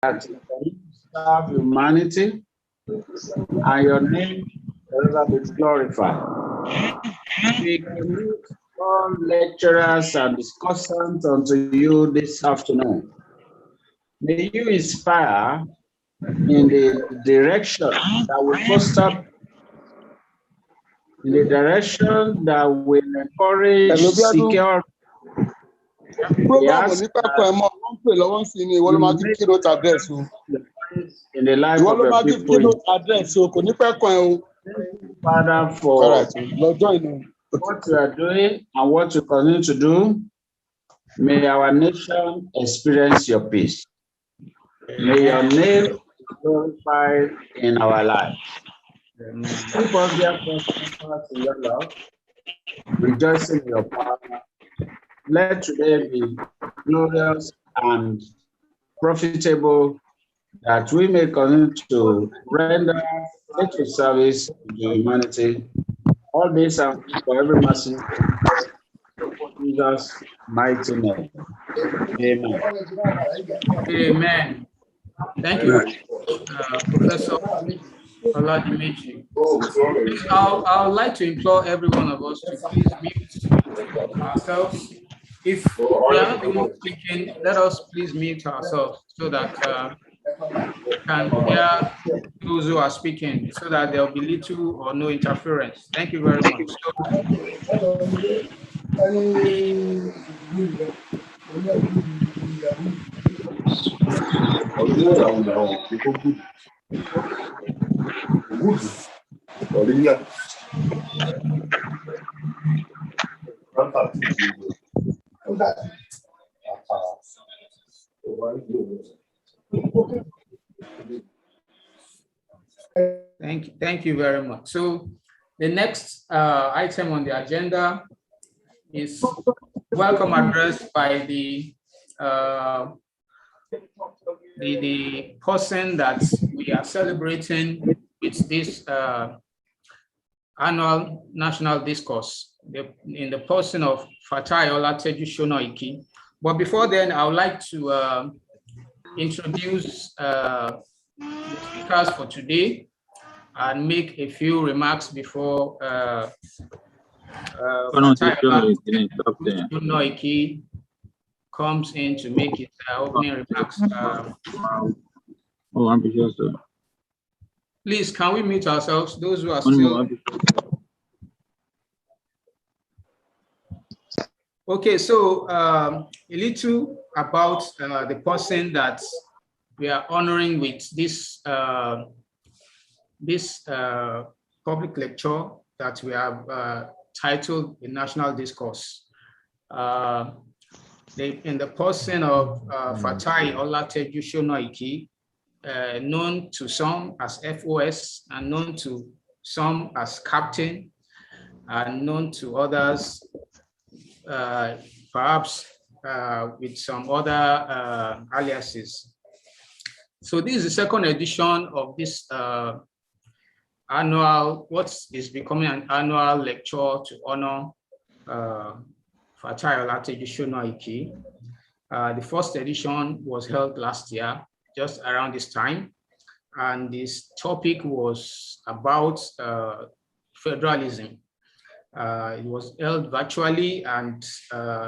that you serve humanity and your name forever be glorified. We commit all lecturers and discussants unto you this afternoon. May you inspire in the direction that will foster, in the direction that will encourage secure. Yes, in the life of the people. Father, for what you are doing and what you continue to do, may our nation experience your peace. May your name be glorified in our lives. Keep us therefore in your love, rejoicing in your power. Let today be glorious and profitable, that we may continue to render faithful service to humanity. All this and for every mercy, Jesus' mighty name. Amen. Amen. Thank you, Professor Oladimeji. Please, I would like to implore every one of us to please mute ourselves. If we are not the one speaking, let us please mute ourselves so that we can hear those who are speaking, so that there will be little or no interference. Thank you very much. Thank you very much. So the next item on the agenda is welcome address by the person that we are celebrating with this annual national discourse, in the person of TEJU SONOIKI. But before then, I would like to introduce the speakers for today and make a few remarks before SONOIKI comes in to make his opening remarks. Please, can we mute ourselves, those who are still... Okay, so a little about the person that we are honoring with this public lecture that we have titled the National Discourse. In the person of TEJU SONOIKI, known to some as FOS and known to some as Captain, and known to others perhaps with some other aliases. So this is the second edition of this annual, what is becoming an annual lecture to honor TEJU SONOIKI. The first edition was held last year, just around this time, and this topic was about federalism. It was held virtually and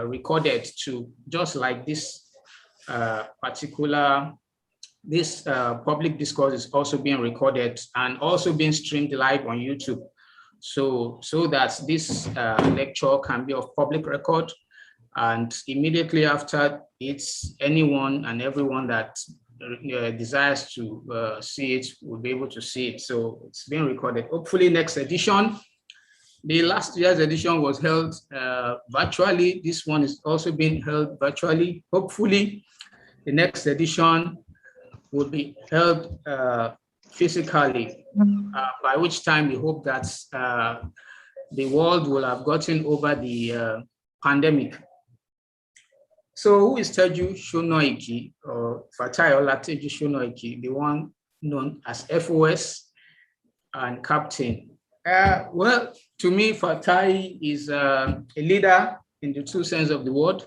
recorded too, just like this public discourse is also being recorded and also being streamed live on YouTube. So that this lecture can be of public record, and immediately after it's anyone and everyone that desires to see it will be able to see it. So it's being recorded. Hopefully next edition, the last year's edition was held virtually. This one is also being held virtually. Hopefully the next edition will be held physically, by which time we hope that the world will have gotten over the pandemic. So who is TEJU SONOIKI, or TEJU SONOIKI, the one known as FOS and Captain? Well, to me, Fatai is a leader in the true sense of the word.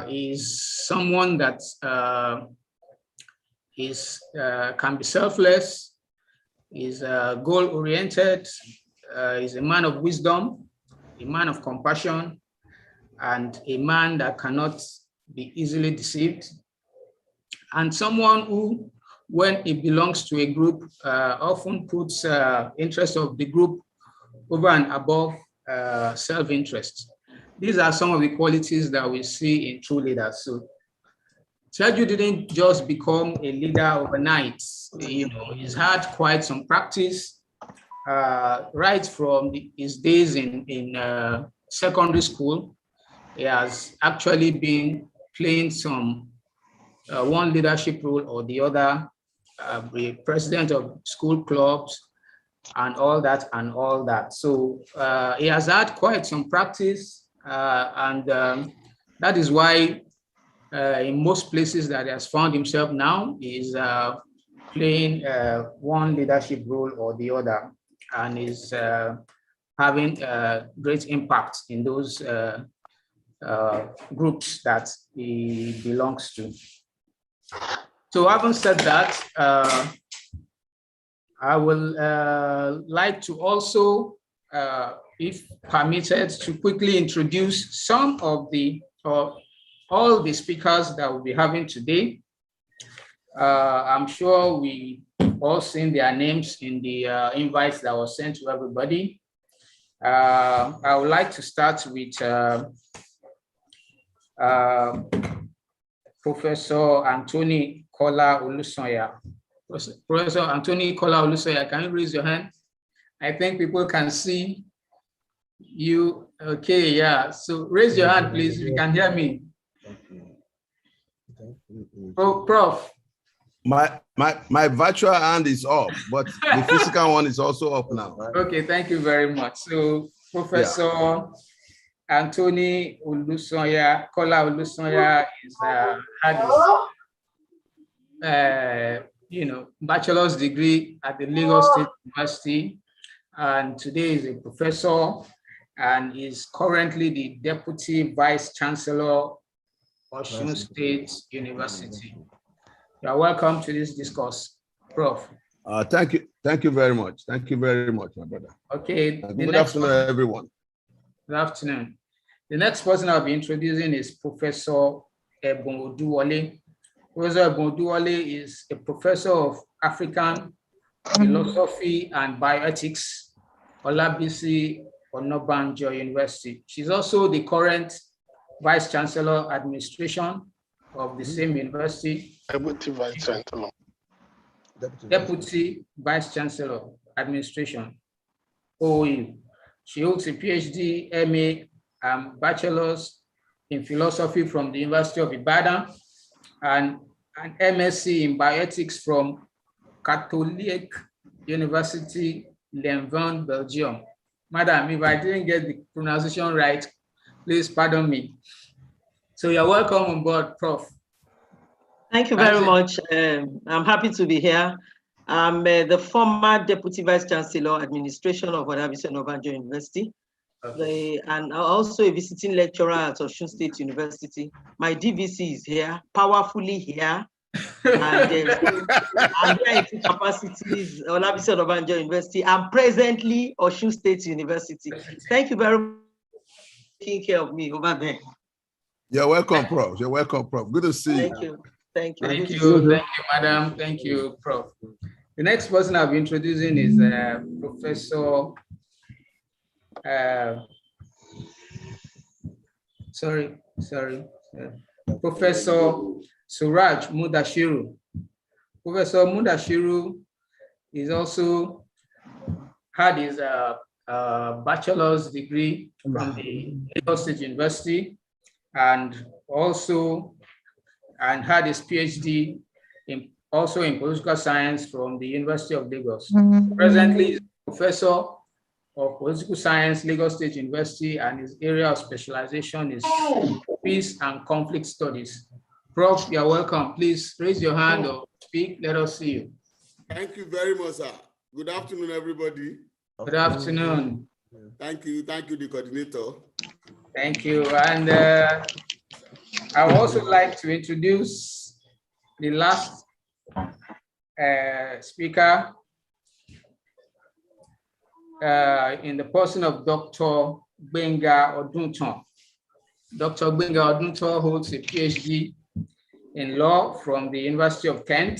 Is someone that can be selfless, is goal-oriented, is a man of wisdom, a man of compassion, and a man that cannot be easily deceived, and someone who, when he belongs to a group, often puts interest of the group over and above self-interest. These are some of the qualities that we see in true leaders. So TEJU didn't just become a leader overnight. He's had quite some practice right from his days in secondary school. He has actually been playing some one leadership role or the other, the president of school clubs and all that. So he has had quite some practice, and that is why in most places that he has found himself now is playing one leadership role or the other, and is having great impact in those groups that he belongs to. So having said that, I will like to also, if permitted, to quickly introduce some of the, all the speakers that we'll be having today. I'm sure we all seen their names in the invites that was sent to everybody. I would like to start with Professor Anthony Kola Olusoya. Professor Anthony Kola Olusoya, can you raise your hand? I think people can see you. Okay, yeah. So raise your hand, please, if you can hear me. Oh, Prof. My virtual hand is off, but the physical one is also up now. Okay, thank you very much. So Professor Anthony Olusoya, Kola Olusoya is had his bachelor's degree at the Lagos State University, and today is a professor and is currently the Deputy Vice Chancellor of Osun State University. You are welcome to this discourse, Prof. Thank you very much. Thank you very much, my brother. Okay. Good afternoon, everyone. Good afternoon. The next person I'll be introducing is Professor Ebon Oduwole. Professor Ebon Oduwole is a professor of African philosophy and bioethics, Olabisi Onabanjo University. She's also the current Vice Chancellor Administration of the same university. Deputy Vice Chancellor. Deputy Vice Chancellor Administration, OU. She holds a PhD, MA, and Bachelor's in Philosophy from the University of Ibadan, and an MSc in Bioethics from Catholic University, Leuven, Belgium. Madam, if I didn't get the pronunciation right, please pardon me. So you're welcome on board, Prof. Thank you very much. I'm happy to be here. I'm the former Deputy Vice Chancellor, Administration of Olabisi Onabanjo University, and I'm also a visiting lecturer at Osun State University. My DVC is here, powerfully here, and I'm here in capacities Olabisi Onabanjo University. I'm presently Osun State University. Thank you very much for taking care of me over there. You're welcome, Prof. You're welcome, Prof. Good to see you. Thank you. Thank you. Thank you, Madam. Thank you, Prof. The next person I'll be introducing is Professor. Professor Suraj Mudashiru. Professor Mudashiru is also had his bachelor's degree from the Lagos State University, and had his PhD also in political science from the University of Lagos. Presently, he's a professor of political science, Lagos State University, and his area of specialization is peace and conflict studies. Prof, you're welcome. Please raise your hand or speak. Let us see you. Thank you very much, sir. Good afternoon, everybody. Good afternoon. Thank you, the coordinator. Thank you. And I would also like to introduce the last speaker in the person of Dr. Gbenga Odunton. Dr. Gbenga Odunton holds a PhD in law from the University of Kent,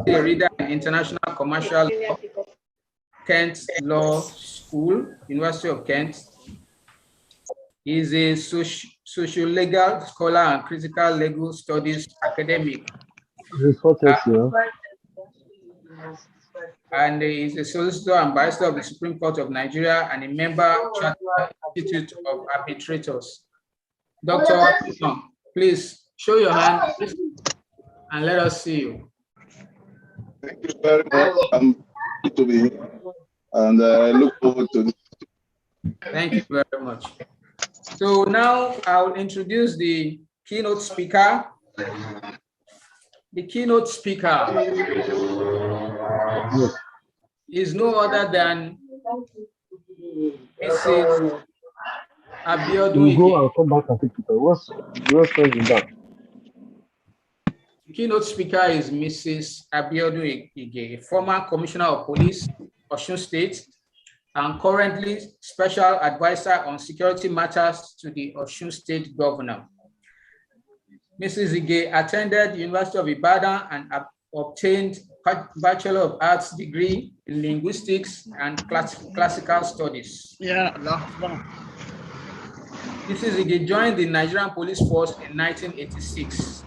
a reader in international commercial law, Kent Law School, University of Kent. He is a socio-legal scholar and critical legal studies academic. And he is a solicitor and barrister of the Supreme Court of Nigeria and a member of Chartered Institute of Arbitrators. Dr. Odunton, please show your hand and let us see you. Thank you very much. I'm happy to be here and I look forward to this. Thank you very much. So now I'll introduce the keynote speaker. The keynote speaker is no other than Mrs. Abiodun. Go and come back and take it. What's that? The keynote speaker is Mrs. Abiodun Ige, former Commissioner of Police, Osun State, and currently Special Advisor on Security Matters to the Osun State Governor. Mrs. Ige attended the University of Ibadan and obtained Bachelor of Arts degree in Linguistics and Classical Studies. Mrs. Ige joined the Nigerian Police Force in 1986,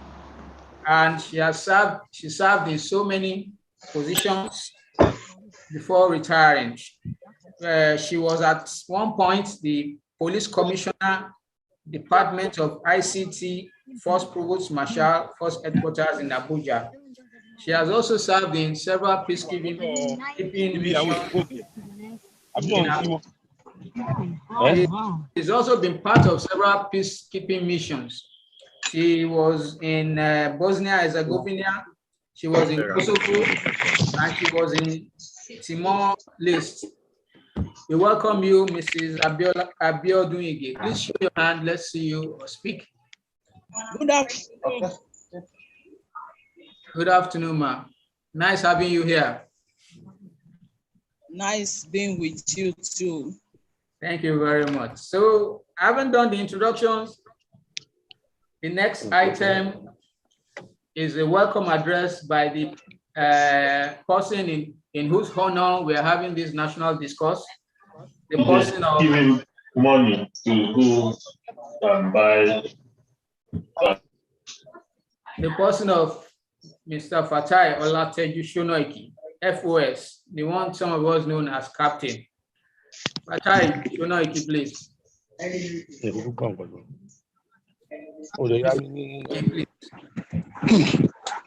and she served in so many positions before retiring. She was at one point the Police Commissioner, Department of ICT, First Provost Marshal, First Headquarters in Abuja. She has also served in several peacekeeping missions. She's also been part of several peacekeeping missions. She was in Bosnia-Herzegovina, she was in Kosovo, and she was in Timor-Leste. We welcome you, Mrs. Abiodun Ige. Please show your hand. Let's see you speak. Good afternoon. Good afternoon, ma. Nice having you here. Nice being with you too. Thank you very much. So I haven't done the introductions. The next item is a welcome address by the person in whose honor we are having this national discourse. The person of giving money to go and buy. The person of Mr. Fatai Ola TEJU SONOIKI, FOS, the one some of us known as Captain. Fatai SONOIKI, please.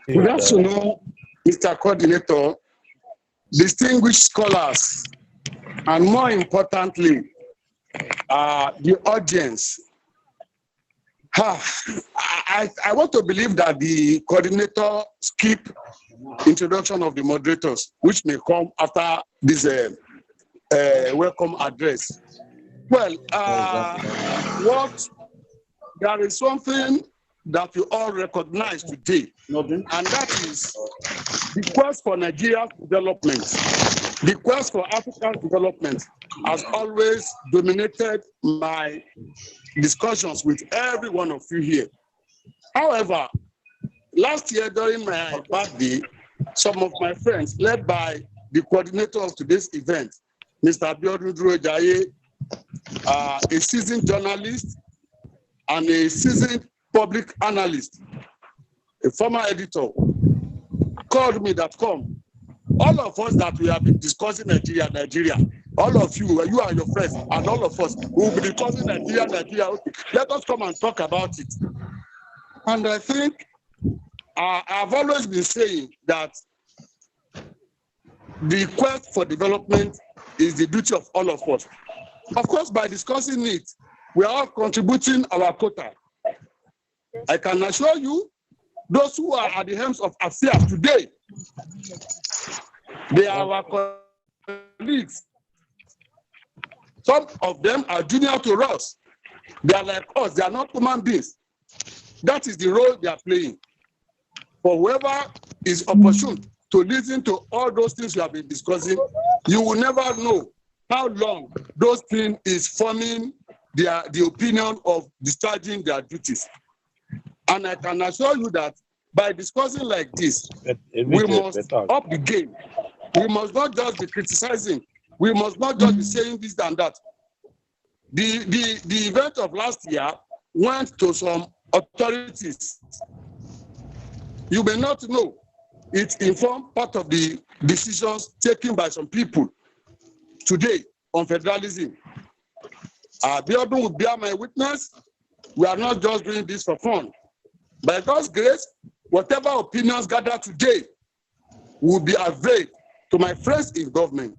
Good afternoon, Mr. Coordinator, distinguished scholars, and more importantly, the audience. I want to believe that the coordinator skip introduction of the moderators, which may come after this welcome address. Well, there is something that we all recognize today, and that is the quest for Nigeria's development. The quest for Africa's development has always dominated my discussions with every one of you here. However, last year during my birthday, some of my friends, led by the coordinator of today's event, Mr. Abiodun Durojaye, a seasoned journalist and a seasoned public analyst, a former editor, called me that come. All of us that we have been discussing Nigeria, all of you and your friends, and all of us who will be discussing Nigeria, let us come and talk about it. And I think I've always been saying that the quest for development is the duty of all of us. Of course, by discussing it, we are all contributing our quota. I can assure you, those who are at the helms of affairs today, they are our colleagues. Some of them are junior to us. They are like us. They are not human beings. That is the role they are playing. For whoever is opportune to listen to all those things you have been discussing, you will never know how long those things is forming the opinion of discharging their duties. And I can assure you that by discussing like this, we must up the game. We must not just be criticizing. We must not just be saying this and that. The event of last year went to some authorities. You may not know. It informed part of the decisions taken by some people today on federalism. Biodun will bear my witness. We are not just doing this for fun. By God's grace, whatever opinions gathered today will be availed to my friends in government.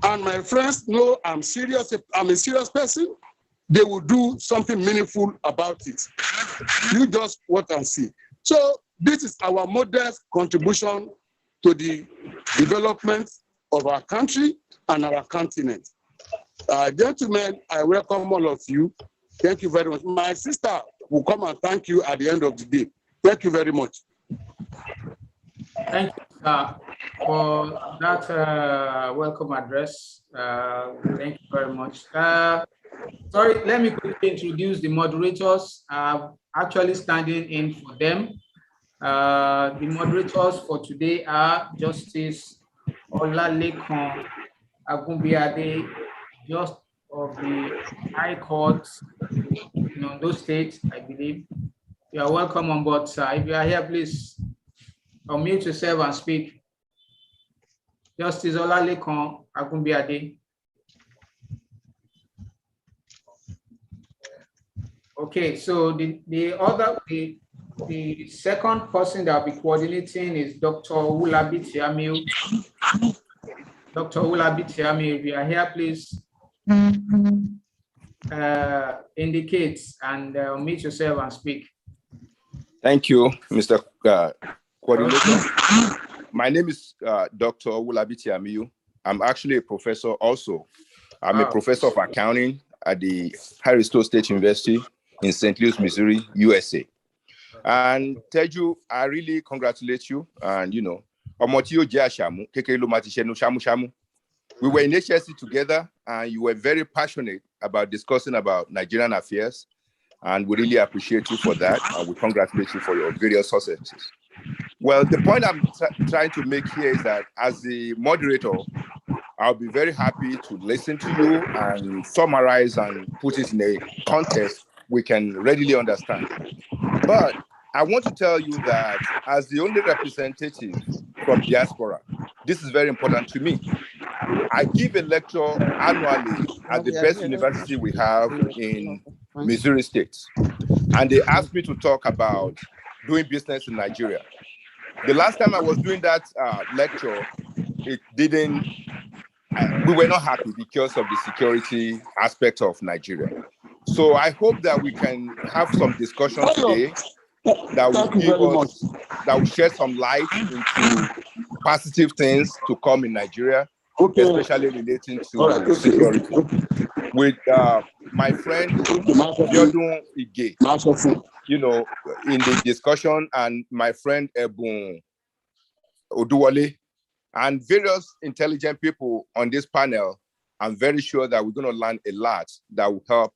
And my friends know I'm serious. I'm a serious person. They will do something meaningful about it. You just watch and see. So this is our modest contribution to the development of our country and our continent. Gentlemen, I welcome all of you. Thank you very much. My sister will come and thank you at the end of the day. Thank you very much. Thank you for that welcome address. Thank you very much. Sorry, let me quickly introduce the moderators. Actually standing in for them. The moderators for today are Justice Olalekan Agunbiade, just of the High Court in Ondo State, I believe. You are welcome on board, sir. If you are here, please unmute yourself and speak. Justice Olalekan Agunbiade. Okay, so the second person that will be coordinating is Dr. Ulabi Tiamiu. Dr. Ulabi Tiamiu, if you are here, please indicate and unmute yourself and speak. Thank you, Mr. Coordinator. My name is Dr. Ulabi Tiamiu. I'm actually a professor also. I'm a professor of accounting at the Harriston State University in St. Louis, Missouri, USA. And TEJU, I really congratulate you. And we were in HSC together, and you were very passionate about discussing about Nigerian affairs. And we really appreciate you for that. And we congratulate you for your various successes. Well, the point I'm trying to make here is that as the moderator, I'll be very happy to listen to you and summarize and put it in a context we can readily understand. But I want to tell you that as the only representative from diaspora, this is very important to me. I give a lecture annually at the best university we have in Missouri State. And they asked me to talk about doing business in Nigeria. The last time I was doing that lecture, we were not happy because of the security aspect of Nigeria. So I hope that we can have some discussion today that will shed some light into positive things to come in Nigeria, especially relating to security. With my friend Biodun Ige, in the discussion, and my friend Ebun Oduwale, and various intelligent people on this panel, I'm very sure that we're going to learn a lot that will help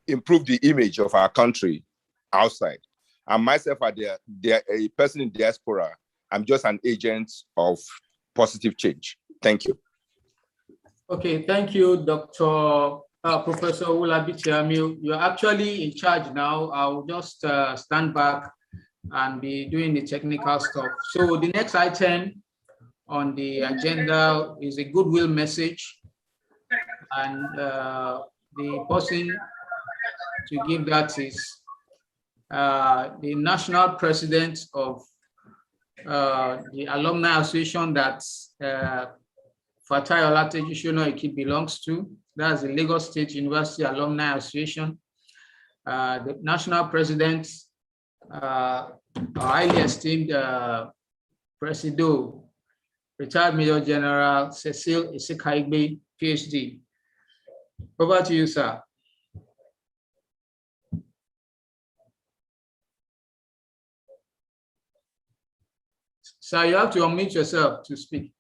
improve the image of our country outside. And myself, a person in diaspora, I'm just an agent of positive change. Thank you. Okay, thank you, Dr. Professor Ulabi Tiamiu. You're actually in charge now. I'll just stand back and be doing the technical stuff. So the next item on the agenda is a goodwill message. And the person to give that is the national president of the Alumni Association that Fatai Olateju SONOIKI belongs to. That's the Lagos State University Alumni Association. The national president, our highly esteemed Presido, retired Major General Cecil Isikaigbe, PhD. Over to you, sir. Sir, you have to unmute yourself to speak.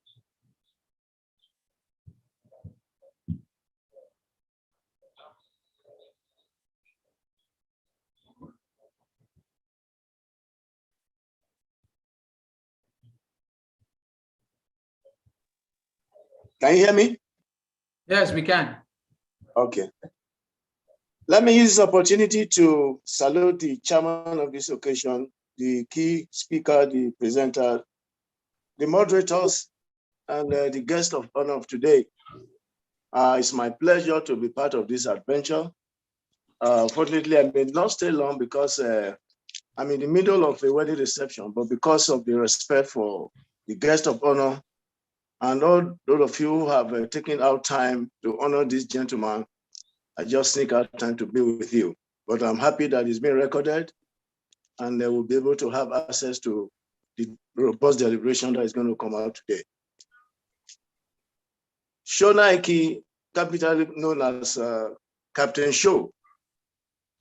Can you hear me? Yes, we can. Okay. Let me use this opportunity to salute the chairman of this occasion, the key speaker, the presenter, the moderators, and the guest of honor of today. It's my pleasure to be part of this adventure. Fortunately, I may not stay long because I'm in the middle of a wedding reception, but because of the respect for the guest of honor and all of you who have taken out time to honor this gentleman, I just sneak out time to be with you. But I'm happy that it's been recorded and they will be able to have access to the robust deliberation that is going to come out today. SONOIKI, capitally known as Captain Show,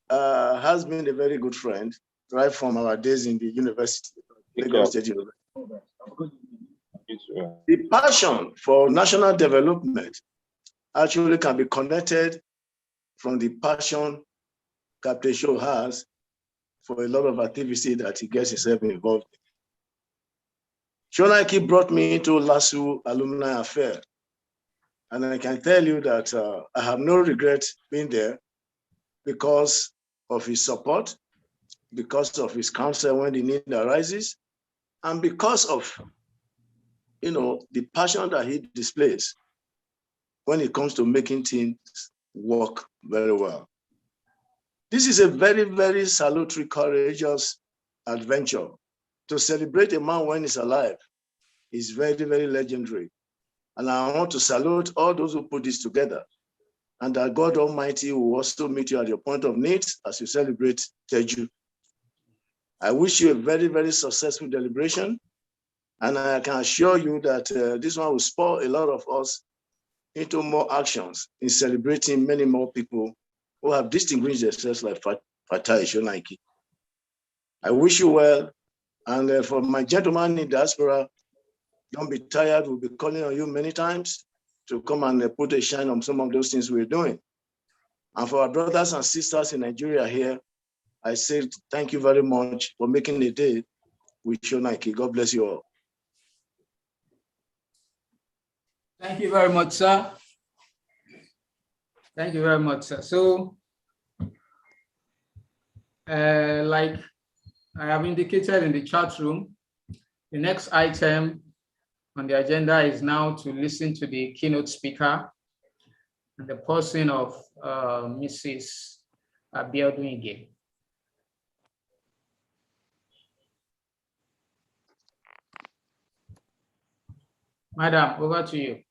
has been a very good friend right from our days in the university, Lagos State University. The passion for national development actually can be connected from the passion Captain Show has for a lot of activity that he gets himself involved in. SONOIKI brought me into LASU alumni affair. And I can tell you that I have no regret being there because of his support, because of his counsel when the need arises, and because of the passion that he displays when it comes to making things work very well. This is a very, very salutary, courageous adventure. To celebrate a man when he's alive is very, very legendary. And I want to salute all those who put this together. And that God Almighty will also meet you at your point of need as you celebrate TEJU. I wish you a very, very successful deliberation. And I can assure you that this one will spur a lot of us into more actions in celebrating many more people who have distinguished themselves like Fatai SONOIKI. I wish you well. And for my gentleman in diaspora, don't be tired. We'll be calling on you many times to come and put a shine on some of those things we're doing. And for our brothers and sisters in Nigeria here, I say thank you very much for making a day with SONOIKI. God bless you all. Thank you very much, sir. Thank you very much, sir. So, like I have indicated in the chat room, the next item on the agenda is now to listen to the keynote speaker, and the person of Mrs. Abiodun. Madam, over to you.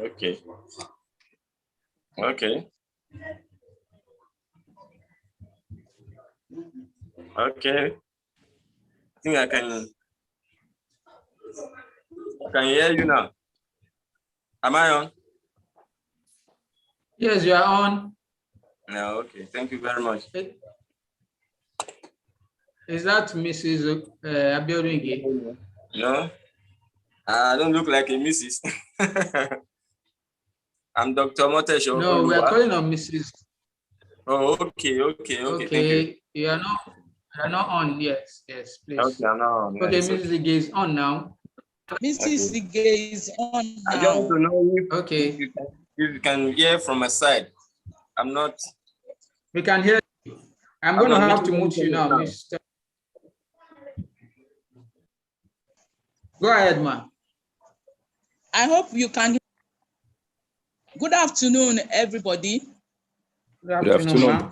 Okay. Okay. Okay. I think I can hear you now. Am I on? Yes, you are on. No, okay. Thank you very much. Is that Mrs. Abiodun? No, I don't look like a Mrs. I'm Dr. Motesho. No, we are calling on Mrs. Oh, okay. Thank you. You are not on. Yes, please. Okay, I'm not on. Okay, Mrs. Ige is on now. Mrs. Ige is on now. I just want to know if you can hear from my side. I'm not. We can hear you. I'm going to have to mute you now, Mr. Go ahead, man. I hope you can. Good afternoon, everybody. Good afternoon.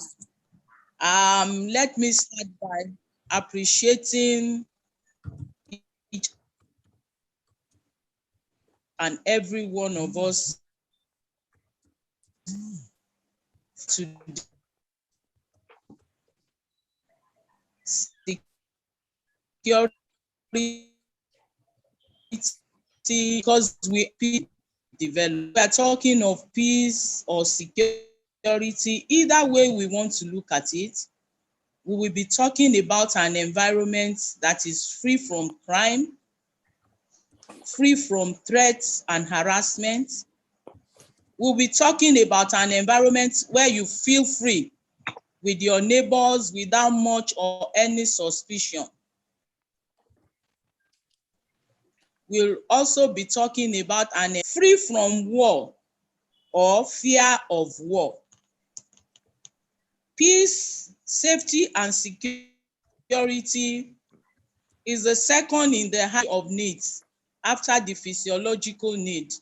Let me start by appreciating each and every one of us today. Security, because we develop. We are talking of peace or security. Either way we want to look at it, we will be talking about an environment that is free from crime, free from threats and harassment. We'll be talking about an environment where you feel free with your neighbors without much or any suspicion. We'll also be talking about an free from war or fear of war. Peace, safety, and security is the second in the hierarchy of needs after the physiological need.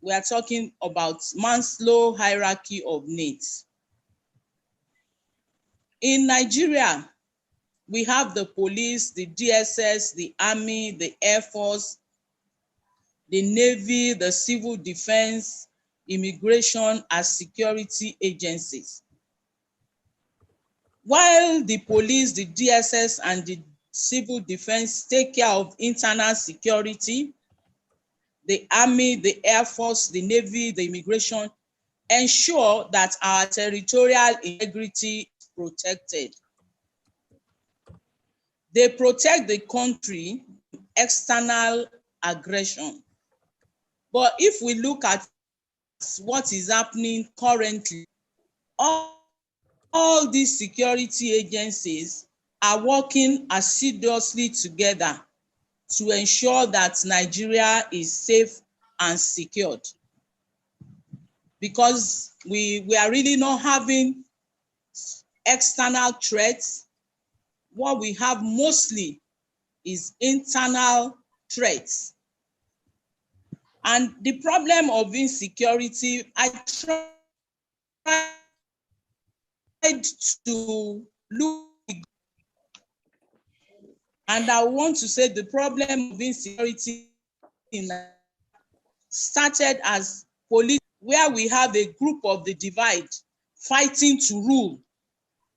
We are talking about Maslow's hierarchy of needs. In Nigeria, we have the police, the DSS, the Army, the Air Force, the Navy, the Civil Defense, Immigration as security agencies. While the police, the DSS, and the Civil Defense take care of internal security, the Army, the Air Force, the Navy, the Immigration ensure that our territorial integrity is protected. They protect the country from external aggression. But if we look at what is happening currently, all these security agencies are working assiduously together to ensure that Nigeria is safe and secured. Because we are really not having external threats. What we have mostly is internal threats. And the problem of insecurity, I tried to look, and I want to say the problem of insecurity started as police, where we have a group of the divide fighting to rule,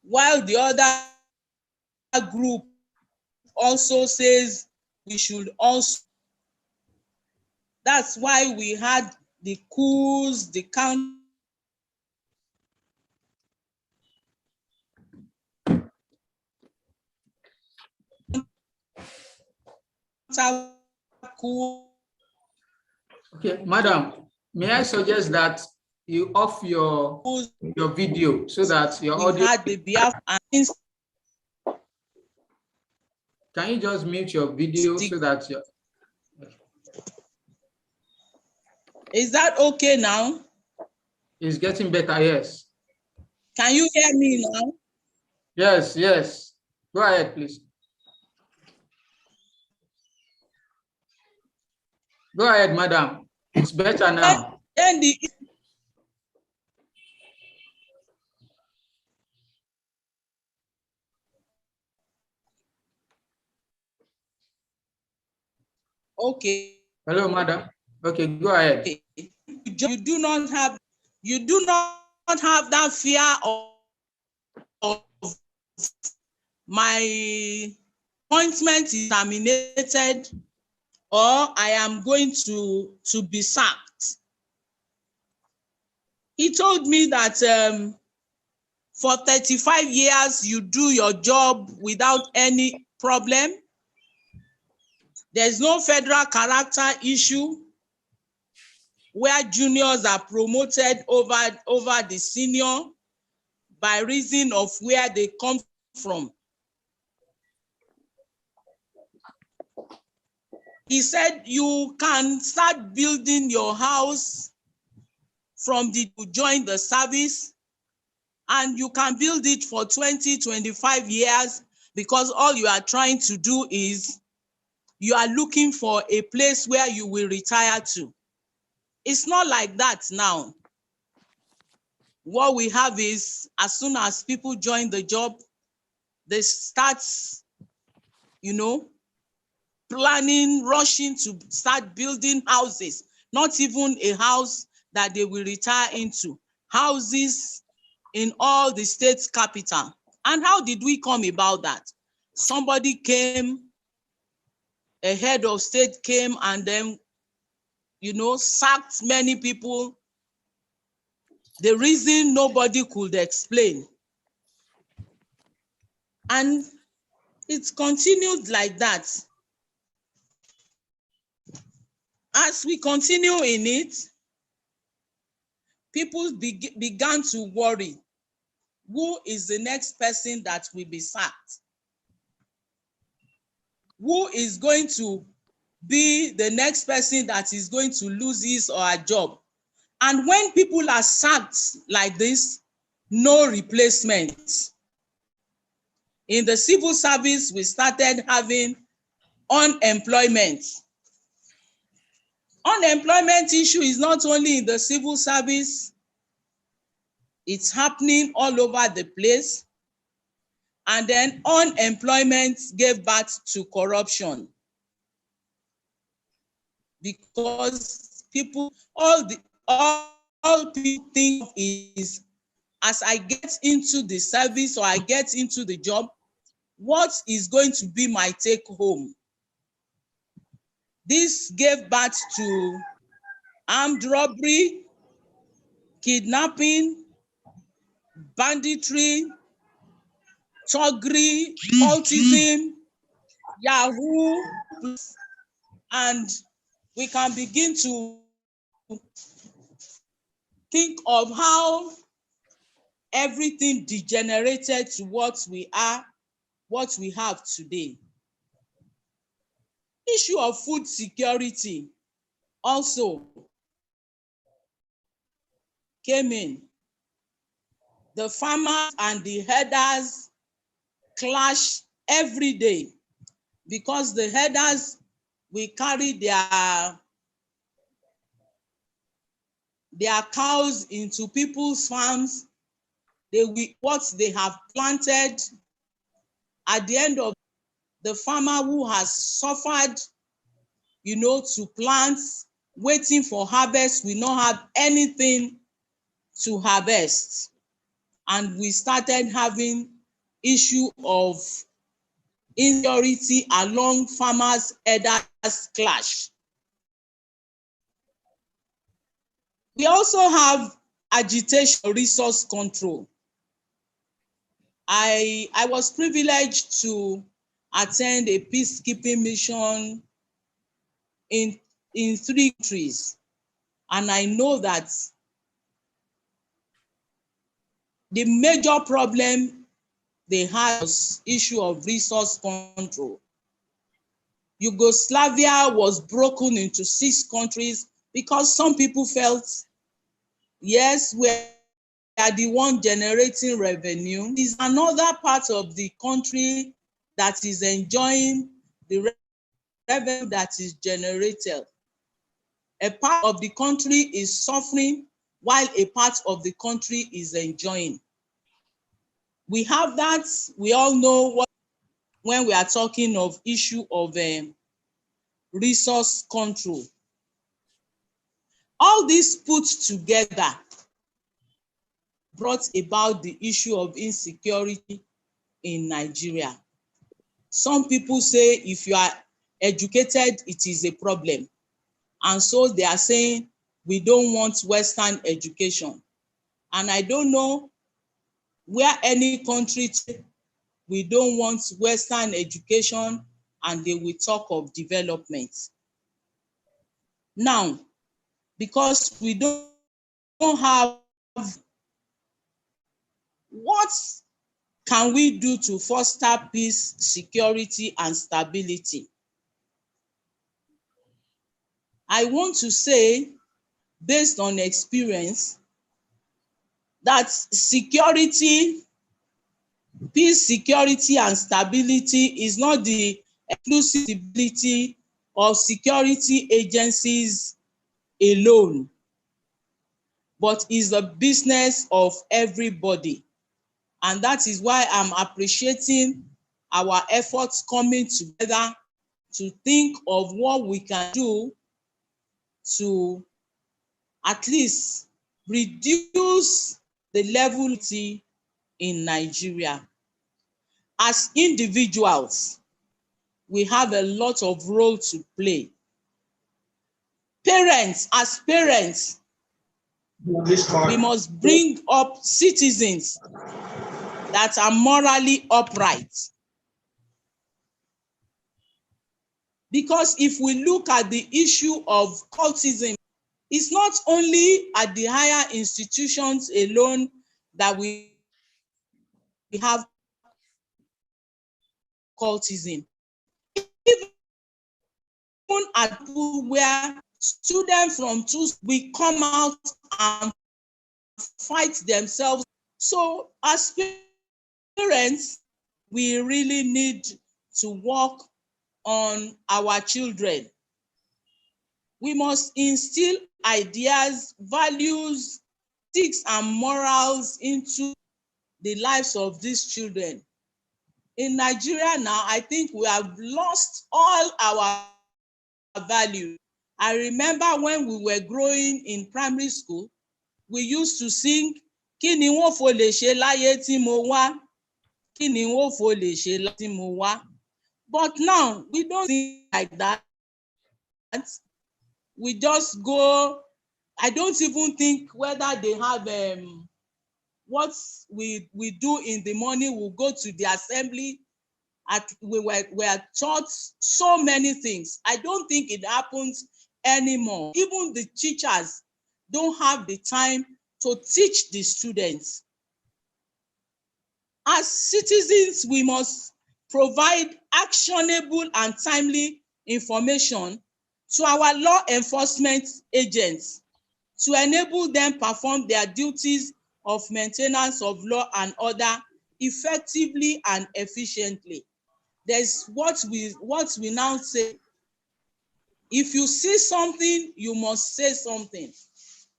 while the other group also says we should also. That's why we had the coups, the counter coup. Okay, madam, may I suggest that you off your video so that your audio. Had the Biafran. Can you just mute your video so that your. Is that okay now? It's getting better, yes. Can you hear me now? Yes, yes. Go ahead, please. Go ahead, madam. It's better now. Then the okay. Hello, madam. Okay, go ahead. You do not have that fear of my appointment is terminated or I am going to be sacked. He told me that for 35 years you do your job without any problem. There's no federal character issue where juniors are promoted over the senior by reason of where they come from. He said you can start building your house from to join the service, and you can build it for 20, 25 years because all you are trying to do is you are looking for a place where you will retire to. It's not like that now. What we have is, as soon as people join the job, they start, planning, rushing to start building houses, not even a house that they will retire into, houses in all the state's capital. And how did we come about that? Somebody came, a head of state came and then, sacked many people. The reason nobody could explain. And it's continued like that. As we continue in it, people began to worry. Who is the next person that will be sacked? Who is going to be the next person that is going to lose his or her job? And when people are sacked like this, no replacement. In the civil service, we started having unemployment. Unemployment issue is not only in the civil service, it's happening all over the place. And then unemployment gave birth to corruption. Because people, all people think is, as I get into the service or I get into the job, what is going to be my take home? This gave birth to armed robbery, kidnapping, banditry, thuggery, cultism, Yahoo, and we can begin to think of how everything degenerated to what we are, what we have today. Issue of food security also came in. The farmers and the herders clash every day because the herders will carry their cows into people's farms. They will what they have planted. At the end of the farmer who has suffered, to plant, waiting for harvest, will not have anything to harvest. And we started having issue of insecurity along farmers' herders clash. We also have agitation, resource control. I was privileged to attend a peacekeeping mission in 3 countries. And I know that the major problem they had was issue of resource control. Yugoslavia was broken into 6 countries because some people felt, yes, we are the one generating revenue. Is another part of the country that is enjoying the revenue that is generated. A part of the country is suffering while a part of the country is enjoying. We have that. We all know what when we are talking of issue of resource control. All this put together brought about the issue of insecurity in Nigeria. Some people say if you are educated, it is a problem. And so they are saying we don't want Western education. And I don't know where any country we don't want Western education and they will talk of development. Now, because we don't have, what can we do to foster peace, security, and stability? I want to say, based on experience, that security, peace, security, and stability is not the exclusivity of security agencies alone, but is the business of everybody. And that is why I'm appreciating our efforts coming together to think of what we can do to at least reduce the level in Nigeria. As individuals, we have a lot of role to play. Parents, as parents, we must bring up citizens that are morally upright. Because if we look at the issue of cultism, it's not only at the higher institutions alone that we have cultism. Even at where students from schools will come out and fight themselves. So as parents, we really need to work on our children. We must instill ideas, values, ethics, and morals into the lives of these children. In Nigeria now, I think we have lost all our values. I remember when we were growing in primary school, we used to sing, "Kí ni wọ́n fò lè ṣe láyé tí mo wá? Kí ni wọ́n fò lè ṣe láyé tí mo wá?" But now, we don't sing like that. We just go, I don't even think whether they have what we do in the morning. We'll go to the assembly. We were taught so many things. I don't think it happens anymore. Even the teachers don't have the time to teach the students. As citizens, we must provide actionable and timely information to our law enforcement agents to enable them perform their duties of maintenance of law and order effectively and efficiently. There's what we now say, if you see something, you must say something.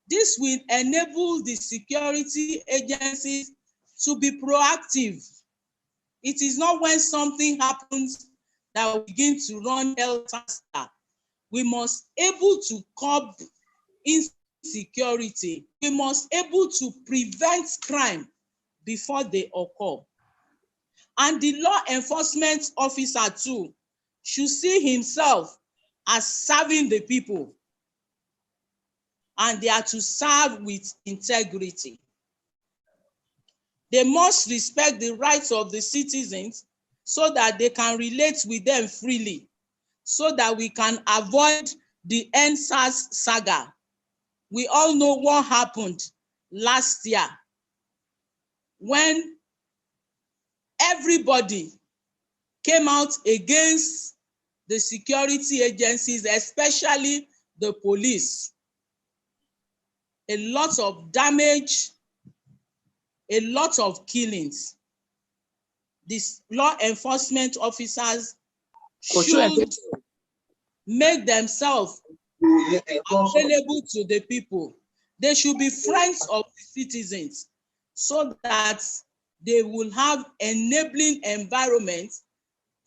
This will enable the security agencies to be proactive. It is not when something happens that we begin to run helter-skelter. We must able to curb insecurity. We must able to prevent crime before they occur. And the law enforcement officer too should see himself as serving the people. And they are to serve with integrity. They must respect the rights of the citizens so that they can relate with them freely, so that we can avoid the NSAS saga. We all know what happened last year when everybody came out against the security agencies, especially the police. A lot of damage, a lot of killings. These law enforcement officers should make themselves available to the people. They should be friends of the citizens so that they will have enabling environment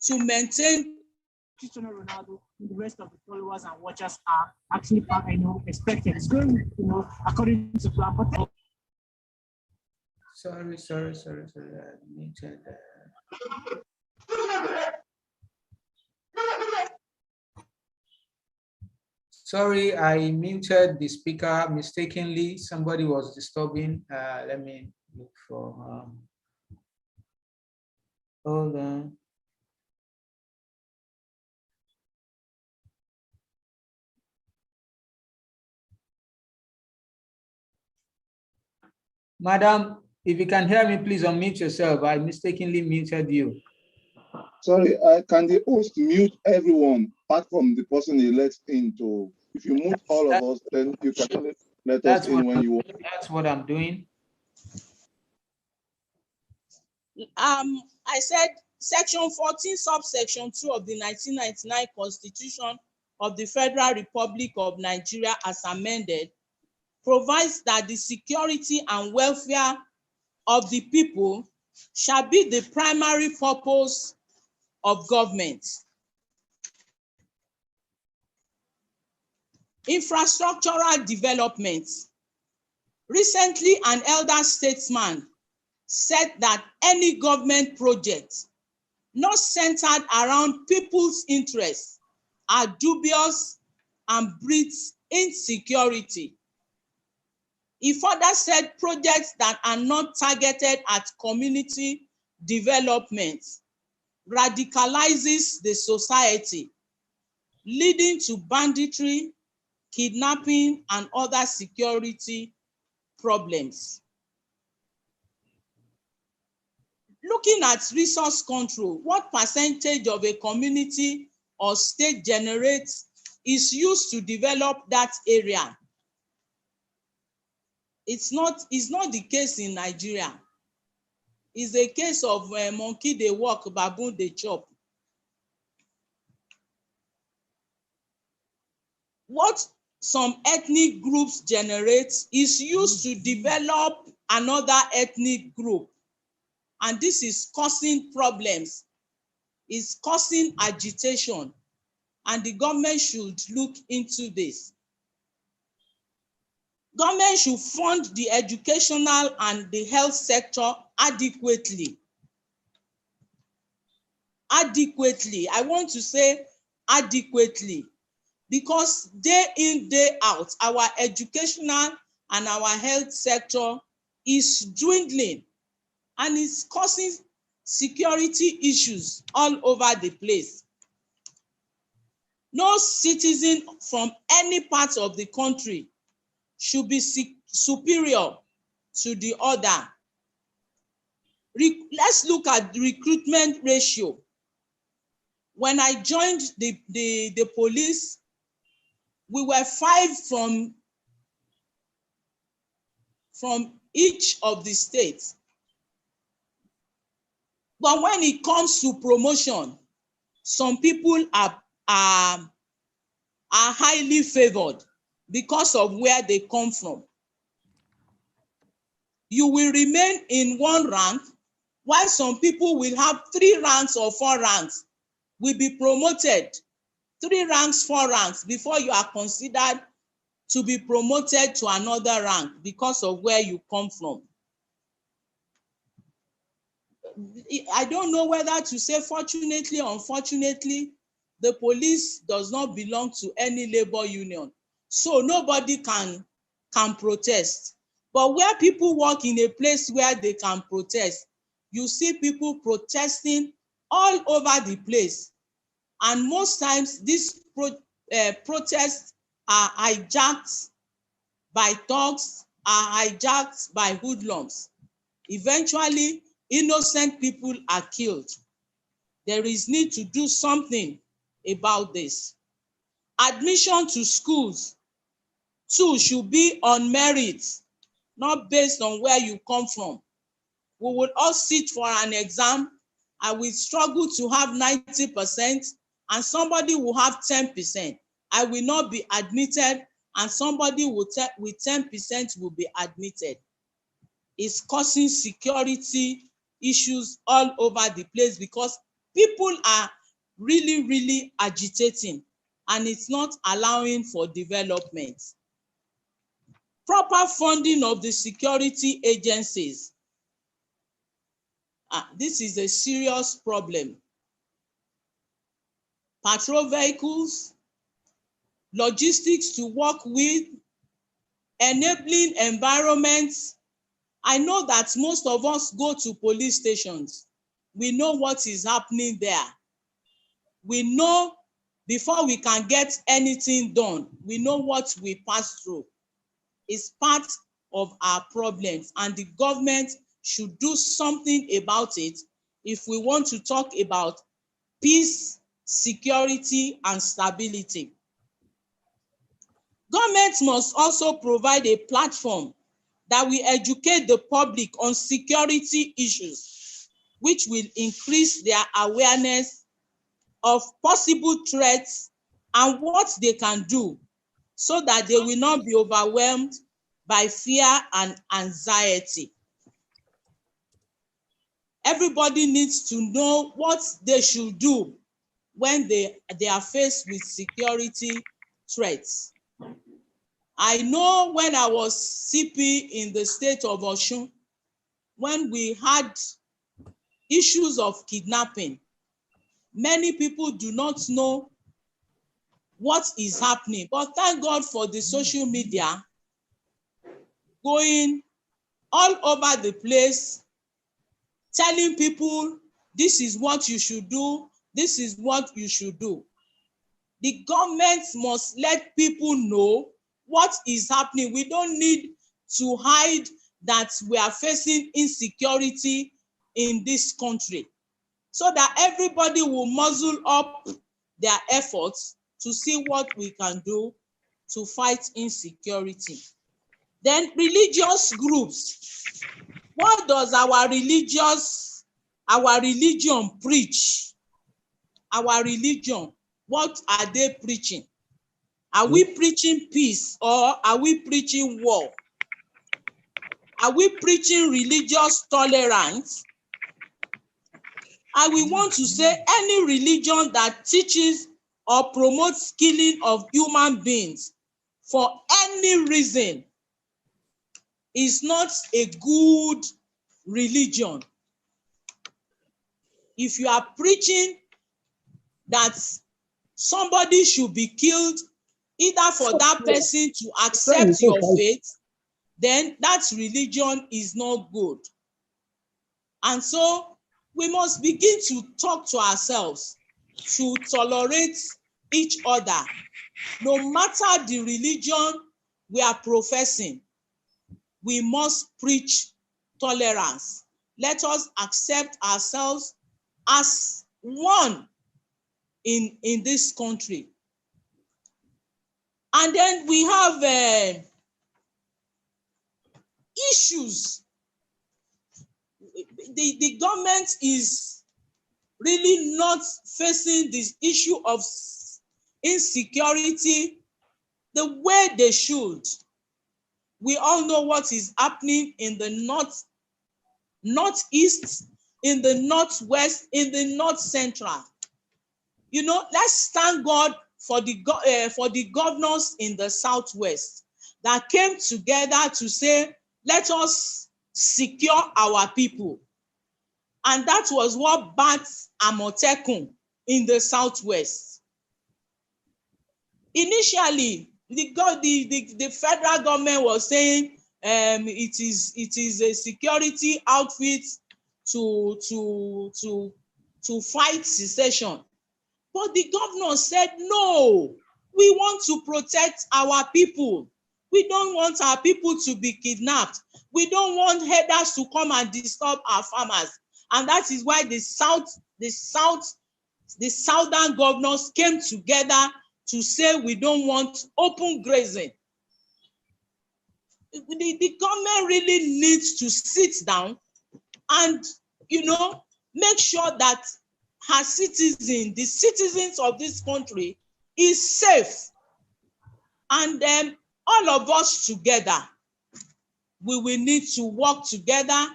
to maintain. Cristiano Ronaldo and the rest of the followers and watchers are actually, expected. It's going, according to plan. But Sorry. I muted. Sorry, I muted the speaker mistakenly. Somebody was disturbing. Let me look for. Hold on. Madam, if you can hear me, please unmute yourself. I mistakenly muted you. Sorry, can the host mute everyone apart from the person he lets in? To, if you mute all of us, then you can let us in when you want. That's what I'm doing. I said Section 14, subsection 2 of the 1999 Constitution of the Federal Republic of Nigeria as amended provides that the security and welfare of the people shall be the primary purpose of government. Infrastructural development. Recently, an elder statesman said that any government project not centered around people's interests are dubious and breeds insecurity. He further said projects that are not targeted at community development radicalizes the society, leading to banditry, kidnapping, and other security problems. Looking at resource control, what percentage of a community or state generates is used to develop that area? It's not the case in Nigeria. It's a case of monkey dey walk, baboon dey chop. What some ethnic groups generate is used to develop another ethnic group. And this is causing problems. It's causing agitation. And the government should look into this. Government should fund the educational and the health sector adequately. Adequately. I want to say adequately. Because day in, day out, our educational and our health sector is dwindling. And it's causing security issues all over the place. No citizen from any part of the country should be superior to the other. Let's look at the recruitment ratio. When I joined the police, we were 5 from each of the states. But when it comes to promotion, some people are highly favored because of where they come from. You will remain in one rank, while some people will have 3 ranks or 4 ranks, will be promoted 3 ranks, 4 ranks before you are considered to be promoted to another rank because of where you come from. I don't know whether to say fortunately or unfortunately, the police does not belong to any labor union. So nobody can protest. But where people work in a place where they can protest, you see people protesting all over the place. And most times these protests are hijacked by thugs, are hijacked by hoodlums. Eventually, innocent people are killed. There is need to do something about this. Admission to schools too should be on merit, not based on where you come from. We will all sit for an exam and we struggle to have 90%, and somebody will have 10%. I will not be admitted, and somebody with 10% will be admitted. It's causing security issues all over the place because people are really, really agitating, and it's not allowing for development. Proper funding of the security agencies. This is a serious problem. Patrol vehicles, logistics to work with, enabling environments. I know that most of us go to police stations. We know what is happening there. We know before we can get anything done, we know what we pass through. It's part of our problems, and the government should do something about it if we want to talk about peace, security, and stability. Government must also provide a platform that will educate the public on security issues. which will increase their awareness of possible threats and what they can do so that they will not be overwhelmed by fear and anxiety. Everybody needs to know what they should do when they are faced with security threats. I know when I was CP in the state of Osun, when we had issues of kidnapping, many people do not know what is happening. But thank God for the social media going all over the place, telling people this is what you should do, this is what you should do. The government must let people know what is happening. We don't need to hide that we are facing insecurity in this country, so that everybody will muzzle up their efforts to see what we can do to fight insecurity. Then religious groups. What does our religion preach? Our religion, what are they preaching? Are we preaching peace or are we preaching war? Are we preaching religious tolerance? I will want to say any religion that teaches or promotes killing of human beings for any reason is not a good religion. If you are preaching that somebody should be killed, either for that person to accept your faith, then that religion is not good. And so we must begin to talk to ourselves to tolerate each other, no matter the religion we are professing. We must preach tolerance. Let us accept ourselves as one in this country. And then we have issues. The government is really not facing this issue of insecurity the way they should. We all know what is happening in the northeast, in the northwest, in the north central. You know, let's thank God for the governors in the southwest that came together to say, let us secure our people. And that was what birthed Amotekun in the southwest. Initially, the federal government was saying it is a security outfit to fight secession. But the governor said, no, we want to protect our people. We don't want our people to be kidnapped. We don't want herders to come and disturb our farmers. And that is why the southern governors came together to say we don't want open grazing. The government really needs to sit down and, you know, make sure that her citizens, the citizens of this country, is safe. And then all of us together, we will need to work together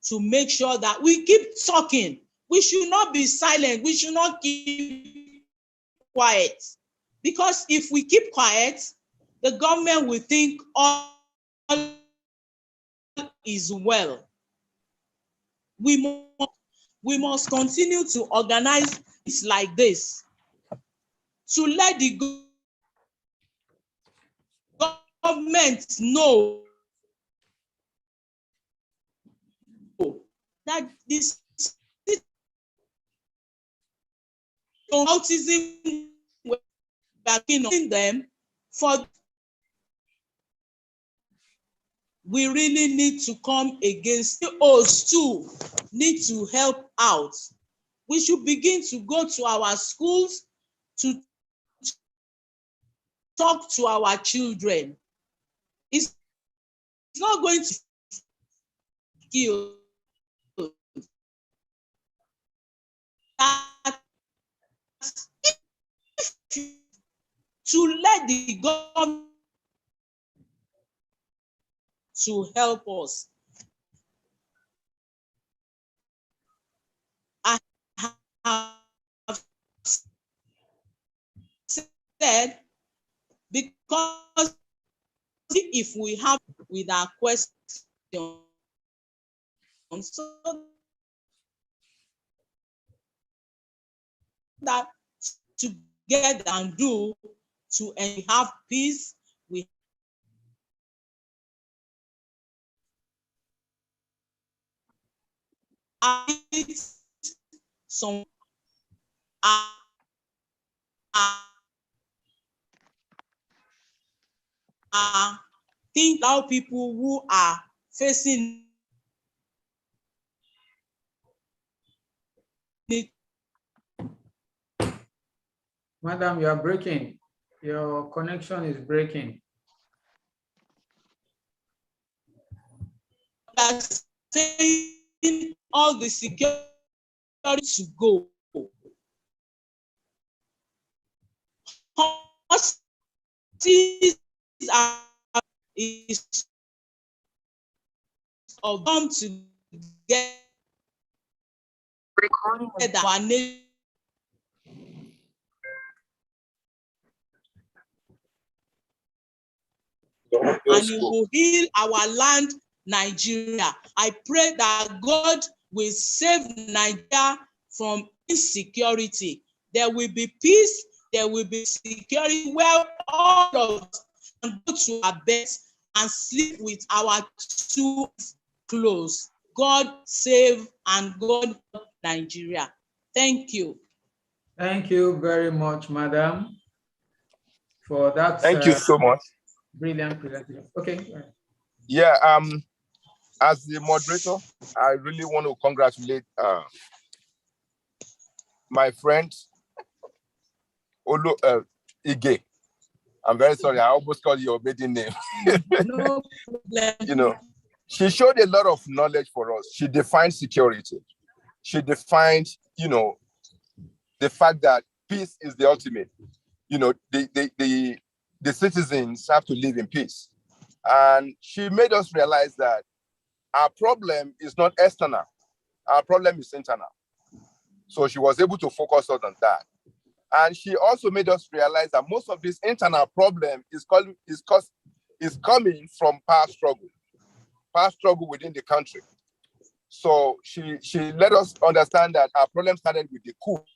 to make sure that we keep talking. We should not be silent. We should not keep quiet. Because if we keep quiet, the government will think all is well. We must continue to organize things like this to let the government know that this autism, we are in them for. We really need to come against those too, need to help out. We should begin to go to our schools to talk to our children. It's not going to kill. that to let the government to help us. I have said, because if we have with our question, so that together and do to have peace, we have some think how people who are facing it. Madam, you are breaking. Your connection is breaking. Saying all the security to go. Is of them to get our nation. And it will heal our land, Nigeria. I pray that God will save Nigeria from insecurity. There will be peace, there will be security where all of us can go to our beds and sleep with our two closed. God save and God help Nigeria. Thank you. Thank you very much, Madam, for that. Thank you so much. Brilliant presentation. Okay. Yeah. As the moderator, I really want to congratulate my friend Olu Ige. I'm very sorry. I almost called your maiden name. No problem. You know, she showed a lot of knowledge for us. She defined security. She defined, you know, the fact that peace is the ultimate. You know, the citizens have to live in peace. And she made us realize that our problem is not external. Our problem is internal. So she was able to focus on that. And she also made us realize that most of this internal problem is coming from power struggle within the country. So she let us understand that our problem started with the coups.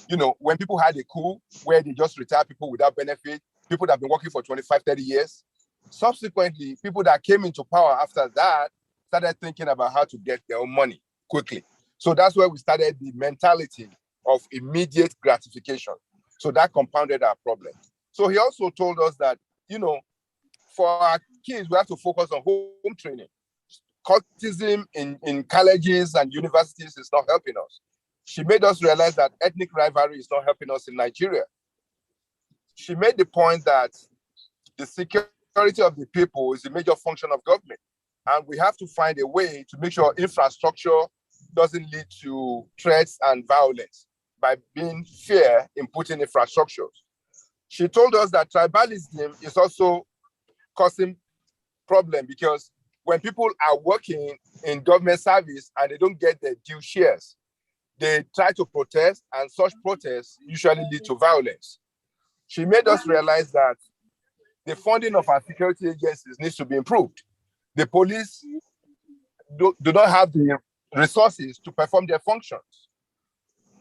You know, when people had a coup where they just retire people without benefit, people that have been working for 25, 30 years. Subsequently, people that came into power after that started thinking about how to get their own money quickly. So that's where we started the mentality of immediate gratification. So that compounded our problem. So he also told us that, you know, for our kids, we have to focus on home training. Cultism in colleges and universities is not helping us. She made us realize that ethnic rivalry is not helping us in Nigeria. She made the point that the security of the people is a major function of government. And we have to find a way to make sure infrastructure doesn't lead to threats and violence by being fair in putting infrastructures. She told us that tribalism is also causing problem because when people are working in government service and they don't get their due shares, they try to protest, and such protests usually lead to violence. She made us realize that the funding of our security agencies needs to be improved. The police do not have the resources to perform their functions.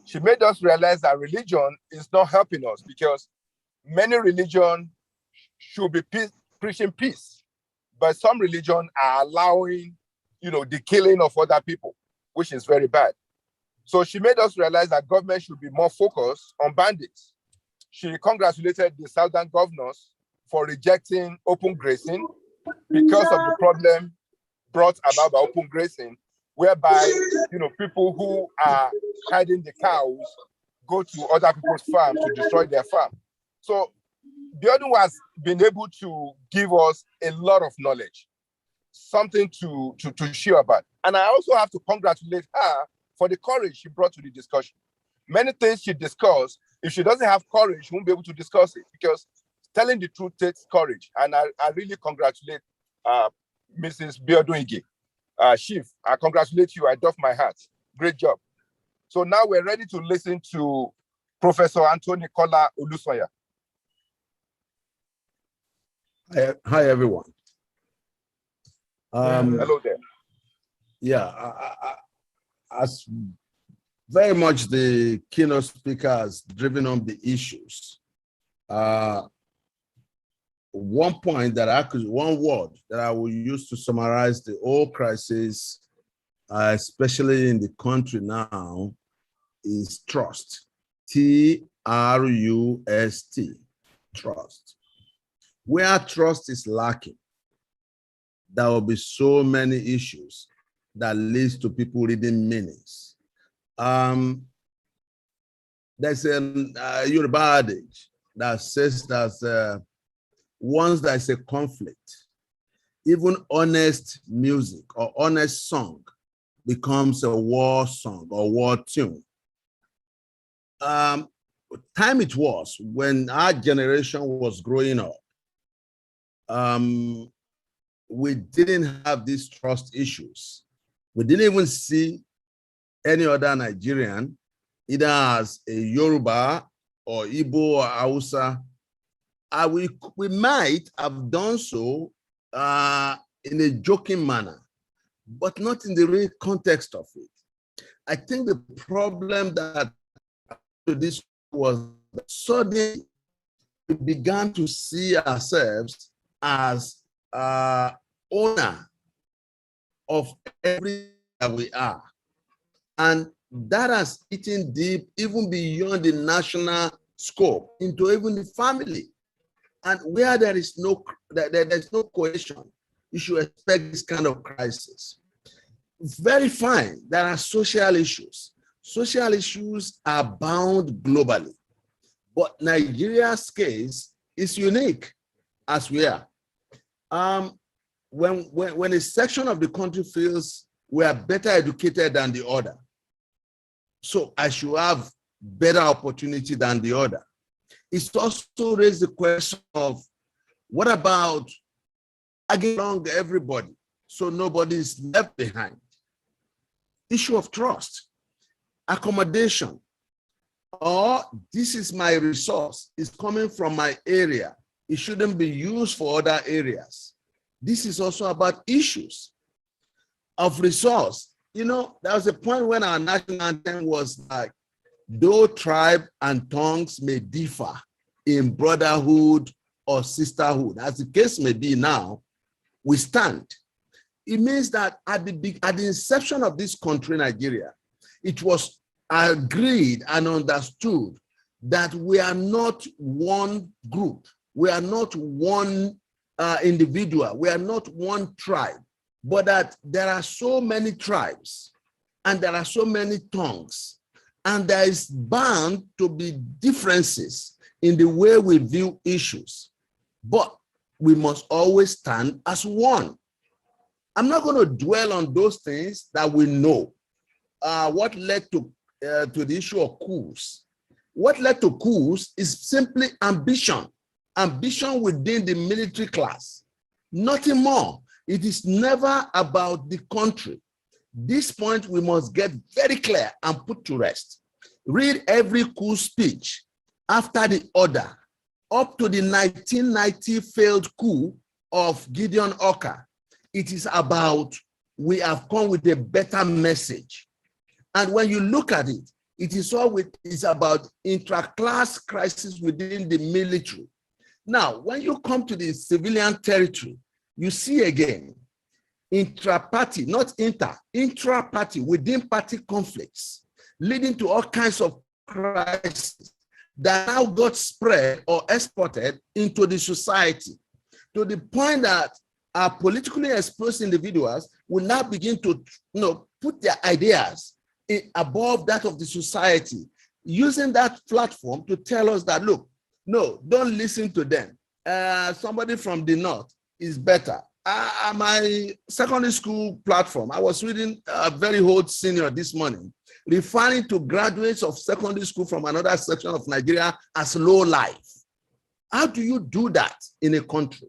She made us realize that religion is not helping us because many religions should be preaching peace, but some religions are allowing, you know, the killing of other people, which is very bad. So she made us realize that government should be more focused on bandits. She congratulated the southern governors for rejecting open grazing because of the problem brought about by open grazing, whereby, you know, people who are hiding the cows go to other people's farms to destroy their farm. So Biodun has been able to give us a lot of knowledge, something to share about. And I also have to congratulate her for the courage she brought to the discussion. Many things she discussed, if she doesn't have courage, she won't be able to discuss it, because telling the truth takes courage. And I really congratulate Mrs. Biodoige. Chief, I congratulate you. I doff my hat. Great job. So now we're ready to listen to Professor Anthony Kola Olusoya. Hi, everyone. Hello there. Yeah, as very much the keynote speaker has driven on the issues. One point that one word that I will use to summarize the whole crisis, especially in the country now, is trust. T-R-U-S-T, trust. Where trust is lacking, there will be so many issues that leads to people reading meanings. There's a Yoruba adage that says that once there's a conflict, even honest music or honest song becomes a war song or war tune. Time it was when our generation was growing up, we didn't have these trust issues. We didn't even see any other Nigerian, either as a Yoruba or Igbo or Hausa. We might have done so in a joking manner, but not in the real context of it. I think the problem that this was suddenly we began to see ourselves as owner of everything that we are. And that has eaten deep even beyond the national scope into even the family. And where there's no cohesion, you should expect this kind of crisis. It's very fine. There are social issues. Social issues are bound globally. But Nigeria's case is unique as we are. When a section of the country feels we are better educated than the other, so I should have better opportunity than the other. It's also raised the question of what about getting along everybody so nobody is left behind? Issue of trust, accommodation, or this is my resource, it's coming from my area. It shouldn't be used for other areas. This is also about issues of resource. You know, there was a point when our national anthem was like, though tribe and tongues may differ in brotherhood or sisterhood, as the case may be now, we stand. It means that at the inception of this country, Nigeria, it was agreed and understood that we are not one group, we are not one individual, we are not one tribe, but that there are so many tribes and there are so many tongues, and there is bound to be differences in the way we view issues, but we must always stand as one. I'm not going to dwell on those things that we know. What led to the issue of coups? What led to coups is simply ambition. Ambition within the military class. Nothing more. It is never about the country. This point we must get very clear and put to rest. Read every coup speech after the order, up to the 1990 failed coup of Gideon Oka. It is about, we have come with a better message. And when you look at it, it is about intra-class crisis within the military. Now, when you come to the civilian territory, you see again, intra-party, not intra-party, within party conflicts, leading to all kinds of crises that now got spread or exported into the society, to the point that our politically exposed individuals will now begin to put their ideas above that of the society, using that platform to tell us that, look, no, don't listen to them. Somebody from the north is better. My secondary school platform, I was reading a very old senior this morning. referring to graduates of secondary school from another section of Nigeria as low life. How do you do that in a country?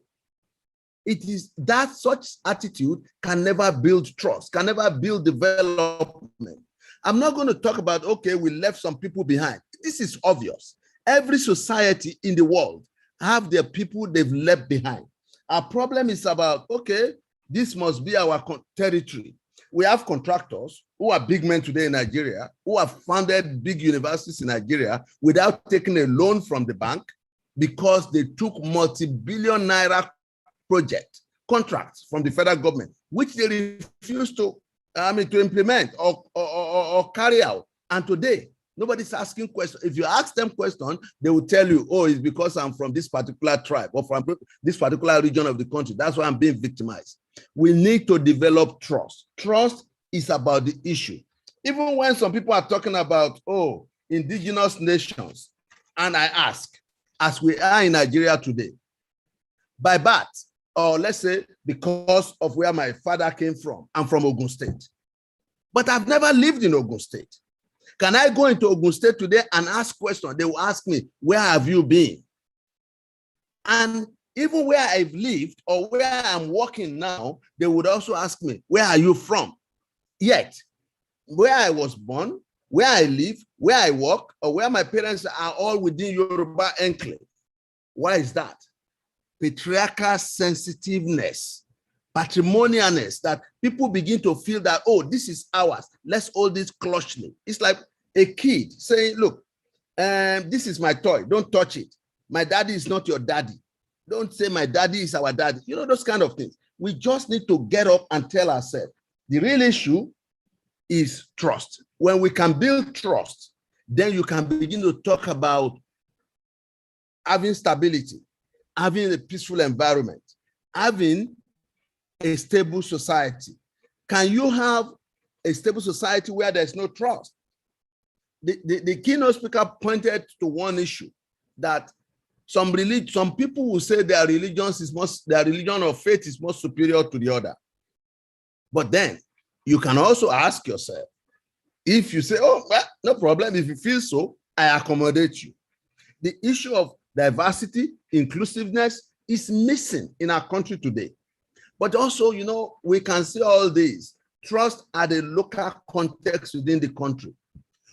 It is that such attitude can never build trust, can never build development. I'm not going to talk about, okay, we left some people behind. This is obvious. Every society in the world have their people they've left behind. Our problem is about, okay, this must be our territory. We have contractors who are big men today in Nigeria, who have founded big universities in Nigeria without taking a loan from the bank because they took multi-billion naira project contracts from the federal government, which they refused to implement or carry out. And today, nobody's asking questions. If you ask them questions, they will tell you, oh, it's because I'm from this particular tribe or from this particular region of the country. That's why I'm being victimized. We need to develop trust. Trust is about the issue. Even when some people are talking about, oh, indigenous nations, and I ask, as we are in Nigeria today, by birth, or let's say because of where my father came from, I'm from Ogun State. But I've never lived in Ogun State. Can I go into Ogun State today and ask questions? They will ask me, where have you been? And even where I've lived or where I'm working now, they would also ask me, where are you from? Yet, where I was born, where I live, where I work, or where my parents are all within Yoruba enclave. Why is that? Patriarchal sensitiveness, patrimonialness, that people begin to feel that, oh, this is ours. Let's hold this closely. It's like a kid saying, look, this is my toy. Don't touch it. My daddy is not your daddy. Don't say my daddy is our daddy. You know, those kind of things. We just need to get up and tell ourselves, the real issue is trust. When we can build trust, then you can begin to talk about having stability, having a peaceful environment, having a stable society. Can you have a stable society where there's no trust? The keynote speaker pointed to one issue, that some people will say their religion or faith is more superior to the other. But then you can also ask yourself, if you say, oh, well, no problem, if you feel so, I accommodate you. The issue of diversity, inclusiveness is missing in our country today. But also, you know, we can see all these. Trust at a local context within the country.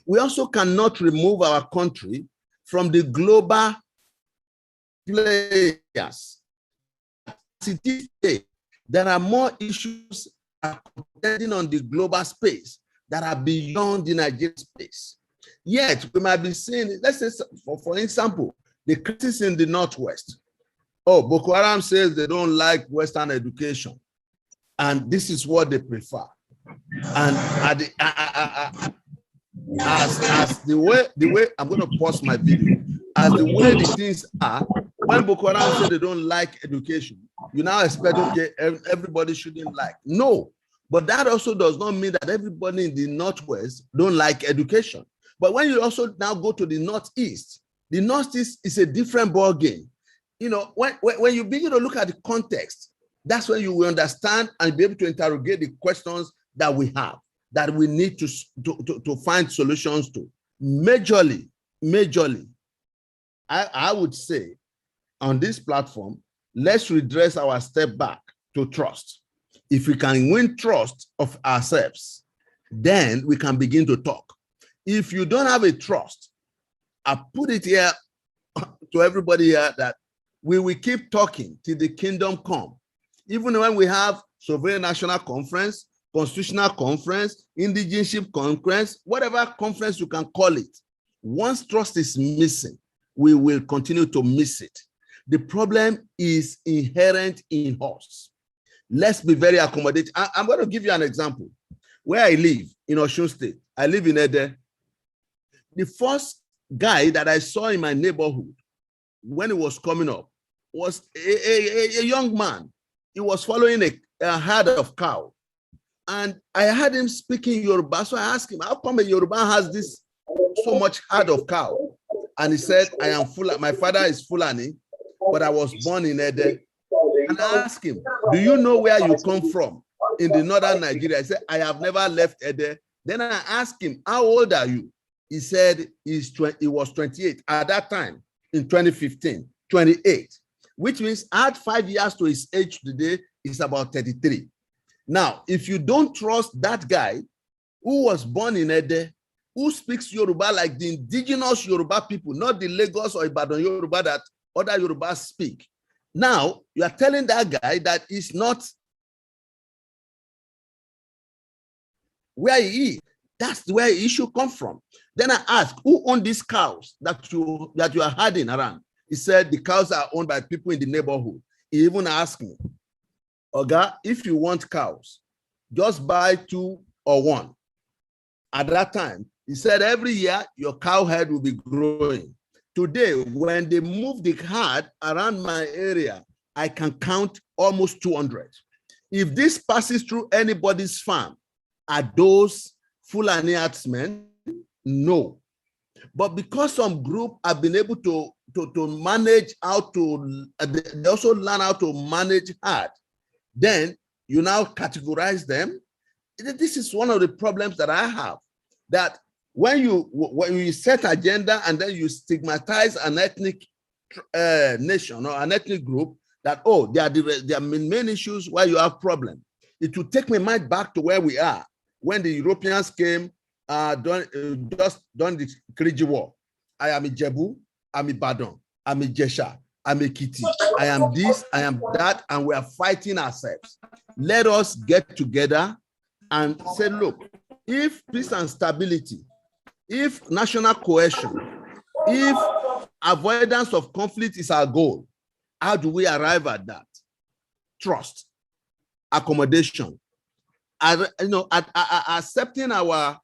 We also cannot remove our country from the global players. Today, there are more issues contending on the global space that are beyond the Nigerian space. Yet, we might be seeing, let's say, for example, the crisis in the Northwest. Oh, Boko Haram says they don't like Western education, and this is what they prefer. And as the way I'm going to pause my video, as the way the things are, when Boko Haram say they don't like education, you now expect, okay, everybody shouldn't like. No, but that also does not mean that everybody in the Northwest don't like education. But when you also now go to the Northeast is a different ball game. You know, when you begin to look at the context, that's when you will understand and be able to interrogate the questions that we have, that we need to find solutions to. Majorly, I would say on this platform, let's redress our step back to trust. If we can win trust of ourselves, then we can begin to talk. If you don't have a trust, I put it here to everybody here that we will keep talking till the kingdom come. Even when we have Sovereign National Conference, Constitutional Conference, Indigenship Conference, whatever conference you can call it, once trust is missing, we will continue to miss it. The problem is inherent in us. Let's be very accommodating. I'm going to give you an example. Where I live in Osun State, I live in Ede. The first guy that I saw in my neighborhood when he was coming up was a young man. He was following a herd of cow. And I heard him speaking Yoruba. So I asked him, how come a Yoruba has this so much herd of cow? And he said, I am Fulani. My father is Fulani, but I was born in Ede. And I asked him, do you know where you come from in the northern Nigeria? I said, I have never left Ede. Then I asked him, how old are you? He said he was 28 at that time in 2015, 28, which means add 5 years to his age today is about 33. Now, if you don't trust that guy who was born in Ede, who speaks Yoruba like the indigenous Yoruba people, not the Lagos or Ibadan Yoruba that other Yorubas speak. Now, you are telling that guy that he's not where he is. That's where he should come from. Then I asked, who owned these cows that you are herding around? He said the cows are owned by people in the neighborhood. He even asked me, Oga, if you want cows, just buy 2 or 1. At that time, he said every year your cow herd will be growing. Today, when they move the herd around my area, I can count almost 200. If this passes through anybody's farm, are those Fulani herdsmen? No. But because some group have been able to manage how to, they also learn how to manage herd, then you now categorize them. This is one of the problems that I have, that when you set agenda and then you stigmatize an ethnic nation or an ethnic group, that, oh, they are main issues why you have problem. It will take my mind back to where we are when the Europeans came just during the Kiriji War. I am Ijebu, I'm Ibadan, I'm Ijesha, I'm Ekiti, I am this, I am that, and we are fighting ourselves. Let us get together and say, look, if peace and stability, if national cohesion, if avoidance of conflict is our goal, how do we arrive at that? Trust, accommodation, accepting our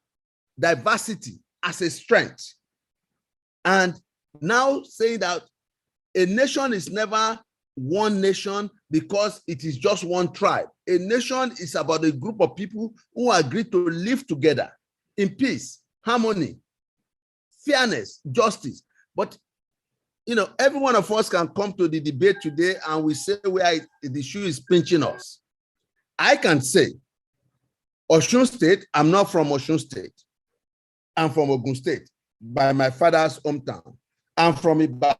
diversity as a strength. And now saying that a nation is never one nation because it is just one tribe. A nation is about a group of people who agree to live together in peace, harmony, fairness, justice. But every one of us can come to the debate today and we say where the shoe is pinching us. I can say, Osun State, I'm not from Osun State. I'm from Ogun State, by my father's hometown. I'm from Ibadan,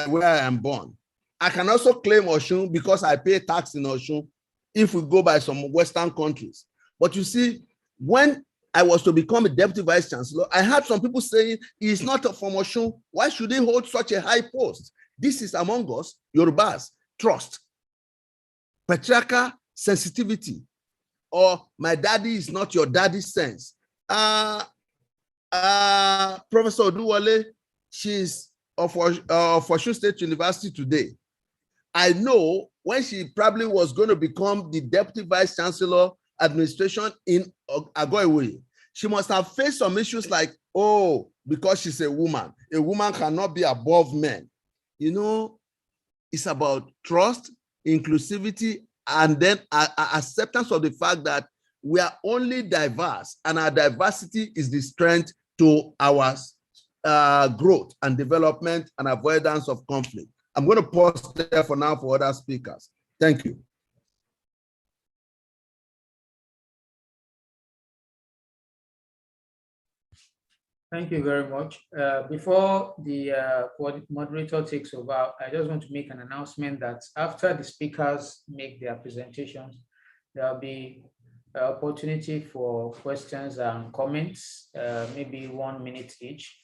where I am born. I can also claim Osun because I pay tax in Osun if we go by some Western countries. But you see, when I was to become a deputy vice chancellor, I had some people saying, he's not from Osun. Why should he hold such a high post? This is among us, Yorubas, trust, patriarchal sensitivity, or my daddy is not your daddy's sense. Professor Oduwole, she's of Osun State University today. I know when she probably was going to become the deputy vice chancellor administration in Agoiwe, she must have faced some issues like, oh, because she's a woman cannot be above men. It's about trust, inclusivity, and then acceptance of the fact that we are only diverse, and our diversity is the strength to our growth and development and avoidance of conflict. I'm going to pause there for now for other speakers. Thank you. Thank you very much. Before the moderator takes over, I just want to make an announcement that after the speakers make their presentations, there will be an opportunity for questions and comments, maybe 1 minute each,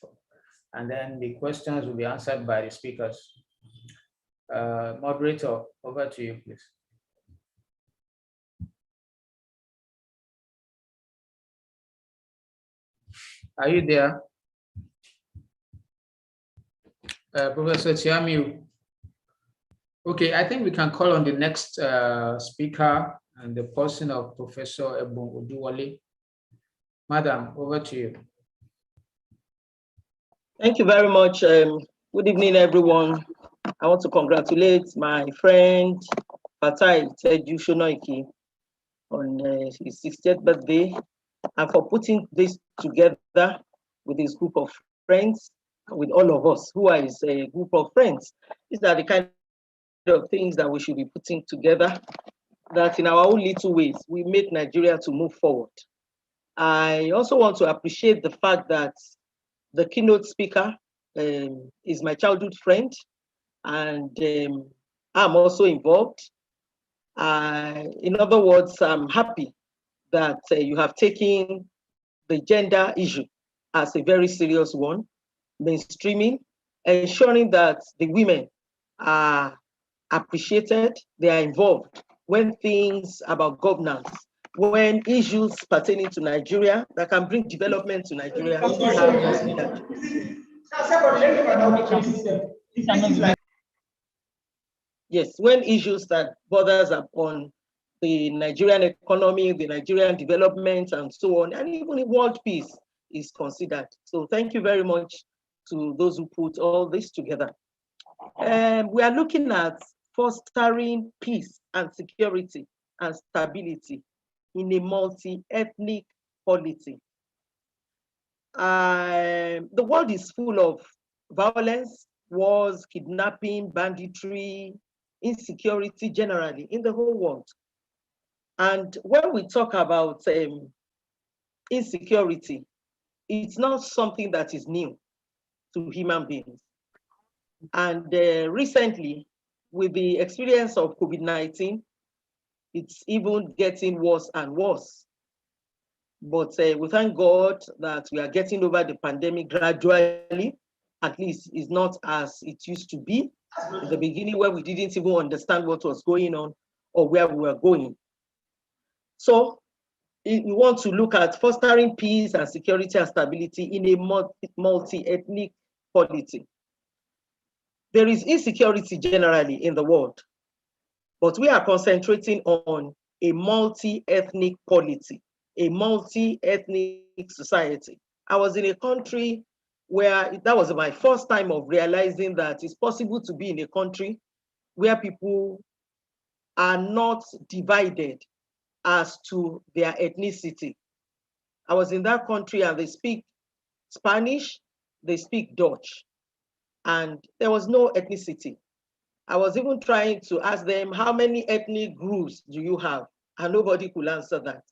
and then the questions will be answered by the speakers. Moderator, over to you, please. Are you there? Professor Chiamiu. Okay, I think we can call on the next speaker and the person of Professor Ebon Oduwole. Madam, over to you. Thank you very much. Good evening, everyone. I want to congratulate my friend TEJU SONOIKI on his 60th birthday, and for putting this together with his group of friends, with all of us who are his group of friends. These are the kind of things that we should be putting together, that in our own little ways, we make Nigeria to move forward. I also want to appreciate the fact that the keynote speaker is my childhood friend, and I'm also involved. In other words, I'm happy that you have taken the gender issue as a very serious one, mainstreaming, ensuring that the women are appreciated, they are involved when things about governance, when issues pertaining to Nigeria that can bring development to Nigeria are considered. Yes, when issues that borders upon the Nigerian economy, the Nigerian development, and so on, and even world peace is considered. So thank you very much to those who put all this together. We are looking at fostering peace and security and stability in a multi-ethnic polity. The world is full of violence, wars, kidnapping, banditry, insecurity generally in the whole world. And when we talk about insecurity, it's not something that is new to human beings. And recently, with the experience of COVID-19, it's even getting worse and worse. But we thank God that we are getting over the pandemic gradually. At least it's not as it used to be in the beginning, where we didn't even understand what was going on or where we were going. So we want to look at fostering peace and security and stability in a multi-ethnic polity. There is insecurity generally in the world, but we are concentrating on a multi-ethnic polity, a multi-ethnic society. I was in a country where that was my first time of realizing that it's possible to be in a country where people are not divided as to their ethnicity. I was in that country and they speak Spanish, they speak Dutch, and there was no ethnicity. I was even trying to ask them, how many ethnic groups do you have? And nobody could answer that.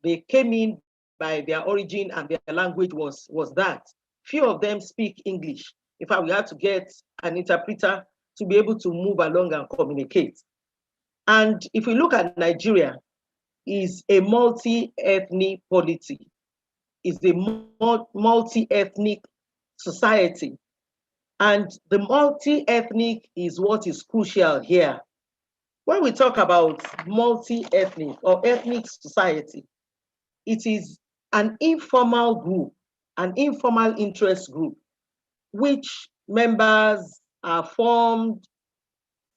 They came in by their origin and their language was that. Few of them speak English. In fact, we had to get an interpreter to be able to move along and communicate. And if we look at Nigeria, is a multi-ethnic polity, is a multi-ethnic society. And the multi-ethnic is what is crucial here. When we talk about multi-ethnic or ethnic society, it is an informal group, an informal interest group, which members are formed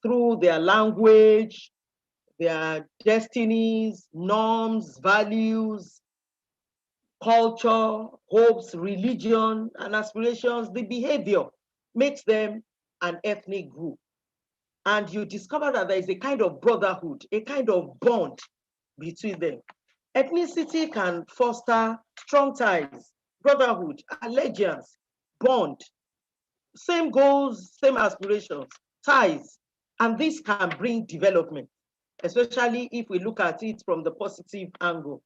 through their language, their destinies, norms, values, culture, hopes, religion, and aspirations. The behavior makes them an ethnic group. And you discover that there is a kind of brotherhood, a kind of bond between them. Ethnicity can foster strong ties, brotherhood, allegiance, bond, same goals, same aspirations, ties, and this can bring development, especially if we look at it from the positive angle.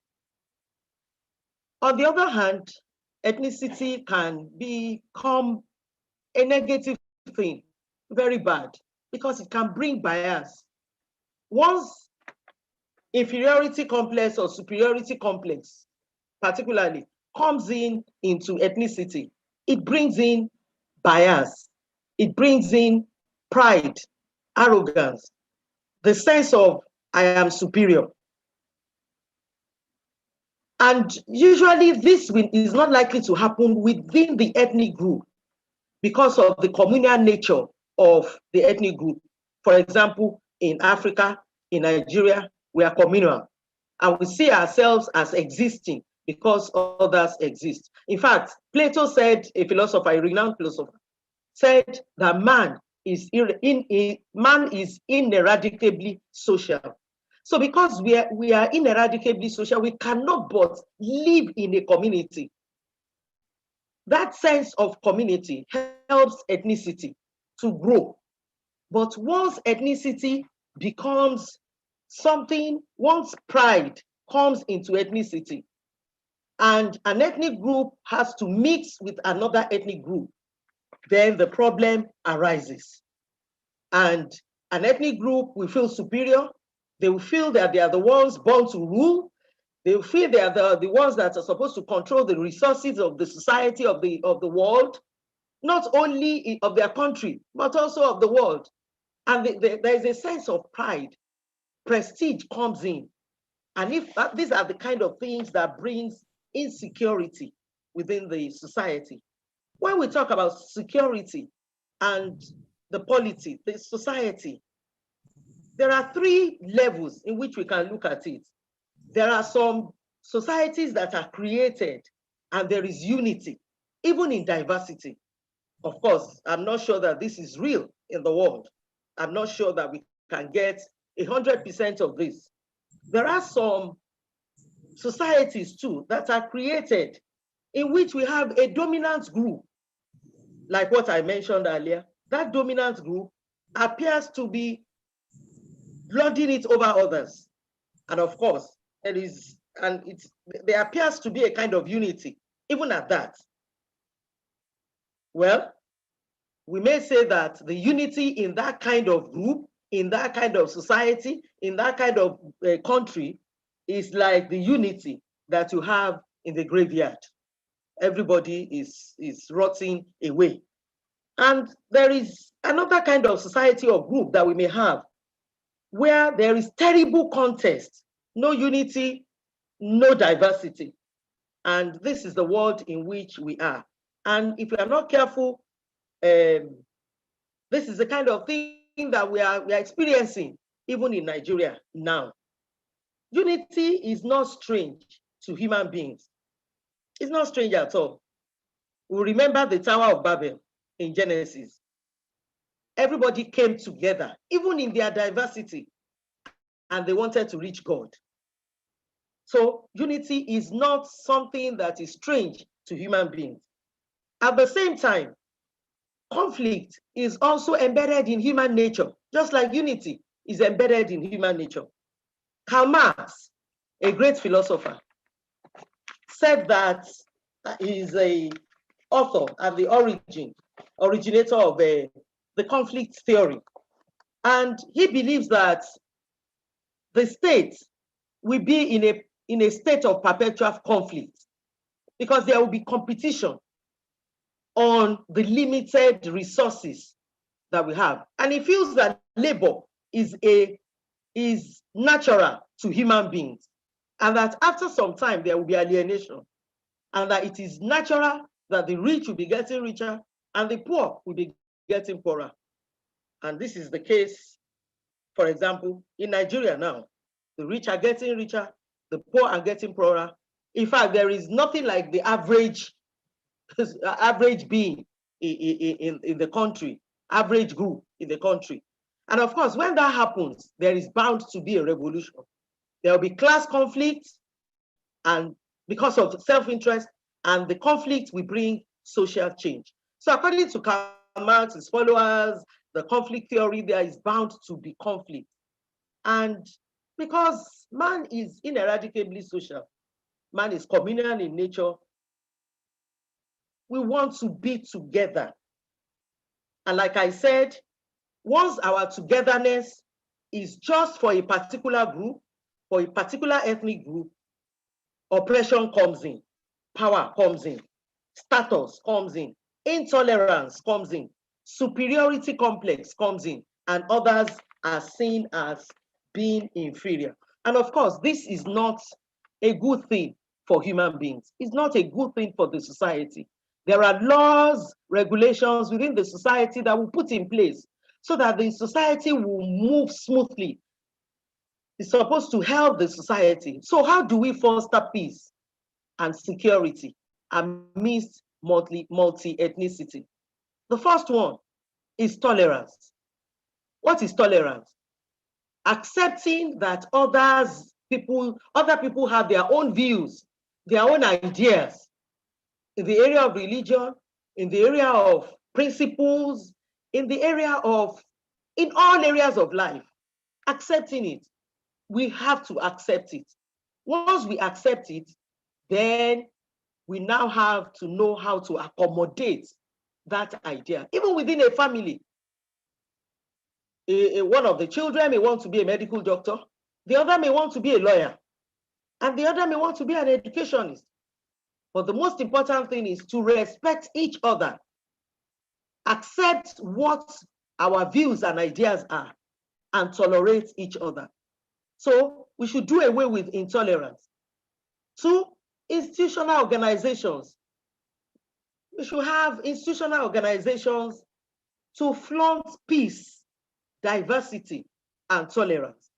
On the other hand, ethnicity can become a negative thing, very bad, because it can bring bias. Once inferiority complex or superiority complex, particularly, comes into ethnicity, it brings in bias, it brings in pride, arrogance, the sense of I am superior. And usually this is not likely to happen within the ethnic group because of the communal nature of the ethnic group. For example, in Africa, in Nigeria, we are communal and we see ourselves as existing because others exist. In fact, Plato said, a philosopher, a renowned philosopher, said that man is ineradicably social. So because we are ineradicably social, we cannot but live in a community. That sense of community helps ethnicity to grow. But once ethnicity becomes something, once pride comes into ethnicity, and an ethnic group has to mix with another ethnic group, then the problem arises. And an ethnic group will feel superior. They will feel that they are the ones born to rule. They will feel they are the ones that are supposed to control the resources of the society of the world, not only of their country, but also of the world. And there is a sense of pride. Prestige comes in. And these are the kind of things that brings insecurity within the society. When we talk about security and the polity, the society, there are three levels in which we can look at it. There are some societies that are created and there is unity, even in diversity. Of course, I'm not sure that this is real in the world. I'm not sure that we can get 100% of this. There are some societies too that are created in which we have a dominant group, like what I mentioned earlier. That dominant group appears to be lording it over others. And of course, there appears to be a kind of unity, even at that. Well, we may say that the unity in that kind of group, in that kind of society, in that kind of country is like the unity that you have in the graveyard. Everybody is rotting away. And there is another kind of society or group that we may have where there is terrible contest, no unity, no diversity. And this is the world in which we are. And if we are not careful, this is the kind of thing that we are experiencing even in Nigeria now. Unity is not strange to human beings. It's not strange at all. We remember the Tower of Babel in Genesis. Everybody came together, even in their diversity, and they wanted to reach God. So unity is not something that is strange to human beings. At the same time, conflict is also embedded in human nature, just like unity is embedded in human nature. Karl Marx, a great philosopher, said that he is an author and the originator of the conflict theory. And he believes that the state will be in a state of perpetual conflict because there will be competition on the limited resources that we have. And he feels that labor is natural to human beings, and that after some time there will be alienation, and that it is natural that the rich will be getting richer and the poor will be getting poorer. And this is the case, for example, in Nigeria now. The rich are getting richer, the poor are getting poorer. In fact, there is nothing like the average being in the country, average group in the country. And of course, when that happens, there is bound to be a revolution. There will be class conflict, and because of self-interest, and the conflict will bring social change. So according to Karl Marx, his followers, the conflict theory, there is bound to be conflict. And because man is ineradicably social, man is communal in nature, we want to be together. And like I said, once our togetherness is just for a particular group, for a particular ethnic group, oppression comes in, power comes in, status comes in, intolerance comes in, superiority complex comes in, and others are seen as being inferior. And of course, this is not a good thing for human beings. It's not a good thing for the society. There are laws, regulations within the society that will put in place so that the society will move smoothly. It's supposed to help the society. So how do we foster peace and security amidst multi-ethnicity? The first one is tolerance. What is tolerance? Accepting that other people have their own views, their own ideas in the area of religion, in the area of principles, in all areas of life. Accepting it. We have to accept it. Once we accept it, then we now have to know how to accommodate that idea. Even within a family, one of the children may want to be a medical doctor, the other may want to be a lawyer, and the other may want to be an educationist. But the most important thing is to respect each other, accept what our views and ideas are, and tolerate each other. So we should do away with intolerance. 2, institutional organizations. We should have institutional organizations to flaunt peace, diversity, and tolerance.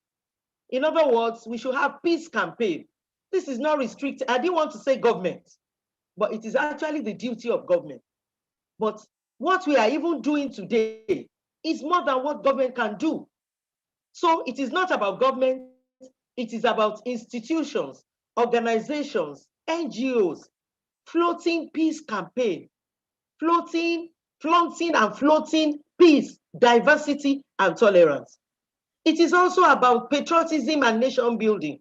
In other words, we should have peace campaign. This is not restricted. I didn't want to say government, but it is actually the duty of government. But what we are even doing today is more than what government can do. So it is not about government, it is about institutions, organizations, NGOs, floating peace campaign, flaunting and floating peace, diversity, and tolerance. It is also about patriotism and nation building.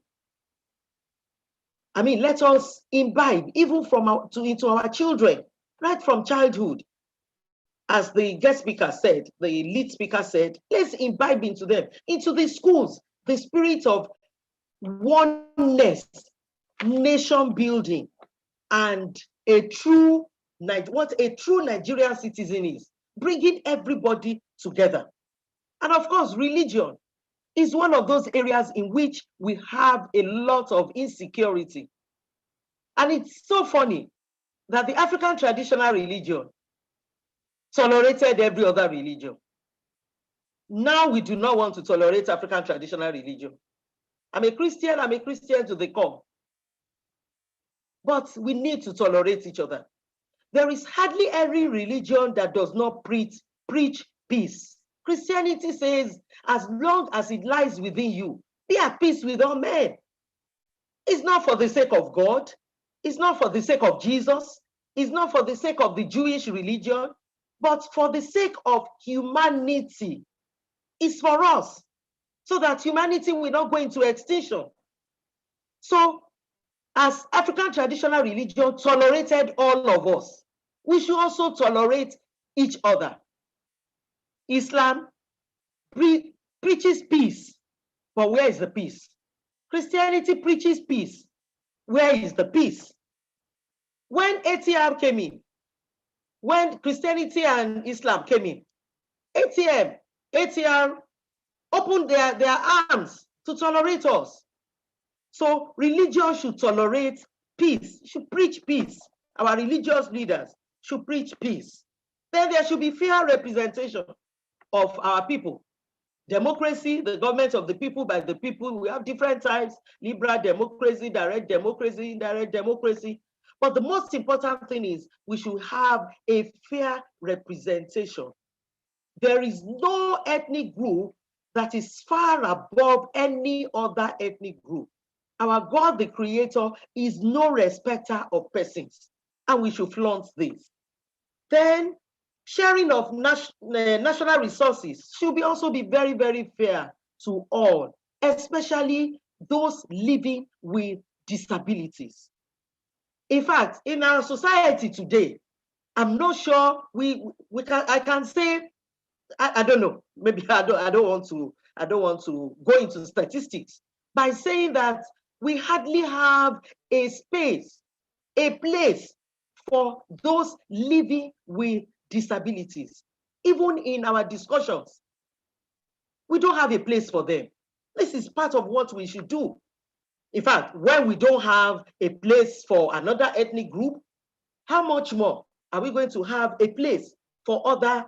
I mean, let us imbibe even into our children, right from childhood. As the guest speaker said, the lead speaker said, let's imbibe into them, into the schools, the spirit of oneness, nation building, and what a true Nigerian citizen is, bringing everybody together. And of course, religion is one of those areas in which we have a lot of insecurity. And it's so funny that the African traditional religion tolerated every other religion. Now we do not want to tolerate African traditional religion. I'm a Christian to the core. But we need to tolerate each other. There is hardly any religion that does not preach peace. Christianity says, as long as it lies within you, be at peace with all men. It's not for the sake of God. It's not for the sake of Jesus. It's not for the sake of the Jewish religion, but for the sake of humanity. It's for us, so that humanity will not go into extinction. So, as African traditional religion tolerated all of us, we should also tolerate each other. Islam preaches peace, but where is the peace? Christianity preaches peace. Where is the peace? When ATR came in, when Christianity and Islam came in, ATR opened their arms to tolerate us. So religion should tolerate peace, should preach peace. Our religious leaders should preach peace. Then there should be fair representation of our people. Democracy, the government of the people, by the people. We have different types: liberal democracy, direct democracy, indirect democracy. But the most important thing is we should have a fair representation. There is no ethnic group that is far above any other ethnic group. Our God, the Creator, is no respecter of persons, and we should flaunt this. Then, sharing of national resources should also be very, very fair to all, especially those living with disabilities. In fact, in our society today, I'm not sure I can say, I don't know, maybe I don't want to go into statistics by saying that we hardly have a space, a place for those living with disabilities. Even in our discussions, we don't have a place for them. This is part of what we should do. In fact, when we don't have a place for another ethnic group, how much more are we going to have a place for other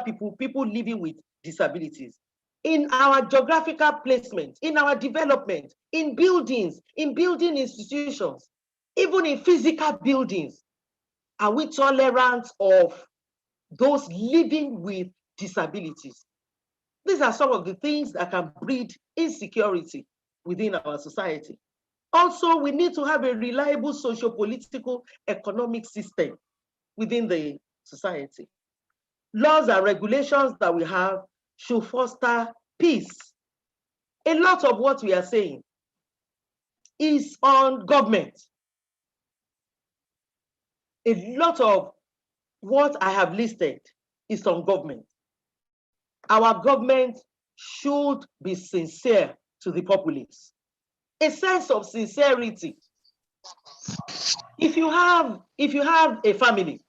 people living with disabilities? In our geographical placement, in our development, in buildings, in building institutions, even in physical buildings, are we tolerant of those living with disabilities? These are some of the things that can breed insecurity within our society. Also, we need to have a reliable socio-political economic system within the society. Laws and regulations that we have should foster peace. A lot of what we are saying is on government. A lot of what I have listed is on government. Our government should be sincere to the populace. A sense of sincerity. If you have a family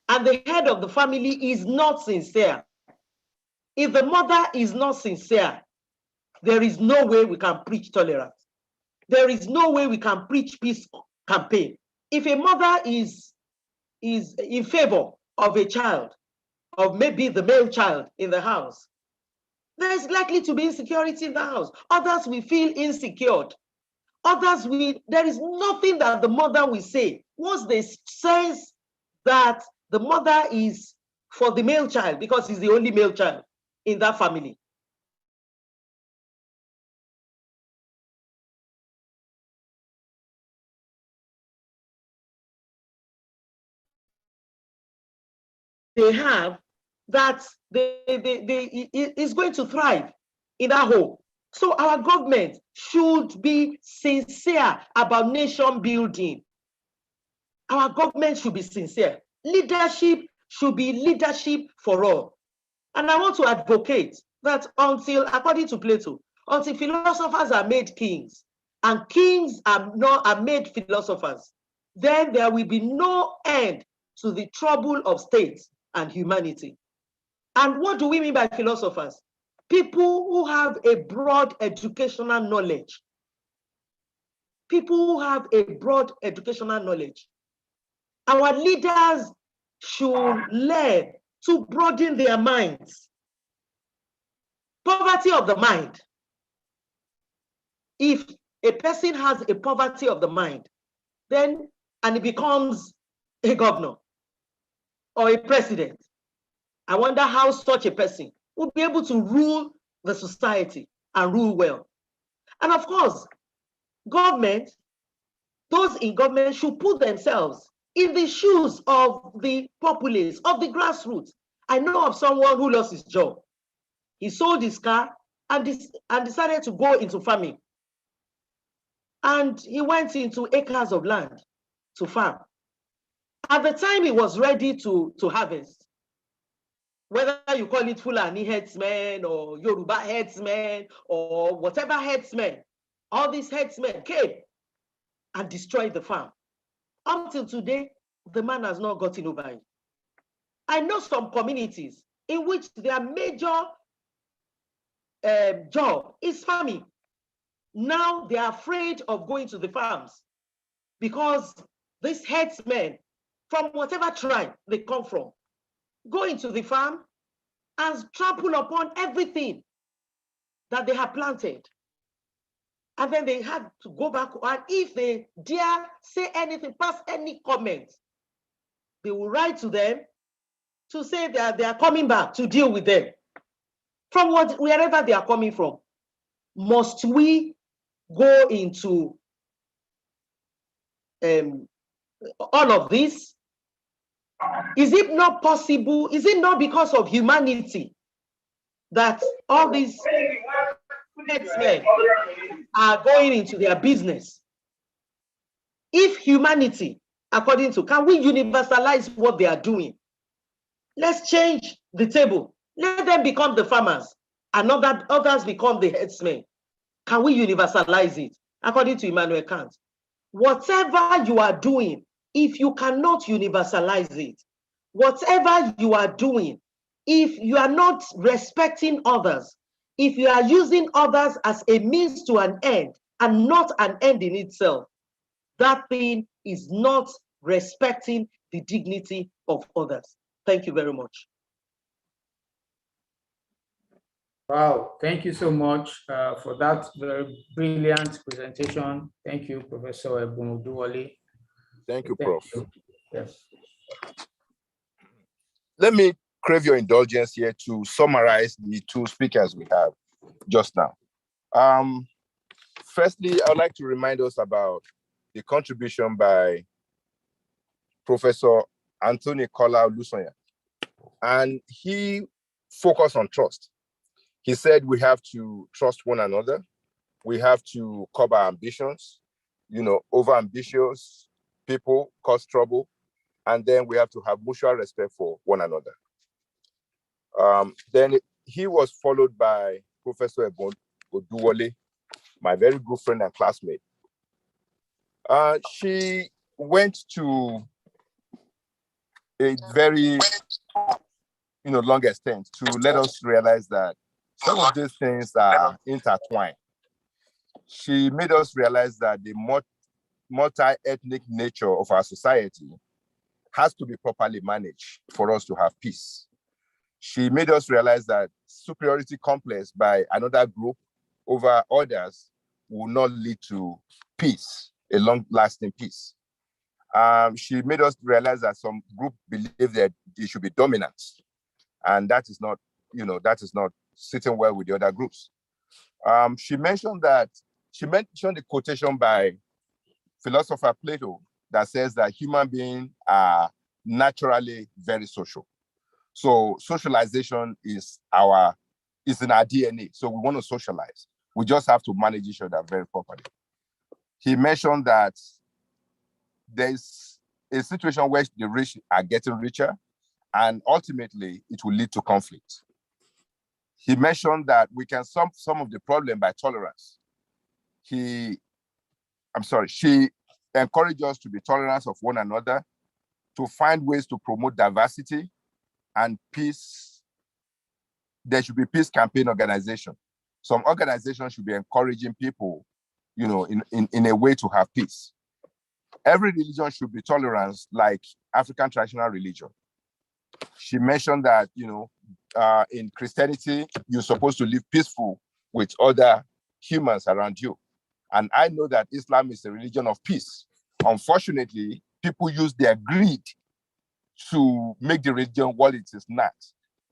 and the head of the family is not sincere, if the mother is not sincere, there is no way we can preach tolerance. There is no way we can preach peace campaign. If a mother is in favor of a child, of maybe the male child in the house, there is likely to be insecurity in the house. Others will feel insecure. Others will, there is nothing that the mother will say. Once they sense that the mother is for the male child because he's the only male child in that family, they have, that is going to thrive in that home. So our government should be sincere about nation building. Our government should be sincere. Leadership should be leadership for all. And I want to advocate that until, according to Plato, until philosophers are made kings and kings are made philosophers, then there will be no end to the trouble of states and humanity. And what do we mean by philosophers? People who have a broad educational knowledge. People who have a broad educational knowledge. Our leaders should learn to broaden their minds. Poverty of the mind. If a person has a poverty of the mind, then, and he becomes a governor or a president, I wonder how such a person will be able to rule the society and rule well. And of course, government, those in government should put themselves in the shoes of the populace, of the grassroots. I know of someone who lost his job. He sold his car and decided to go into farming. And he went into acres of land to farm. At the time he was ready to harvest, whether you call it Fulani headsmen or Yoruba headsmen or whatever headsmen, all these headsmen came and destroyed the farm. Until today, the man has not gotten over it. I know some communities in which their major job is farming. Now they are afraid of going to the farms because these headsmen, from whatever tribe they come from, go into the farm and trample upon everything that they have planted. And then they had to go back, and if they dare say anything, pass any comment, they will write to them to say that they are coming back to deal with them from wherever they are coming from. Must we go into all of this? Is it not possible? Is it not because of humanity that all these men are going into their business? If humanity, according to, can we universalize what they are doing? Let's change the table. Let them become the farmers and others become the headsmen. Can we universalize it? According to Immanuel Kant, whatever you are doing, if you cannot universalize it, whatever you are doing, if you are not respecting others, if you are using others as a means to an end and not an end in itself, that thing is not respecting the dignity of others. Thank you very much. Wow, thank you so much for that very brilliant presentation. Thank you, Professor Ebumuduwole. Thank you, Prof. Yes. Let me crave your indulgence here to summarize the two speakers we have just now. Firstly, I'd like to remind us about the contribution by Professor Anthony Kola Olusoya, and he focused on trust. He said we have to trust one another, we have to curb our ambitions, overambitious people cause trouble. And then we have to have mutual respect for one another. Then he was followed by Professor Oduwole, my very good friend and classmate. She went to a very long extent to let us realize that some of these things are intertwined. She made us realize that the multi-ethnic nature of our society has to be properly managed for us to have peace. She made us realize that superiority complex by another group over others will not lead to peace, a long-lasting peace. She made us realize that some group believe that they should be dominant, and that is not sitting well with the other groups. She mentioned the quotation by philosopher Plato that says that human beings are naturally very social. So socialization is in our DNA. So we want to socialize. We just have to manage each other very properly. He mentioned that there's a situation where the rich are getting richer, and ultimately it will lead to conflict. He mentioned that we can solve some of the problem by tolerance. She encouraged us to be tolerant of one another, to find ways to promote diversity and peace. There should be peace campaign organization. Some organizations should be encouraging people, in a way to have peace. Every religion should be tolerant, like African traditional religion. She mentioned that, in Christianity, you're supposed to live peaceful with other humans around you. And I know that Islam is a religion of peace. Unfortunately, people use their greed to make the religion what it is not.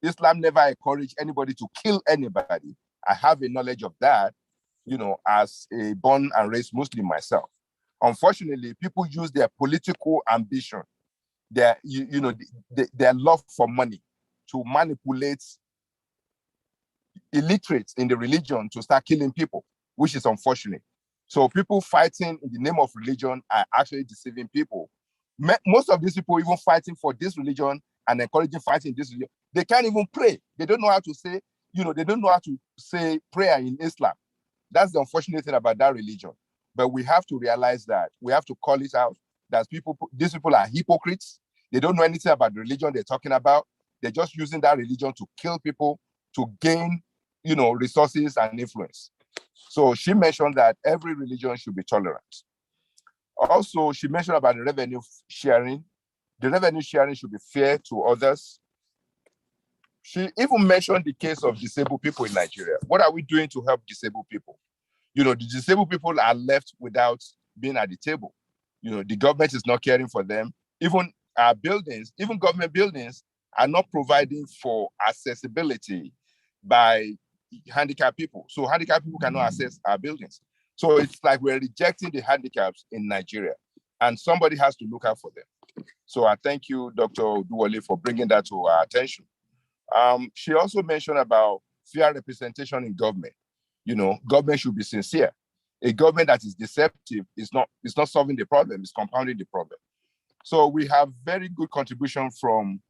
Islam never encouraged anybody to kill anybody. I have a knowledge of that, as a born and raised Muslim myself. Unfortunately, people use their political ambition, their love for money to manipulate illiterates in the religion to start killing people, which is unfortunate. So people fighting in the name of religion are actually deceiving people. Most of these people even fighting for this religion and encouraging fighting this religion, they can't even pray. They don't know how to say, they don't know how to say prayer in Islam. That's the unfortunate thing about that religion. But we have to realize that we have to call it out, that these people are hypocrites. They don't know anything about the religion they're talking about. They're just using that religion to kill people, to gain, resources and influence. So she mentioned that every religion should be tolerant. Also, she mentioned about the revenue sharing. The revenue sharing should be fair to others. She even mentioned the case of disabled people in Nigeria. What are we doing to help disabled people? The disabled people are left without being at the table. The government is not caring for them. Even our buildings, even government buildings, are not providing for accessibility by handicapped people. So handicapped people cannot access our buildings. So it's like we're rejecting the handicaps in Nigeria, and somebody has to look out for them. So I thank you, Dr. Oduwole, for bringing that to our attention. She also mentioned about fair representation in government. Government should be sincere. A government that is deceptive is not solving the problem, it's compounding the problem. So we have very good contribution from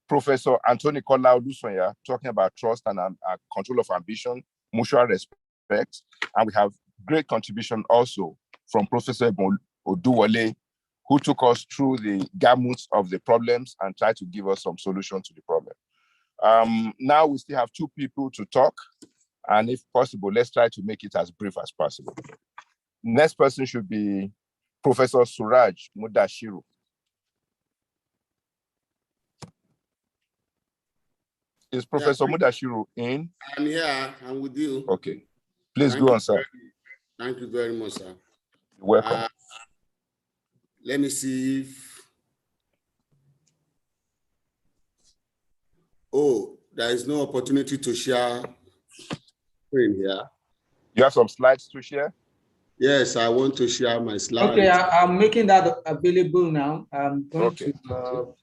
Professor Anthony Kola Olusoya talking about trust and control of ambition, mutual respect. And we have great contribution also from Professor Oduwole, who took us through the gamut of the problems and tried to give us some solution to the problem. Now we still have two people to talk. And if possible, let's try to make it as brief as possible. Next person should be Professor Suraj Mudashiru. Is Professor Mudashiru in? I'm here. I'm with you. Okay. Please go on, sir. Thank you very much, sir. You're welcome. Let me see if... Oh, there is no opportunity to share screen here. You have some slides to share? Yes, I want to share my slides. Okay, I'm making that available now. I'm going to...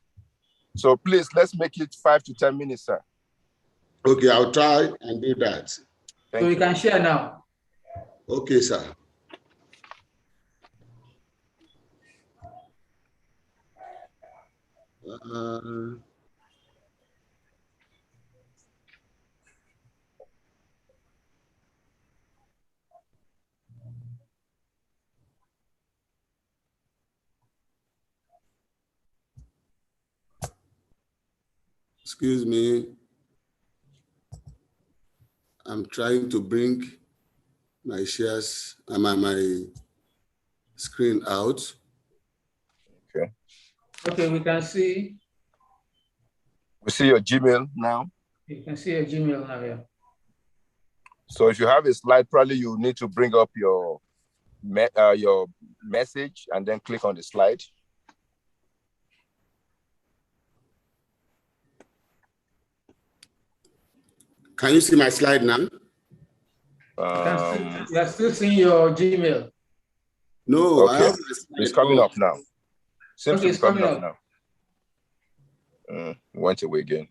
So please, let's make it 5 to 10 minutes, sir. Okay, I'll try and do that. So you can share now. Okay, sir. Excuse me. I'm trying to bring my shares and my screen out. Okay. Okay, we can see. We see your Gmail now. You can see your Gmail now, yeah. So if you have a slide, probably you need to bring up your message and then click on the slide. Can you see my slide now? You are still seeing your Gmail. No, okay. It's coming up now. Seems to be coming up now. Went away again.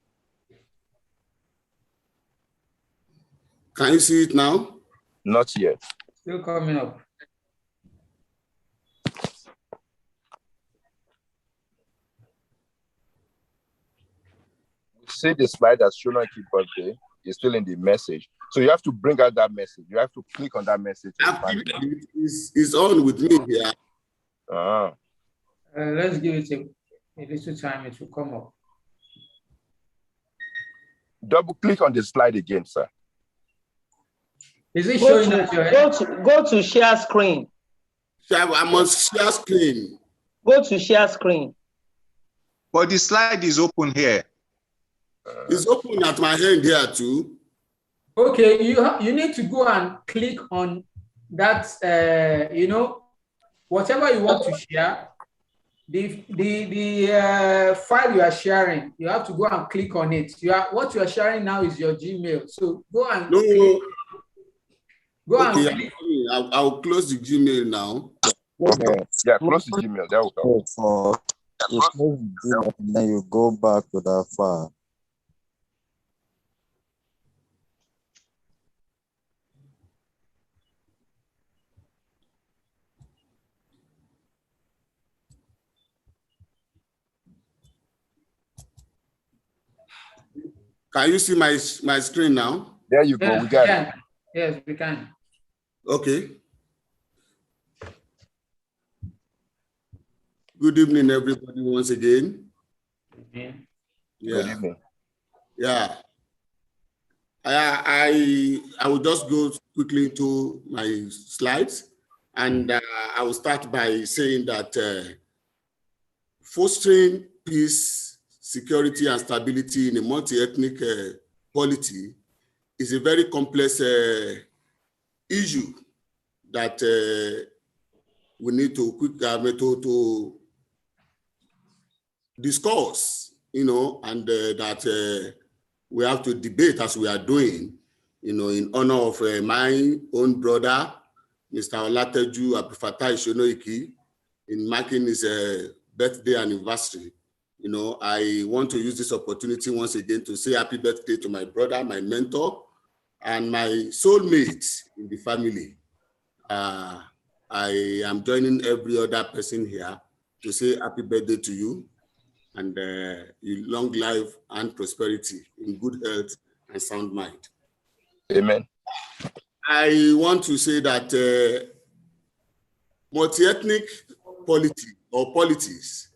Can you see it now? Not yet. Still coming up. See the slide that's SONOIKI birthday is still in the message. So you have to bring out that message. You have to click on that message. It's on with me here. Let's give it a little time. It will come up. Double click on the slide again, sir. Is it showing at your end? Go to share screen. I must share screen. Go to share screen. But the slide is open here. It's open at my hand here too. Okay, you need to go and click on that. Whatever you want to share, the file you are sharing, you have to go and click on it. What you are sharing now is your Gmail. So go and click. Click. I'll close the Gmail now. Okay. Yeah, close the Gmail. There we go. You close the Gmail and then you go back to that file. Can you see my screen now? There you go. We got it. Yes, we can. Okay. Good evening, everybody, once again. Yeah. Good evening. Yeah. I will just go quickly into my slides, and I will start by saying that fostering peace, security, and stability in a multi-ethnic polity is a very complex issue that we need to discuss, and that we have to debate as we are doing, in honor of my own brother, Mr. TEJU SONOIKI, in marking his birthday anniversary. I want to use this opportunity once again to say happy birthday to my brother, my mentor, and my soulmate in the family. I am joining every other person here to say happy birthday to you, and long life and prosperity in good health and sound mind. Amen. I want to say that multi-ethnic polity or polities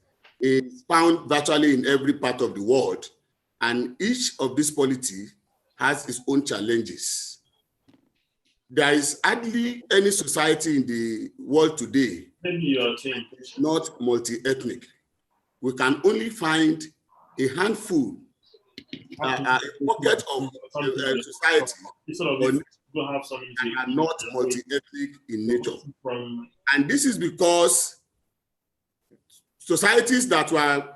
is found virtually in every part of the world, and each of these polities has its own challenges. There is hardly any society in the world today not multi-ethnic. We can only find a handful, a pocket of society that are not multi-ethnic in nature. And this is because societies that were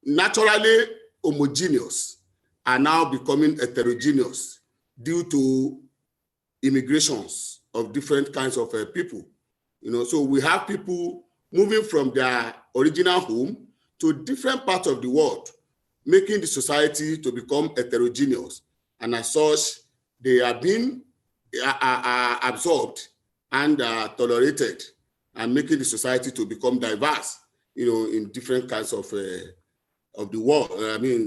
naturally homogeneous are now becoming heterogeneous due to immigrations of different kinds of people. So we have people moving from their original home to different parts of the world, making the society to become heterogeneous. And as such, they are being absorbed and tolerated, and making the society to become diverse, in different kinds of the world,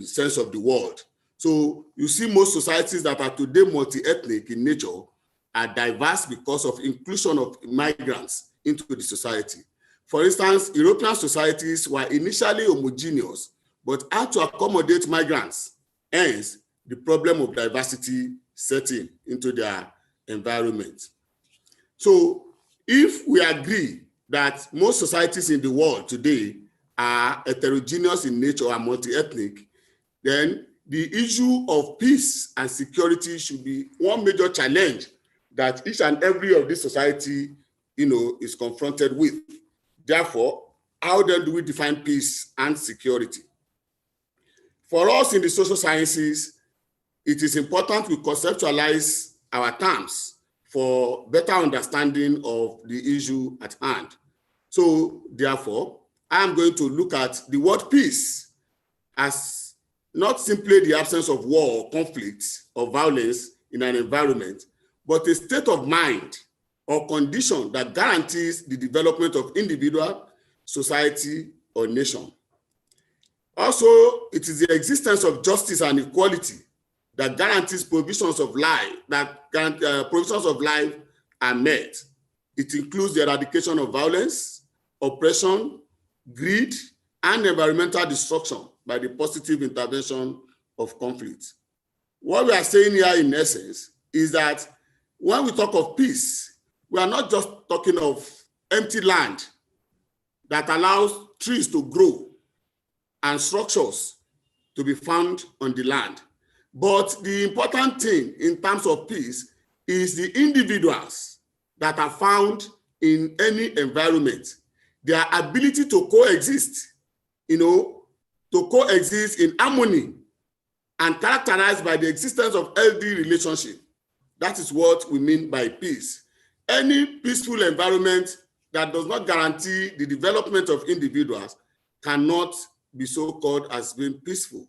sense of the world. So you see most societies that are today multi-ethnic in nature are diverse because of inclusion of migrants into the society. For instance, European societies were initially homogeneous, but had to accommodate migrants. Hence, the problem of diversity setting into their environment. So if we agree that most societies in the world today are heterogeneous in nature and multi-ethnic, then the issue of peace and security should be one major challenge that each and every of this society, is confronted with. Therefore, how then do we define peace and security? For us in the social sciences, it is important we conceptualize our terms for better understanding of the issue at hand. So therefore, I am going to look at the word peace as not simply the absence of war, conflict, or violence in an environment, but a state of mind or condition that guarantees the development of individual, society, or nation. Also, it is the existence of justice and equality that guarantees provisions of life, provisions of life are met. It includes the eradication of violence, oppression, greed, and environmental destruction by the positive intervention of conflict. What we are saying here in essence is that when we talk of peace, we are not just talking of empty land that allows trees to grow and structures to be found on the land. But the important thing in terms of peace is the individuals that are found in any environment, their ability to coexist, to coexist in harmony and characterized by the existence of healthy relationship. That is what we mean by peace. Any peaceful environment that does not guarantee the development of individuals cannot be so called as being peaceful.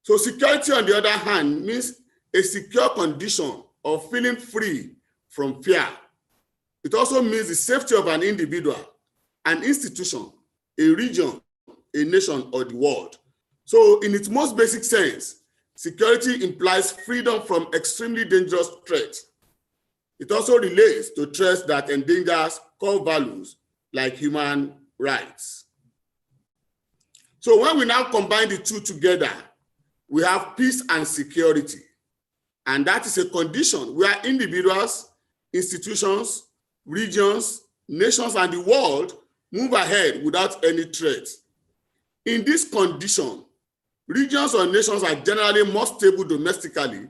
So security, on the other hand, means a secure condition of feeling free from fear. It also means the safety of an individual, an institution, a region, a nation, or the world. So in its most basic sense, security implies freedom from extremely dangerous threats. It also relates to threats that endangers core values like human rights. So when we now combine the two together, we have peace and security. And that is a condition where individuals, institutions, regions, nations, and the world move ahead without any threat. In this condition, regions or nations are generally more stable domestically,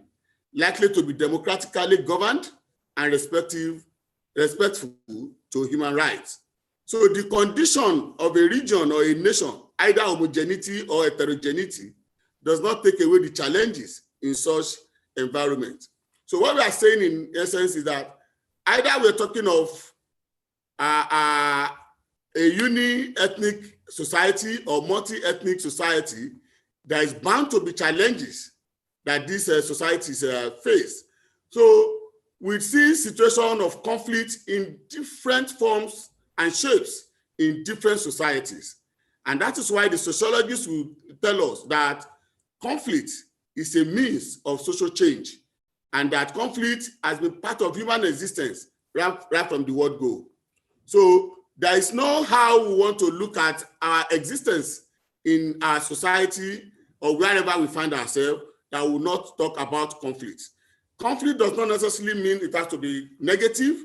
likely to be democratically governed, and respectful to human rights. So the condition of a region or a nation, either homogeneity or heterogeneity, does not take away the challenges in such environment. So what we are saying in essence is that either we're talking of a uni-ethnic society or multi-ethnic society, there is bound to be challenges that these societies face. So we see situation of conflict in different forms and shapes in different societies. And that is why the sociologists will tell us that conflict is a means of social change, and that conflict has been part of human existence right from the word go. So there is no how we want to look at our existence in our society or wherever we find ourselves that will not talk about conflict. Conflict does not necessarily mean it has to be negative.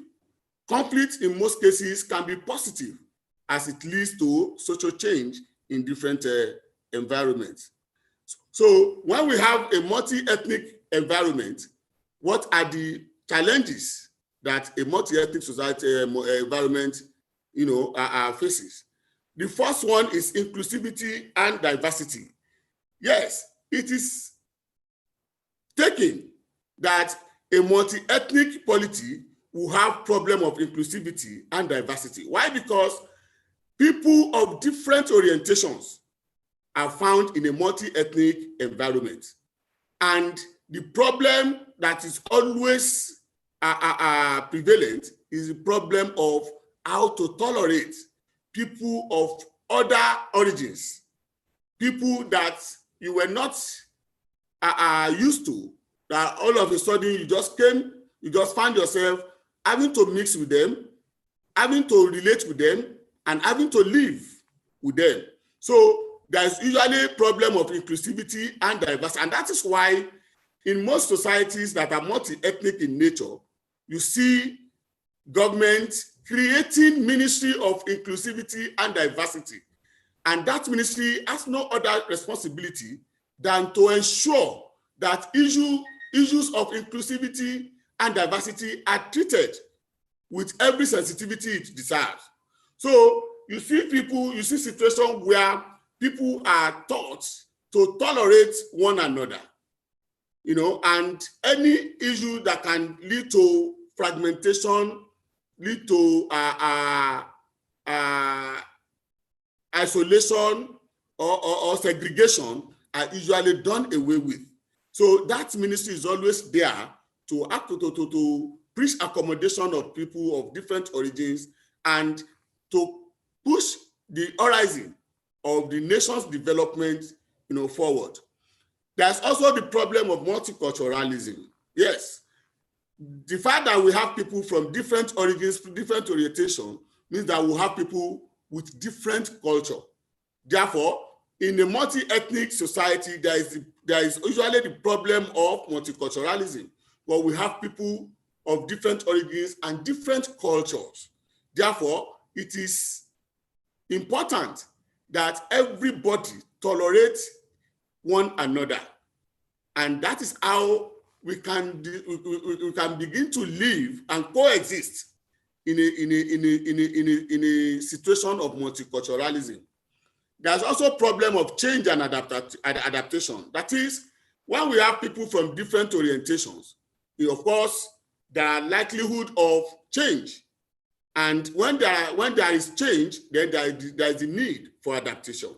Conflict in most cases can be positive as it leads to social change in different environments. So when we have a multi-ethnic environment, what are the challenges that a multi-ethnic society environment faces? The first one is inclusivity and diversity. Yes, it is taken that a multi-ethnic polity will have problem of inclusivity and diversity. Why? Because people of different orientations are found in a multi-ethnic environment. And the problem that is always prevalent is the problem of how to tolerate people of other origins, people that you were not used to, that all of a sudden you just found yourself having to mix with them, having to relate with them, and having to live with them. So there's usually a problem of inclusivity and diversity. And that is why in most societies that are multi-ethnic in nature, you see government creating Ministry of Inclusivity and Diversity. And that ministry has no other responsibility than to ensure that issues of inclusivity and diversity are treated with every sensitivity it deserves. So you see situations where people are taught to tolerate one another, and any issue that can lead to fragmentation, lead to isolation or segregation are usually done away with. So that ministry is always there to preach accommodation of people of different origins and to push the horizon of the nation's development, forward. There's also the problem of multiculturalism. Yes, the fact that we have people from different origins, different orientation, means that we have people with different culture. Therefore, in a multi-ethnic society, there is usually the problem of multiculturalism, where we have people of different origins and different cultures. Therefore, it is important that everybody tolerates one another. And that is how we can begin to live and coexist in a situation of multiculturalism. There's also a problem of change and adaptation. That is, when we have people from different orientations, of course, there are likelihood of change. And when there is change, then there is a need for adaptation.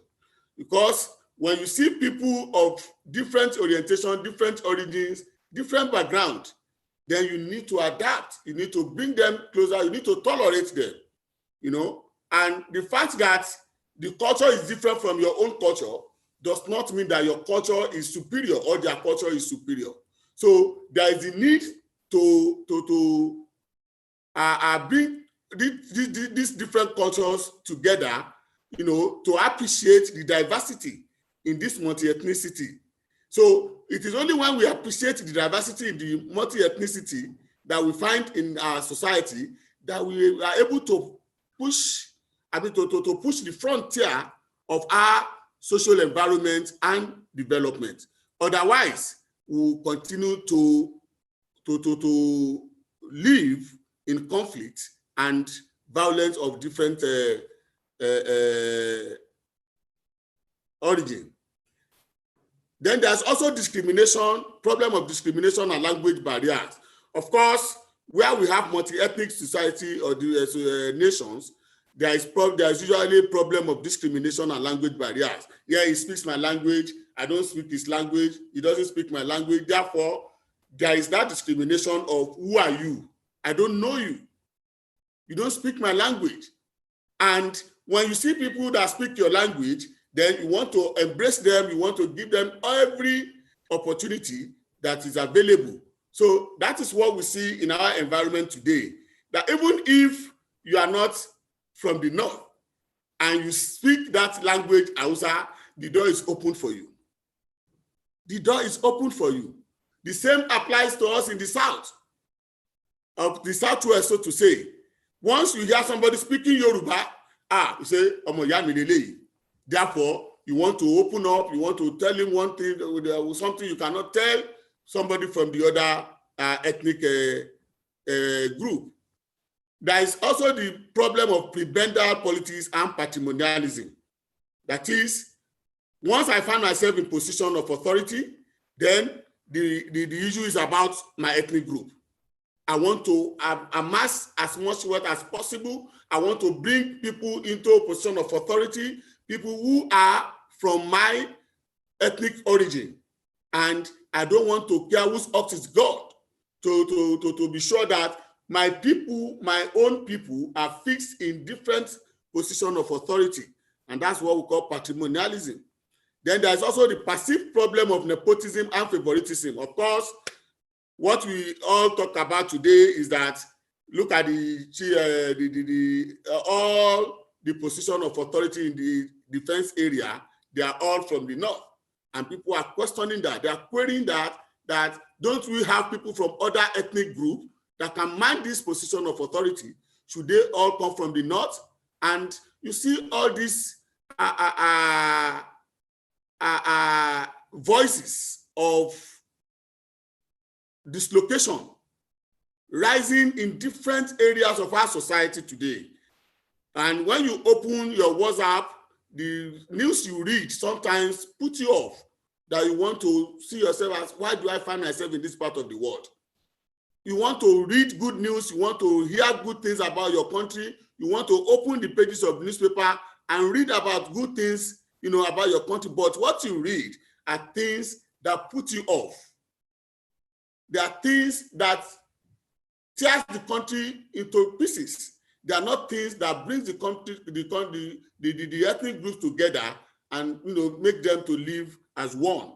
Because when you see people of different orientation, different origins, different background, then you need to adapt. You need to bring them closer. You need to tolerate them, And the fact that the culture is different from your own culture does not mean that your culture is superior or their culture is superior. So there is a need to bring these different cultures together, to appreciate the diversity in this multi-ethnicity. So it is only when we appreciate the diversity in the multi-ethnicity that we find in our society that we are able to push, to push the frontier of our social environment and development. Otherwise, we will continue to live in conflict and violence of different origin. Then there's also discrimination, problem of discrimination and language barriers. Of course, where we have multi-ethnic society or nations, there is usually a problem of discrimination and language barriers. Yeah, he speaks my language, I don't speak his language, he doesn't speak my language. Therefore, there is that discrimination of who are you? I don't know you. You don't speak my language. And when you see people that speak your language, then you want to embrace them, you want to give them every opportunity that is available. So that is what we see in our environment today, that even if you are not from the north and you speak that language, Hausa, the door is open for you. The door is open for you. The same applies to us in the south, of the southwest, so to say. Once you hear somebody speaking Yoruba, you say, Omo ya mi leleyi. Therefore, you want to open up, you want to tell him one thing, something you cannot tell somebody from the other ethnic group. There is also the problem of prebendal politics and patrimonialism. That is, once I find myself in position of authority, then the issue is about my ethnic group. I want to amass as much wealth as possible. I want to bring people into a position of authority, people who are from my ethnic origin. And I don't want to care whose ox is God, to be sure that my people, my own people, are fixed in different positions of authority. And that's what we call patrimonialism. Then there's also the perceived problem of nepotism and favoritism. Of course, what we all talk about today is that look at all the position of authority in the defense area, they are all from the north. And people are questioning that. They are querying that don't we have people from other ethnic groups that can man this position of authority? Should they all come from the north? And you see all these voices of dislocation rising in different areas of our society today. And when you open your WhatsApp, the news you read sometimes put you off, that you want to see yourself as, why do I find myself in this part of the world? You want to read good news, you want to hear good things about your country, you want to open the pages of the newspaper and read about good things, about your country. But what you read are things that put you off. They are things that tears the country into pieces. They are not things that brings the country, the ethnic groups together and make them to live as one.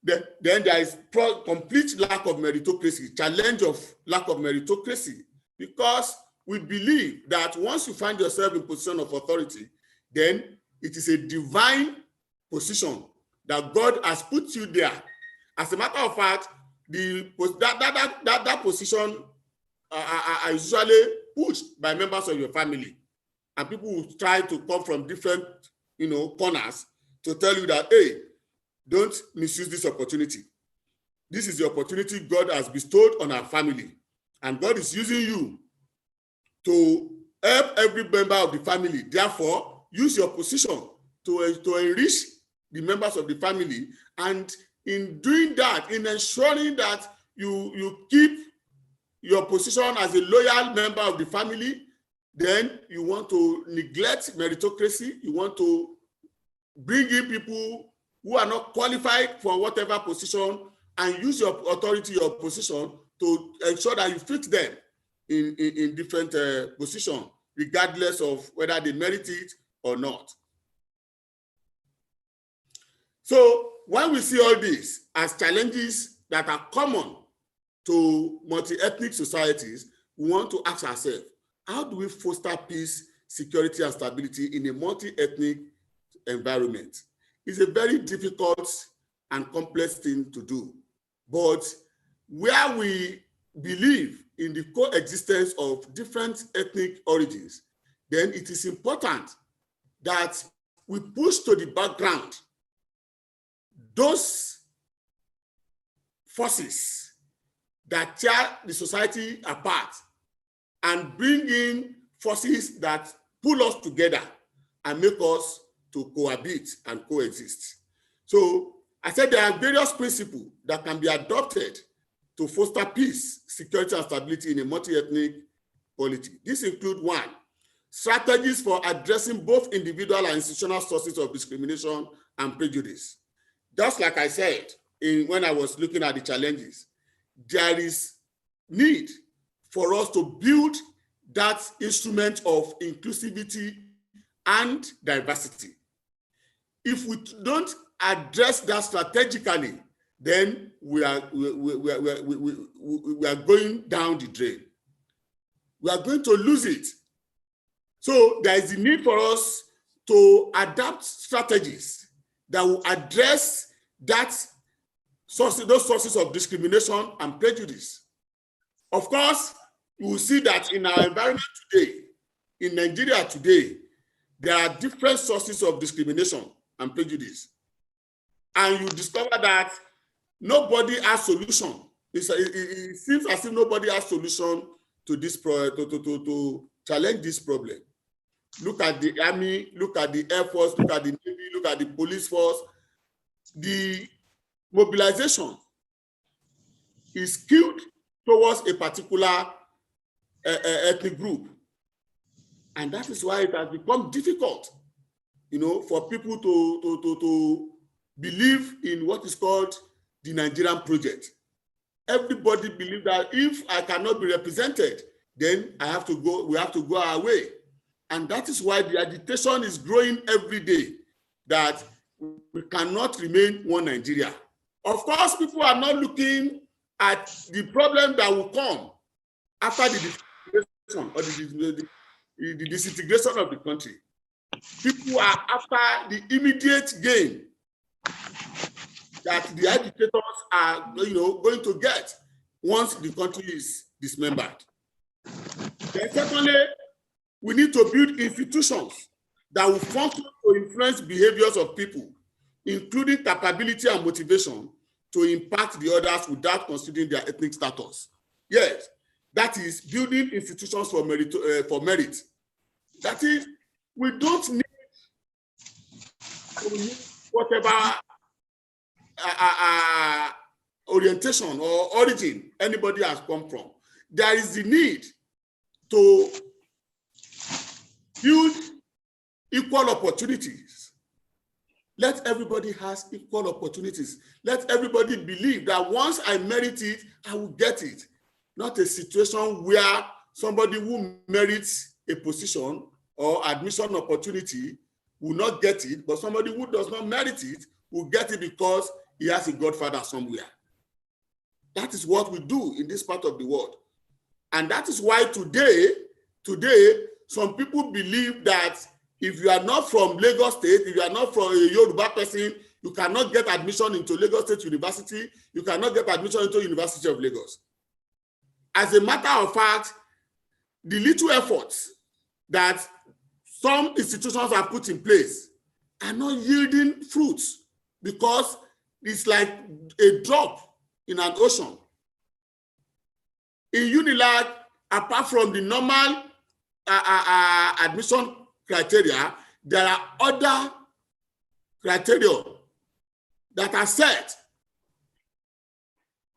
Then there is complete lack of meritocracy, challenge of lack of meritocracy, because we believe that once you find yourself in position of authority, then it is a divine position that God has put you there. As a matter of fact, that position are usually pushed by members of your family, and people will try to come from different corners to tell you that, hey, don't misuse this opportunity. This is the opportunity God has bestowed on our family, and God is using you to help every member of the family. Therefore, use your position to enrich the members of the family, and in doing that, in ensuring that you keep your position as a loyal member of the family, then you want to neglect meritocracy. You want to bring in people who are not qualified for whatever position and use your authority, your position to ensure that you fit them in different positions, regardless of whether they merit it or not. So when we see all this as challenges that are common to multi-ethnic societies, we want to ask ourselves, how do we foster peace, security, and stability in a multi-ethnic environment? It's a very difficult and complex thing to do. But where we believe in the coexistence of different ethnic origins, then it is important that we push to the background those forces that tear the society apart and bring in forces that pull us together and make us to cohabit and coexist. So I said there are various principles that can be adopted to foster peace, security, and stability in a multi-ethnic polity. This includes: 1, strategies for addressing both individual and institutional sources of discrimination and prejudice. Just like I said when I was looking at the challenges, there is need for us to build that instrument of inclusivity and diversity. If we don't address that strategically, then we are going down the drain. We are going to lose it. So there is a need for us to adapt strategies that will address those sources of discrimination and prejudice. Of course, you will see that in our environment today, in Nigeria today, there are different sources of discrimination and prejudice. And you discover that nobody has solution. It seems as if nobody has solution to this to challenge this problem. Look at the Army, look at the Air Force, look at the Navy, look at the police force. The mobilization is skewed towards a particular ethnic group. And that is why it has become difficult, for people to believe in what is called the Nigerian project. Everybody believes that if I cannot be represented, then we have to go our way. And that is why the agitation is growing every day, that we cannot remain one Nigeria. Of course, people are not looking at the problem that will come after the disintegration or the disintegration of the country. People are after the immediate gain that the agitators are, going to get once the country is dismembered. Then secondly, we need to build institutions that will function to influence behaviors of people, including capability and motivation to impact the others without considering their ethnic status. Yes, that is building institutions for merit. That is, we don't need whatever orientation or origin anybody has come from. There is the need to build equal opportunities. Let everybody has equal opportunities. Let everybody believe that once I merit it, I will get it. Not a situation where somebody who merits a position or admission opportunity will not get it, but somebody who does not merit it will get it because he has a godfather somewhere. That is what we do in this part of the world. And that is why today, some people believe that if you are not from Lagos State, if you are not from a Yoruba person, you cannot get admission into Lagos State University, you cannot get admission into University of Lagos. As a matter of fact, the little efforts that some institutions have put in place are not yielding fruits because it's like a drop in an ocean. In UNILAG, apart from the normal admission criteria, there are other criteria that are set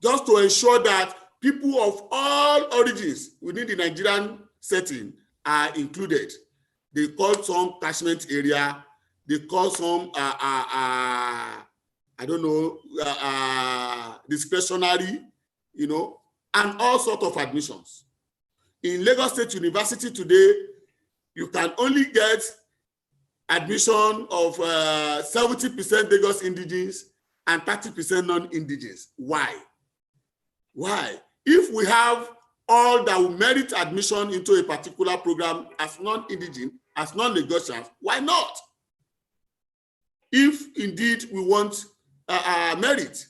just to ensure that people of all origins within the Nigerian setting are included. They call some catchment area, they call some, discretionary, and all sorts of admissions. In Lagos State University today, you can only get admission of 70% Lagos indigenes and 30% non-indigenes. Why? Why? If we have all that will merit admission into a particular program as non-indigene, as non-Lagosians, why not? If indeed we want merit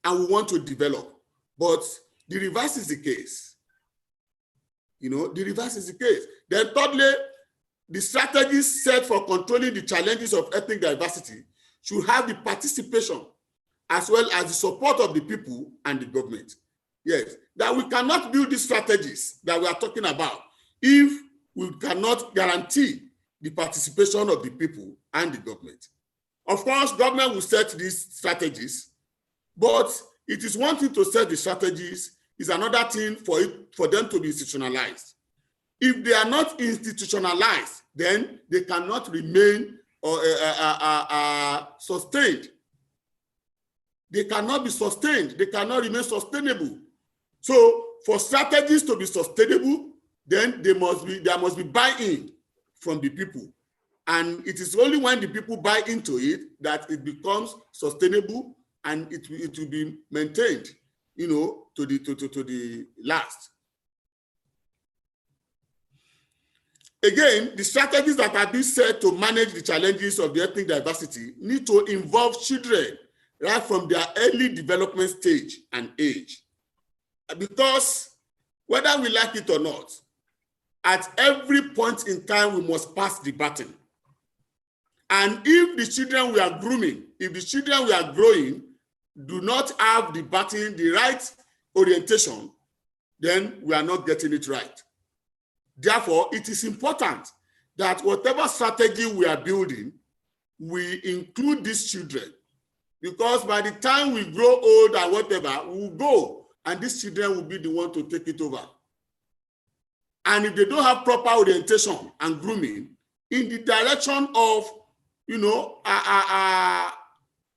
and we want to develop, but the reverse is the case. The reverse is the case. Then thirdly, the strategies set for controlling the challenges of ethnic diversity should have the participation as well as the support of the people and the government. Yes, that we cannot build these strategies that we are talking about if we cannot guarantee the participation of the people and the government. Of course, government will set these strategies, but it is one thing to set the strategies, is another thing for them to be institutionalized. If they are not institutionalized, then they cannot remain sustained. They cannot be sustained. They cannot remain sustainable. So for strategies to be sustainable, then there must be buy-in from the people. And it is only when the people buy into it that it becomes sustainable and it will be maintained, to the last. Again, the strategies that are being set to manage the challenges of the ethnic diversity need to involve children right from their early development stage and age. Because whether we like it or not, at every point in time, we must pass the baton. And if the children we are grooming, if the children we are growing do not have the baton, the right orientation, then we are not getting it right. Therefore, it is important that whatever strategy we are building, we include these children. Because by the time we grow old or whatever, we will go, and these children will be the one to take it over. And if they don't have proper orientation and grooming in the direction of,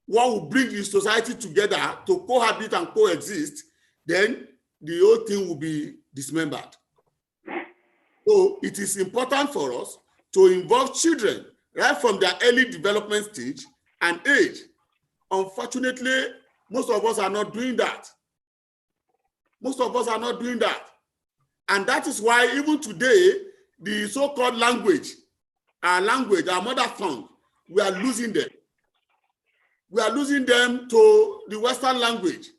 what will bring the society together to cohabit and coexist, then the whole thing will be dismembered. So it is important for us to involve children right from their early development stage and age. Unfortunately, most of us are not doing that. Most of us are not doing that. And that is why even today, the so-called language, our mother tongue, we are losing them. We are losing them to the Western language.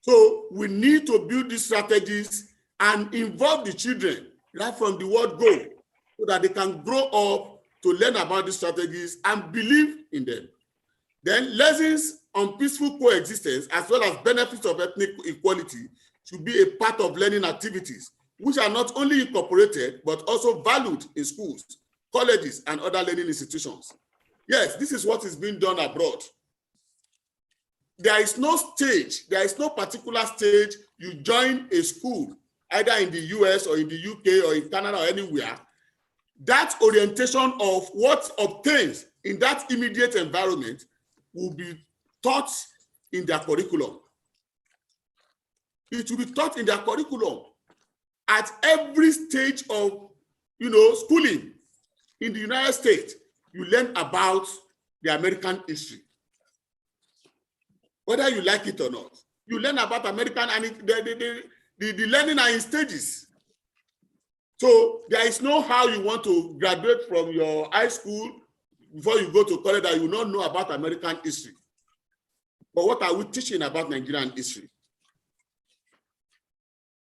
So we need to build these strategies and involve the children right from the word go, so that they can grow up to learn about these strategies and believe in them. Then lessons on peaceful coexistence as well as benefits of ethnic equality should be a part of learning activities, which are not only incorporated, but also valued in schools, colleges, and other learning institutions. Yes, this is what is being done abroad. There is no stage, there is no particular stage you join a school, either in the US or in the UK or in Canada or anywhere. That orientation of what obtains in that immediate environment will be taught in their curriculum. It will be taught in their curriculum at every stage of, schooling. In the United States, you learn about the American history. Whether you like it or not, you learn about American, and the learning are in stages. So there is no how you want to graduate from your high school before you go to college that you will not know about American history. But what are we teaching about Nigerian history?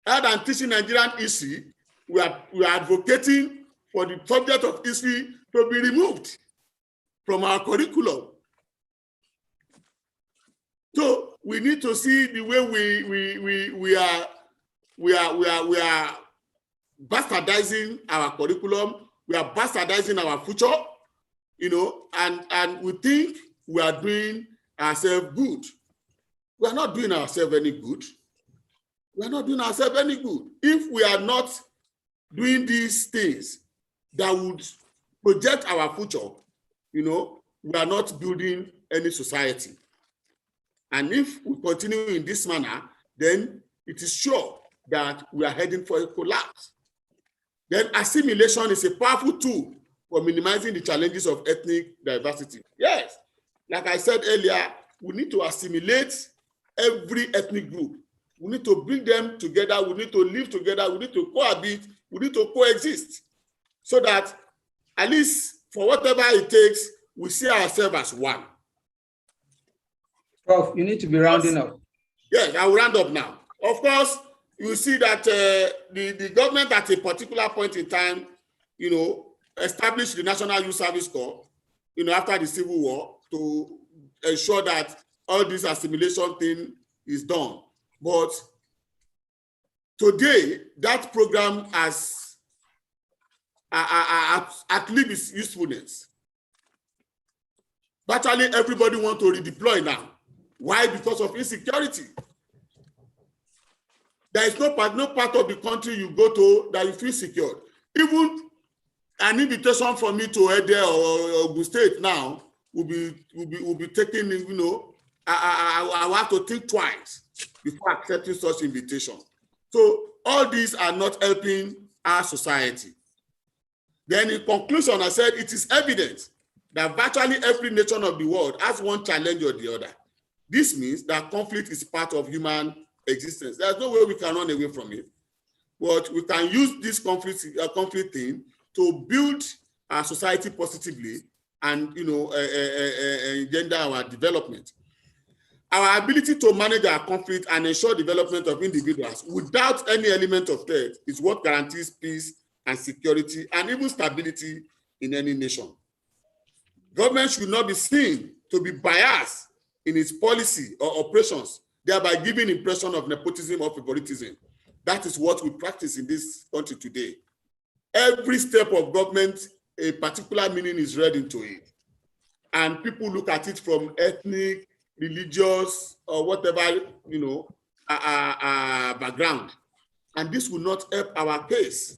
Rather than teaching Nigerian history, we are advocating for the subject of history to be removed from our curriculum. So we need to see the way we are bastardizing our curriculum. We are bastardizing our future, and we think we are doing ourselves good. We are not doing ourselves any good. We are not doing ourselves any good. If we are not doing these things that would project our future, we are not building any society. And if we continue in this manner, then it is sure that we are heading for a collapse. Then assimilation is a powerful tool for minimizing the challenges of ethnic diversity. Yes, like I said earlier, we need to assimilate every ethnic group. We need to bring them together. We need to live together. We need to cohabit. We need to coexist, so that at least for whatever it takes, we see ourselves as one. Prof, you need to be rounding up. Yes, I will round up now. Of course, you see that the government at a particular point in time, established the National Youth Service Corps, after the Civil War, to ensure that all this assimilation thing is done. But today, that program has outlived its usefulness. Virtually everybody wants to redeploy now. Why? Because of insecurity. There is no part of the country you go to that you feel secure. Even an invitation from me to Ede or Ogun State now will be taken. I will have to think twice before accepting such invitation. So all these are not helping our society. Then in conclusion, I said it is evident that virtually every nation of the world has one challenge or the other. This means that conflict is part of human existence. There's no way we can run away from it. But we can use this conflict thing to build our society positively and engender our development. Our ability to manage our conflict and ensure development of individuals without any element of threat is what guarantees peace and security and even stability in any nation. Government should not be seen to be biased in its policy or operations, thereby giving impression of nepotism or favoritism. That is what we practice in this country today. Every step of government, a particular meaning is read into it. And people look at it from ethnic, religious, or whatever, background. And this will not help our case.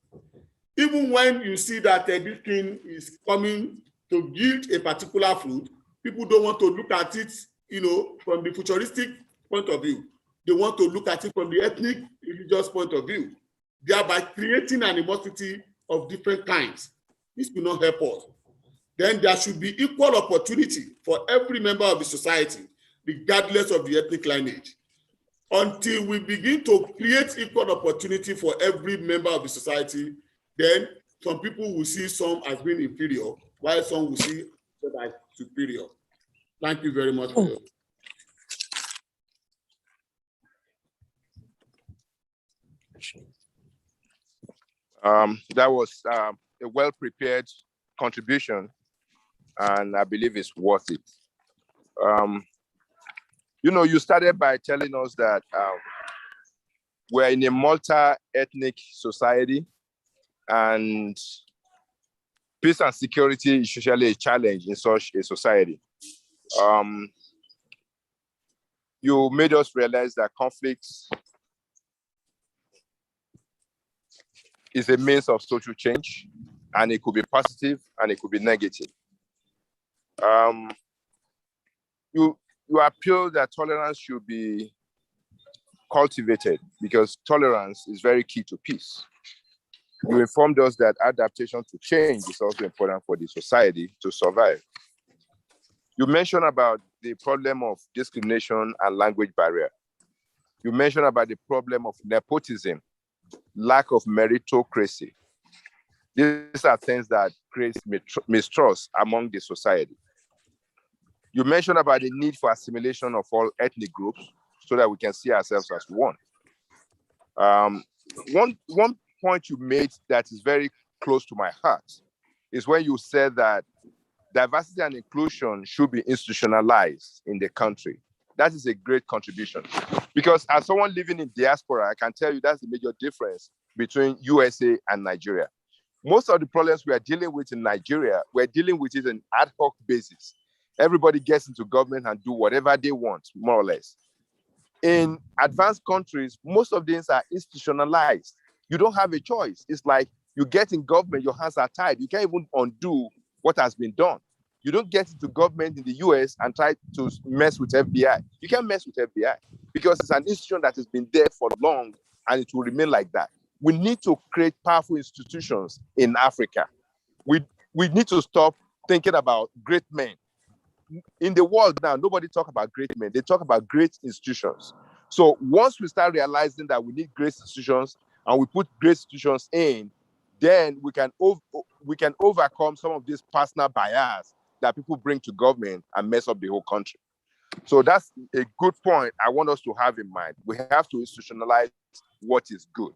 Even when you see that this thing is coming to yield a particular fruit, people don't want to look at it, from the futuristic point of view. They want to look at it from the ethnic, religious point of view, thereby creating animosity of different kinds. This will not help us. then there should be equal opportunity for every member of the society, regardless of the ethnic lineage. Until we begin to create equal opportunity for every member of the society, then some people will see some as being inferior, while some will see them as superior. Thank you very much for your. That was a well-prepared contribution, and I believe it's worth it. You know, you started by telling us that we're in a multi-ethnic society, and peace and security is usually a challenge in such a society. You made us realize that conflicts is a means of social change, and it could be positive and it could be negative. You appeal that tolerance should be cultivated because tolerance is very key to peace. You informed us that adaptation to change is also important for the society to survive. You mentioned about the problem of discrimination and language barrier. You mentioned about the problem of nepotism, lack of meritocracy. These are things that create mistrust among the society. You mentioned about the need for assimilation of all ethnic groups so that we can see ourselves as one. One point you made that is very close to my heart is when you said that diversity and inclusion should be institutionalized in the country. That is a great contribution. Because as someone living in diaspora, I can tell you that's the major difference between USA and Nigeria. Most of the problems we are dealing with in Nigeria, we're dealing with it on an ad hoc basis. Everybody gets into government and do whatever they want, more or less. In advanced countries, most of these are institutionalized. You don't have a choice. It's like you get in government, your hands are tied. You can't even undo what has been done. You don't get into government in the US and try to mess with FBI. You can't mess with FBI because it's an institution that has been there for long and it will remain like that. We need to create powerful institutions in Africa. We need to stop thinking about great men. In the world now, nobody talk about great men. They talk about great institutions. So once we start realizing that we need great institutions and we put great institutions in, then we can overcome some of these personal bias that people bring to government and mess up the whole country. So that's a good point I want us to have in mind. We have to institutionalize what is good.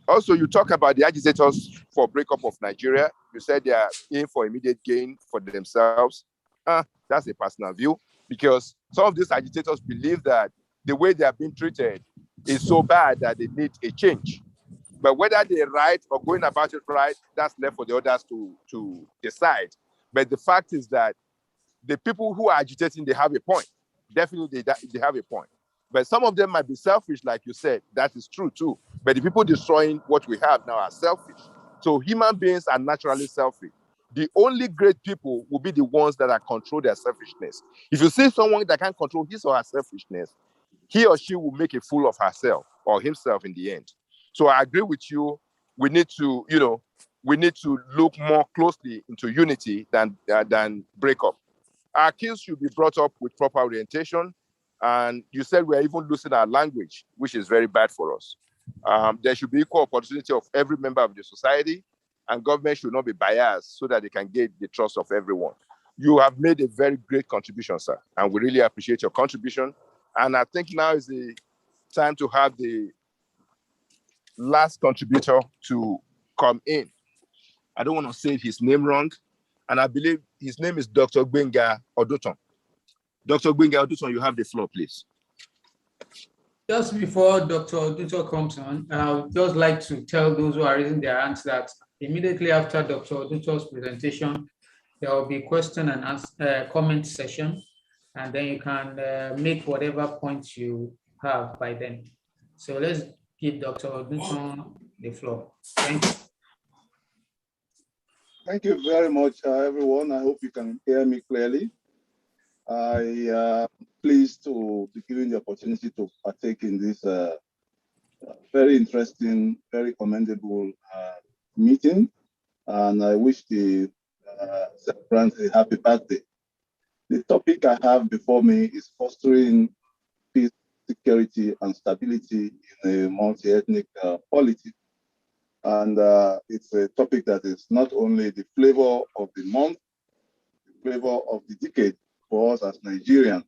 Also, you talk about the agitators for breakup of Nigeria. You said they are in for immediate gain for themselves. That's a personal view, because some of these agitators believe that the way they are being treated is so bad that they need a change. But whether they're right or going about it right, that's left for the others to decide. But the fact is that the people who are agitating, they have a point. Definitely, they have a point. But some of them might be selfish, like you said. That is true too. But the people destroying what we have now are selfish. So human beings are naturally selfish. The only great people will be the ones that control their selfishness. If you see someone that can control his or her selfishness, he or she will make a fool of herself or himself in the end. So I agree with you. We need to, look more closely into unity than breakup. Our kids should be brought up with proper orientation. And you said we're even losing our language, which is very bad for us. There should be equal opportunity of every member of the society, and government should not be biased so that they can get the trust of everyone. You have made a very great contribution, sir, and we really appreciate your contribution. And I think now is the time to have the last contributor to come in. I don't want to say his name wrong, and I believe his name is Dr. Gbenga Oduton. Dr. Gbenga Oduton, you have the floor, please. Just before Dr. Oduton comes on, I would just like to tell those who are raising their hands that immediately after Dr. Oduton's presentation, there will be question and answer, comment session, and then you can make whatever points you have by then. So let's give Dr. Oduton the floor. Thank you. Thank you very much, everyone. I hope you can hear me clearly. I am pleased to be given the opportunity to partake in this very interesting, very commendable meeting. And I wish the celebrant a happy birthday. The topic I have before me is fostering peace, security, and stability in a multi-ethnic polity. And it's a topic that is not only the flavor of the month, the flavor of the decade for us as Nigerians,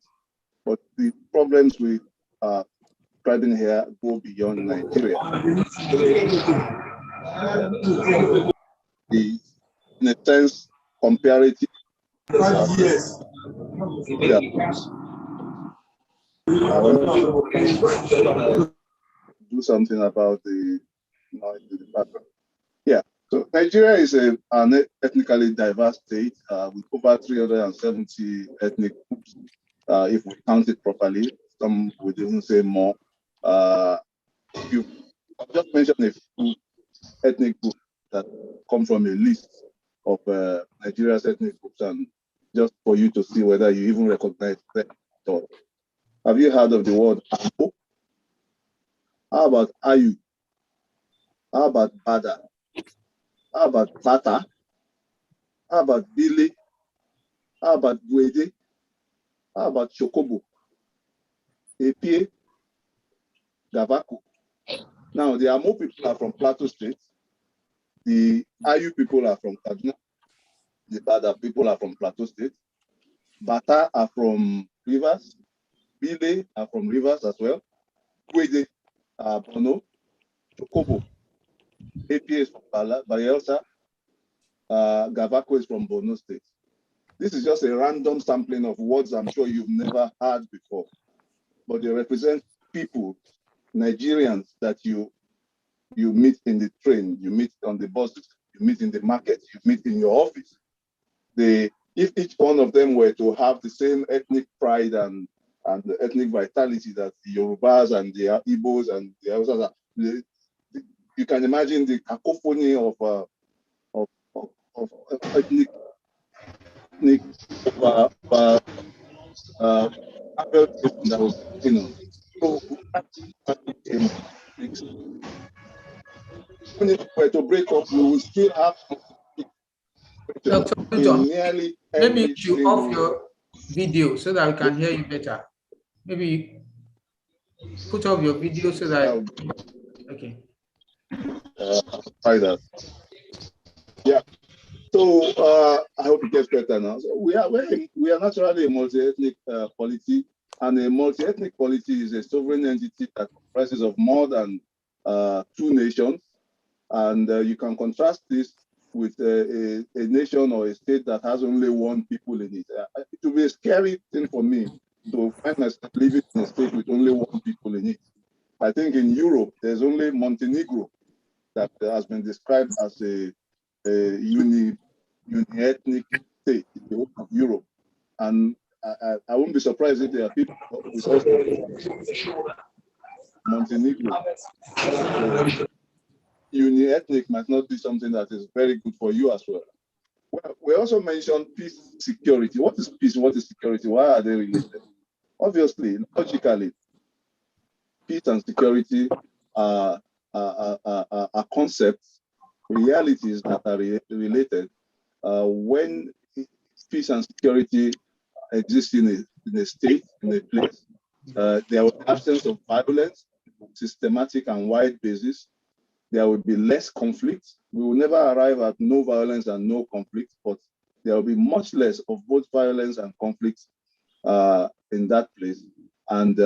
but the problems we are describing here go beyond Nigeria. In a sense, comparative. Yes. Yeah. Do something about the noise in the background. Yeah. So Nigeria is an ethnically diverse state with over 370 ethnic groups. If we count it properly, some would even say more. I'll just mention a few ethnic groups that come from a list of Nigeria's ethnic groups, and just for you to see whether you even recognize them at all. Have you heard of the word Ambo? How about Ayu? How about Bada? How about Bata? How about Bili? How about Gwede? How about Chokobo? Epie? Gavaku? Now, the Amo people are from Plateau State. The Ayu people are from Kaduna. The Bada people are from Plateau State. Bata are from Rivers. Bile are from Rivers as well. Gwede are Bono. Chokobo. Epie is from Bayelsa. Gavaku is from Borno State. This is just a random sampling of words I'm sure you've never heard before, but they represent people, Nigerians that you meet in the train, you meet on the bus, you meet in the market, you meet in your office. If each one of them were to have the same ethnic pride and the ethnic vitality that the Yorubas and the Igbos and the Hausas, you can imagine the cacophony of ethnic that was, so even if we were to break up, we will still have Dr. nearly maybe you should off your video so that we can hear you better. Maybe put off your video so that okay. Try that. Yeah. So I hope it gets better now. So we are naturally a multi-ethnic polity, and a multi-ethnic polity is a sovereign entity that comprises of more than 2 nations, and you can contrast this with a nation or a state that has only 1 people in it. It will be a scary thing for me to find myself living in a state with only 1 people in it. I think in Europe, there's only Montenegro that has been described as a uni-ethnic state in the whole of Europe. And I won't be surprised if there are people with Montenegro. Uni-ethnic might not be something that is very good for you as well. Well, we also mentioned peace, security. What is peace? What is security? Why are they related? Obviously, logically, peace and security are concepts, realities that are related. When peace and security exist in a state, in a place, there will be absence of violence, systematic and wide basis. There will be less conflict. We will never arrive at no violence and no conflict, but there will be much less of both violence and conflict in that place. And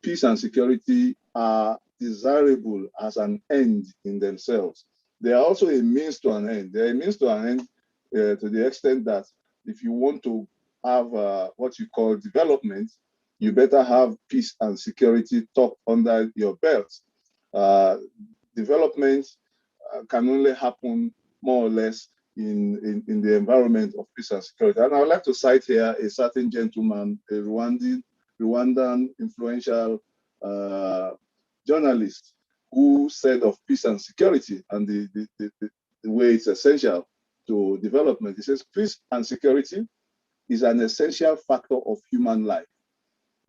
peace and security are desirable as an end in themselves. They are also a means to an end. They are a means to an end to the extent that if you want to have what you call development, you better have peace and security tucked under your belt. Development can only happen more or less in the environment of peace and security. And I would like to cite here a certain gentleman, a Rwandan influential journalist, who said of peace and security and the way it's essential to development. He says, peace and security is an essential factor of human life.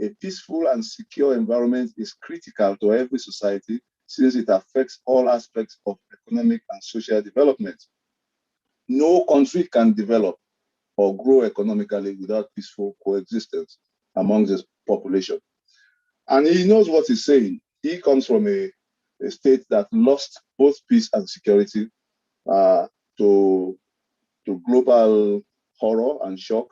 A peaceful and secure environment is critical to every society since it affects all aspects of economic and social development. no country can develop or grow economically without peaceful coexistence among the population. And he knows what he's saying. He comes from a state that lost both peace and security to global horror and shock.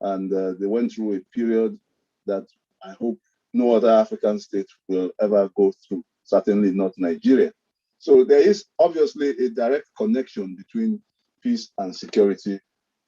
And they went through a period that I hope no other African state will ever go through, certainly not Nigeria. So there is obviously a direct connection between peace and security.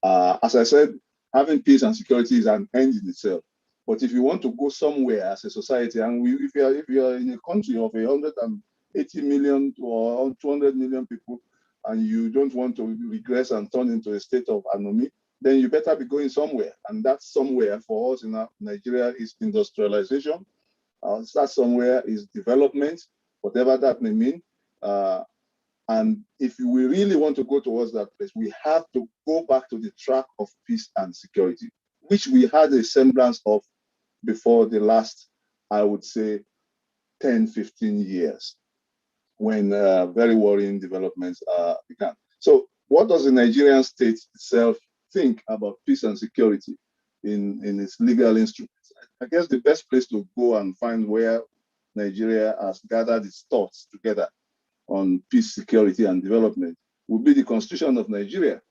As I said, having peace and security is an end in itself. But if you want to go somewhere as a society, and if you are in a country of 180 million or 200 million people, and you don't want to regress and turn into a state of anomy, then you better be going somewhere. And that somewhere for us in Nigeria is industrialization. That somewhere is development, whatever that may mean. And if we really want to go towards that place, we have to go back to the track of peace and security, which we had a semblance of before the last, I would say, 10, 15 years, when very worrying developments began. So what does the Nigerian state itself think about peace and security in its legal instruments? I guess the best place to go and find where Nigeria has gathered its thoughts together on peace, security, and development would be the Constitution of Nigeria.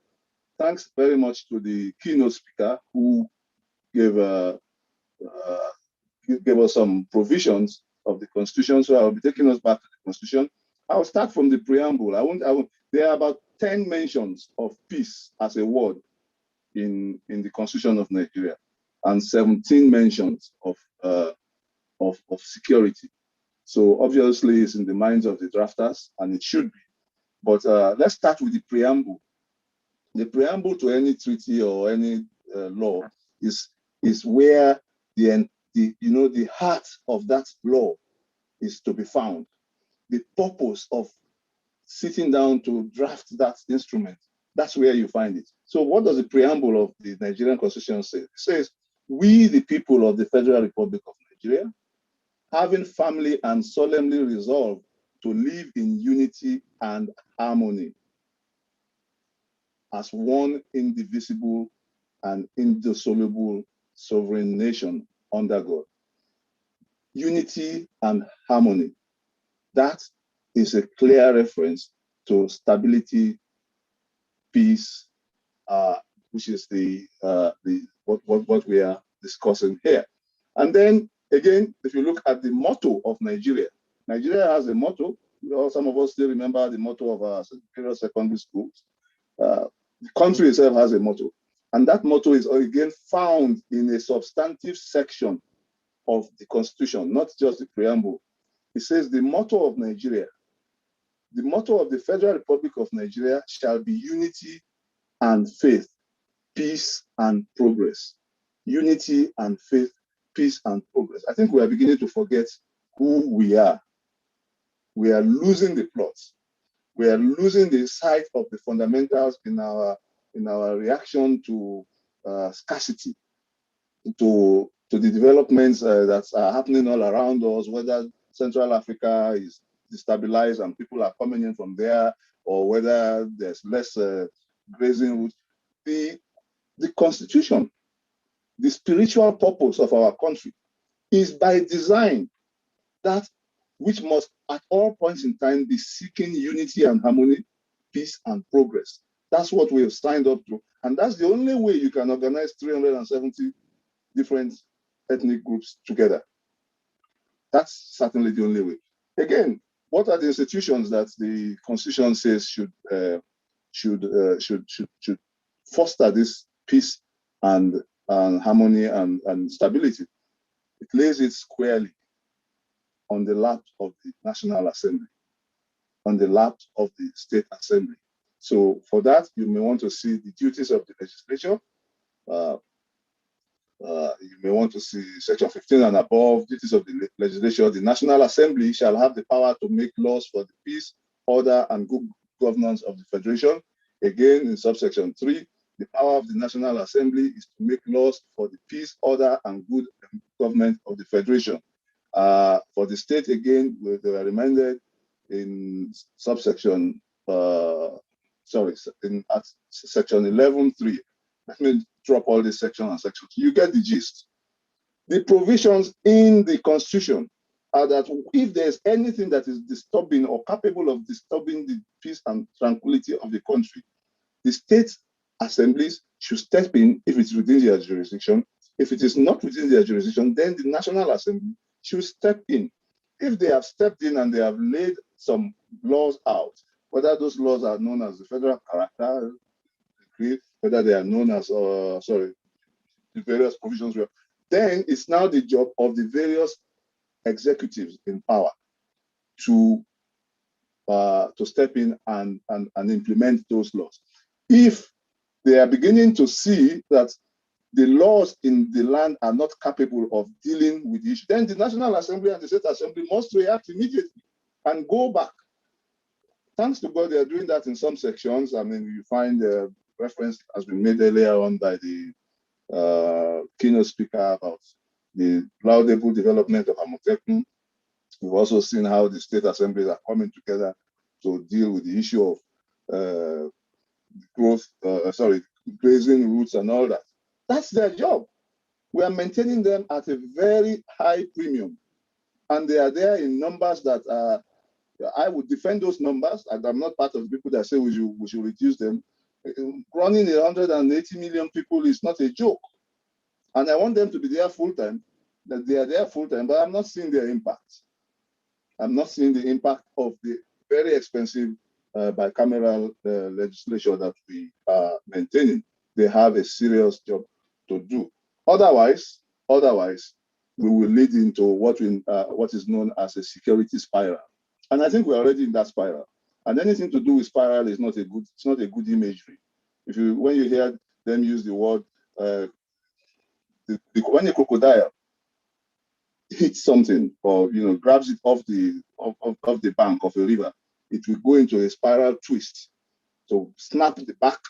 Thanks very much to the keynote speaker who gave us some provisions of the Constitution. So I'll be taking us back to the Constitution. I'll start from the preamble. There are about 10 mentions of peace as a word in the Constitution of Nigeria, and 17 mentions of security. So obviously it's in the minds of the drafters, and it should be. But let's start with the preamble. The preamble to any treaty or any law is where the heart of that law is to be found. The purpose of sitting down to draft that instrument, that's where you find it. So what does the preamble of the Nigerian Constitution say? It says, we, the people of the Federal Republic of Nigeria, having firmly and solemnly resolved to live in unity and harmony as one indivisible and indissoluble sovereign nation under God. Unity and harmony. That is a clear reference to stability, peace, which is what we are discussing here. And then again, if you look at the motto of Nigeria, Nigeria has a motto. Some of us still remember the motto of our secondary schools. The country itself has a motto. And that motto is again found in a substantive section of the Constitution, not just the preamble. It says the motto of Nigeria, the motto of the Federal Republic of Nigeria shall be unity and faith, peace and progress. Unity and faith, peace and progress. I think we are beginning to forget who we are. We are losing the plot. We are losing the sight of the fundamentals in our reaction to scarcity, to the developments that are happening all around us, whether Central Africa is destabilized and people are coming in from there, or whether there's less grazing. The Constitution, the spiritual purpose of our country, is by design that which must at all points in time be seeking unity and harmony, peace and progress. That's what we have signed up to. And that's the only way you can organize 370 different ethnic groups together. That's certainly the only way. Again, what are the institutions that the Constitution says should foster this peace and harmony and stability? It lays it squarely on the lap of the National Assembly, on the lap of the State Assembly. So for that, you may want to see the duties of the legislature. You may want to see section 15 and above, duties of the legislature. The National Assembly shall have the power to make laws for the peace, order, and good governance of the Federation. Again, in subsection 3, the power of the National Assembly is to make laws for the peace, order, and good government of the Federation. For the state, again, they were reminded in subsection at section 11.3. Let me drop all these sections and sections. You get the gist. The provisions in the Constitution are that if there's anything that is disturbing or capable of disturbing the peace and tranquility of the country, the state assemblies should step in if it's within their jurisdiction. If it is not within their jurisdiction, then the National Assembly should step in. If they have stepped in and they have laid some laws out, whether those laws are known as the Federal Character Decree, whether they are known as, the various provisions, then it's now the job of the various executives in power to step in and implement those laws. If they are beginning to see that the laws in the land are not capable of dealing with the issue, then the National Assembly and the State Assembly must react immediately and go back. Thanks to God, they are doing that in some sections. I mean, you find the reference has been made earlier on by the keynote speaker about the laudable development of Amotekun. We've also seen how the state assemblies are coming together to deal with the issue of grazing routes and all that. That's their job. We are maintaining them at a very high premium. And they are there in numbers that I would defend those numbers, and I'm not part of the people that say we should reduce them. Running 180 million people is not a joke. And I want them to be there full time, that they are there full time, but I'm not seeing their impact. I'm not seeing the impact of the very expensive bicameral legislation that we are maintaining. They have a serious job to do. Otherwise, we will lead into what is known as a security spiral. And I think we're already in that spiral. And anything to do with spiral is not a good imagery. When you hear them use the word, when a crocodile hits something or grabs it off the bank of a river, it will go into a spiral twist. So snap the back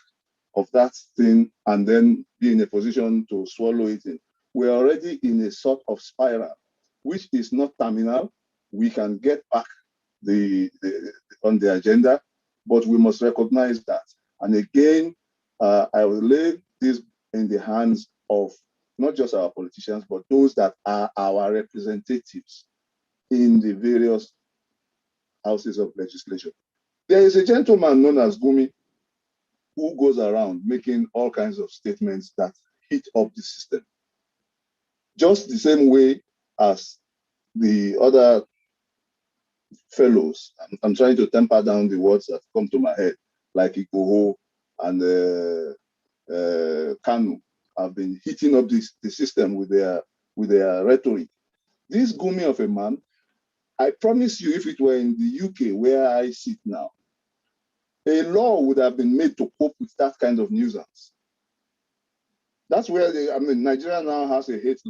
of that thing and then be in a position to swallow it in. We're already in a sort of spiral, which is not terminal. We can get back on the agenda, but we must recognize that. And again, I will lay this in the hands of not just our politicians, but those that are our representatives in the various houses of legislation. There is a gentleman known as Gumi who goes around making all kinds of statements that hit up the system. Just the same way as the other fellows, I'm trying to temper down the words that come to my head, like Ikoho and Kanu have been hitting up the system with their rhetoric. This Gumi of a man, I promise you, if it were in the UK where I sit now, a law would have been made to cope with that kind of nuisance. That's where Nigeria now has a hate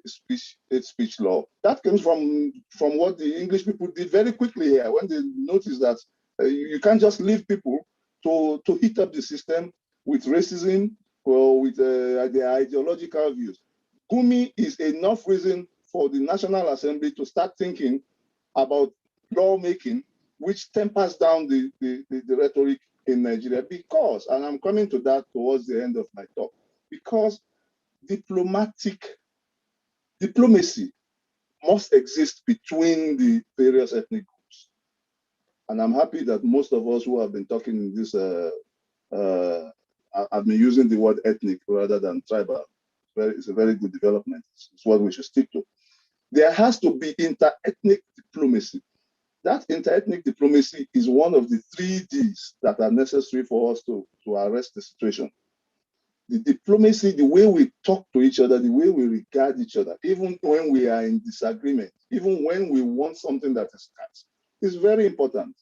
speech law. That comes from what the English people did very quickly here when they noticed that you can't just leave people to heat up the system with racism or with their ideological views. Gumi is enough reason for the National Assembly to start thinking about lawmaking, which tempers down the rhetoric in Nigeria because, and I'm coming to that towards the end of my talk, because diplomacy must exist between the various ethnic groups. And I'm happy that most of us who have been talking in this, have been using the word ethnic rather than tribal. It's a very good development. It's what we should stick to. There has to be inter-ethnic diplomacy. That inter-ethnic diplomacy is one of the 3 Ds that are necessary for us to arrest the situation. The diplomacy, the way we talk to each other, the way we regard each other, even when we are in disagreement, even when we want something that is scarce, is very important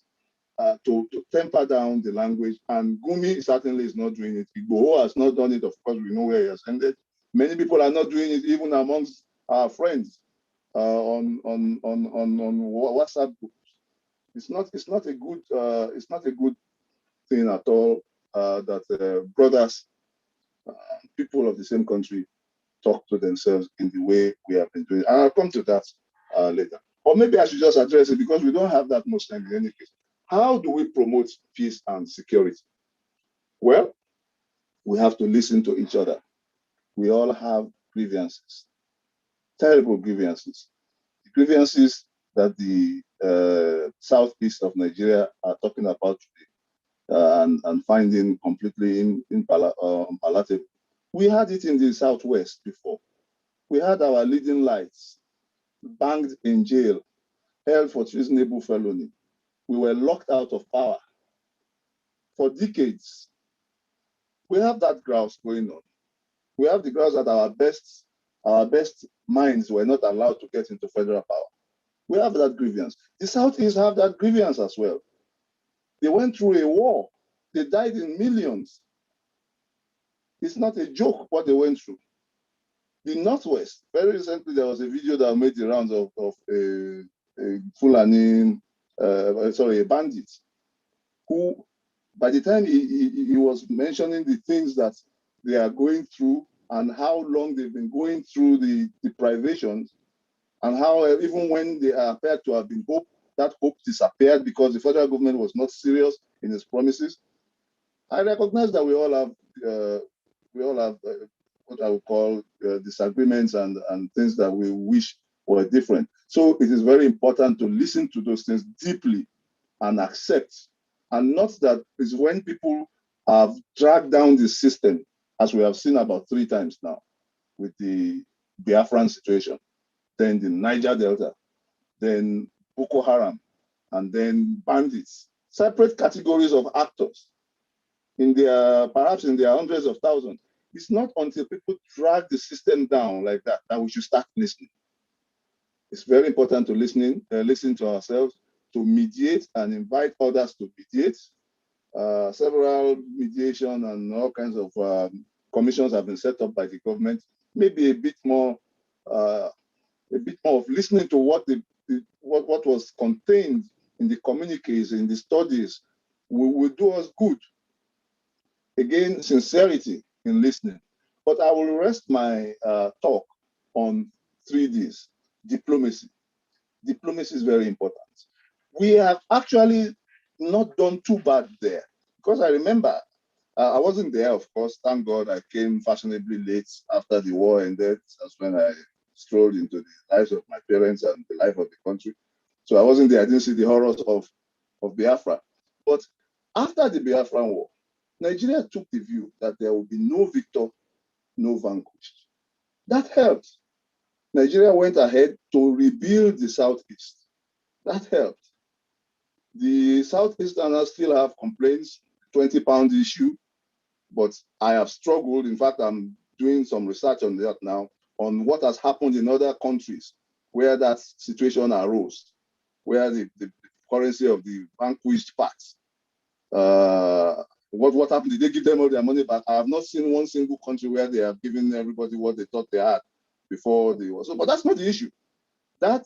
to temper down the language. And Gumi certainly is not doing it. Igboho has not done it. Of course, we know where he has ended. Many people are not doing it, even amongst our friends on WhatsApp groups. It's not a good thing at all that brothers, people of the same country, talk to themselves in the way we have been doing. And I'll come to that later. Or maybe I should just address it because we don't have that much time in any case. How do we promote peace and security? Well, we have to listen to each other. We all have grievances, terrible grievances. The grievances that the southeast of Nigeria are talking about today and finding completely unpalatable. We had it in the southwest before. We had our leading lights banged in jail, held for treasonable felony. We were locked out of power for decades. We have that grouse going on. We have the grouse that our best minds were not allowed to get into federal power. We have that grievance. The Southeast have that grievance as well. They went through a war. They died in millions. It's not a joke what they went through. The Northwest, very recently there was a video that made the rounds of a Fulani, a bandit, who by the time he was mentioning the things that they are going through and how long they've been going through the privations, and how even when they appeared to have been hope, that hope disappeared because the federal government was not serious in its promises. I recognize that we all have what I would call disagreements and things that we wish were different. So it is very important to listen to those things deeply and accept, and not that it's when people have dragged down the system, as we have seen about 3 times now with the Biafran situation, then the Niger Delta, then Boko Haram, and then bandits, separate categories of actors perhaps in their hundreds of thousands. It's not until people drag the system down like that that we should start listening. It's very important to listen to ourselves, to mediate and invite others to mediate. Several mediation and all kinds of commissions have been set up by the government. Maybe a bit more of listening to what was contained in the communiques, in the studies, will do us good. Again, sincerity in listening. But I will rest my talk on 3 Ds. Diplomacy. Diplomacy is very important. We have actually not done too bad there. Because I remember, I wasn't there, of course. Thank God I came fashionably late after the war ended. That's when I strolled into the lives of my parents and the life of the country. So I wasn't there. I didn't see the horrors of Biafra. But after the Biafran war, Nigeria took the view that there will be no victor, no vanquished. That helped. Nigeria went ahead to rebuild the Southeast. That helped. The Southeasterners still have complaints, 20-pound issue, but I have struggled. In fact, I'm doing some research on that now, on what has happened in other countries where that situation arose, where the currency of the vanquished parts. What happened? Did they give them all their money back? I have not seen one single country where they have given everybody what they thought they had before the war. So, but that's not the issue. That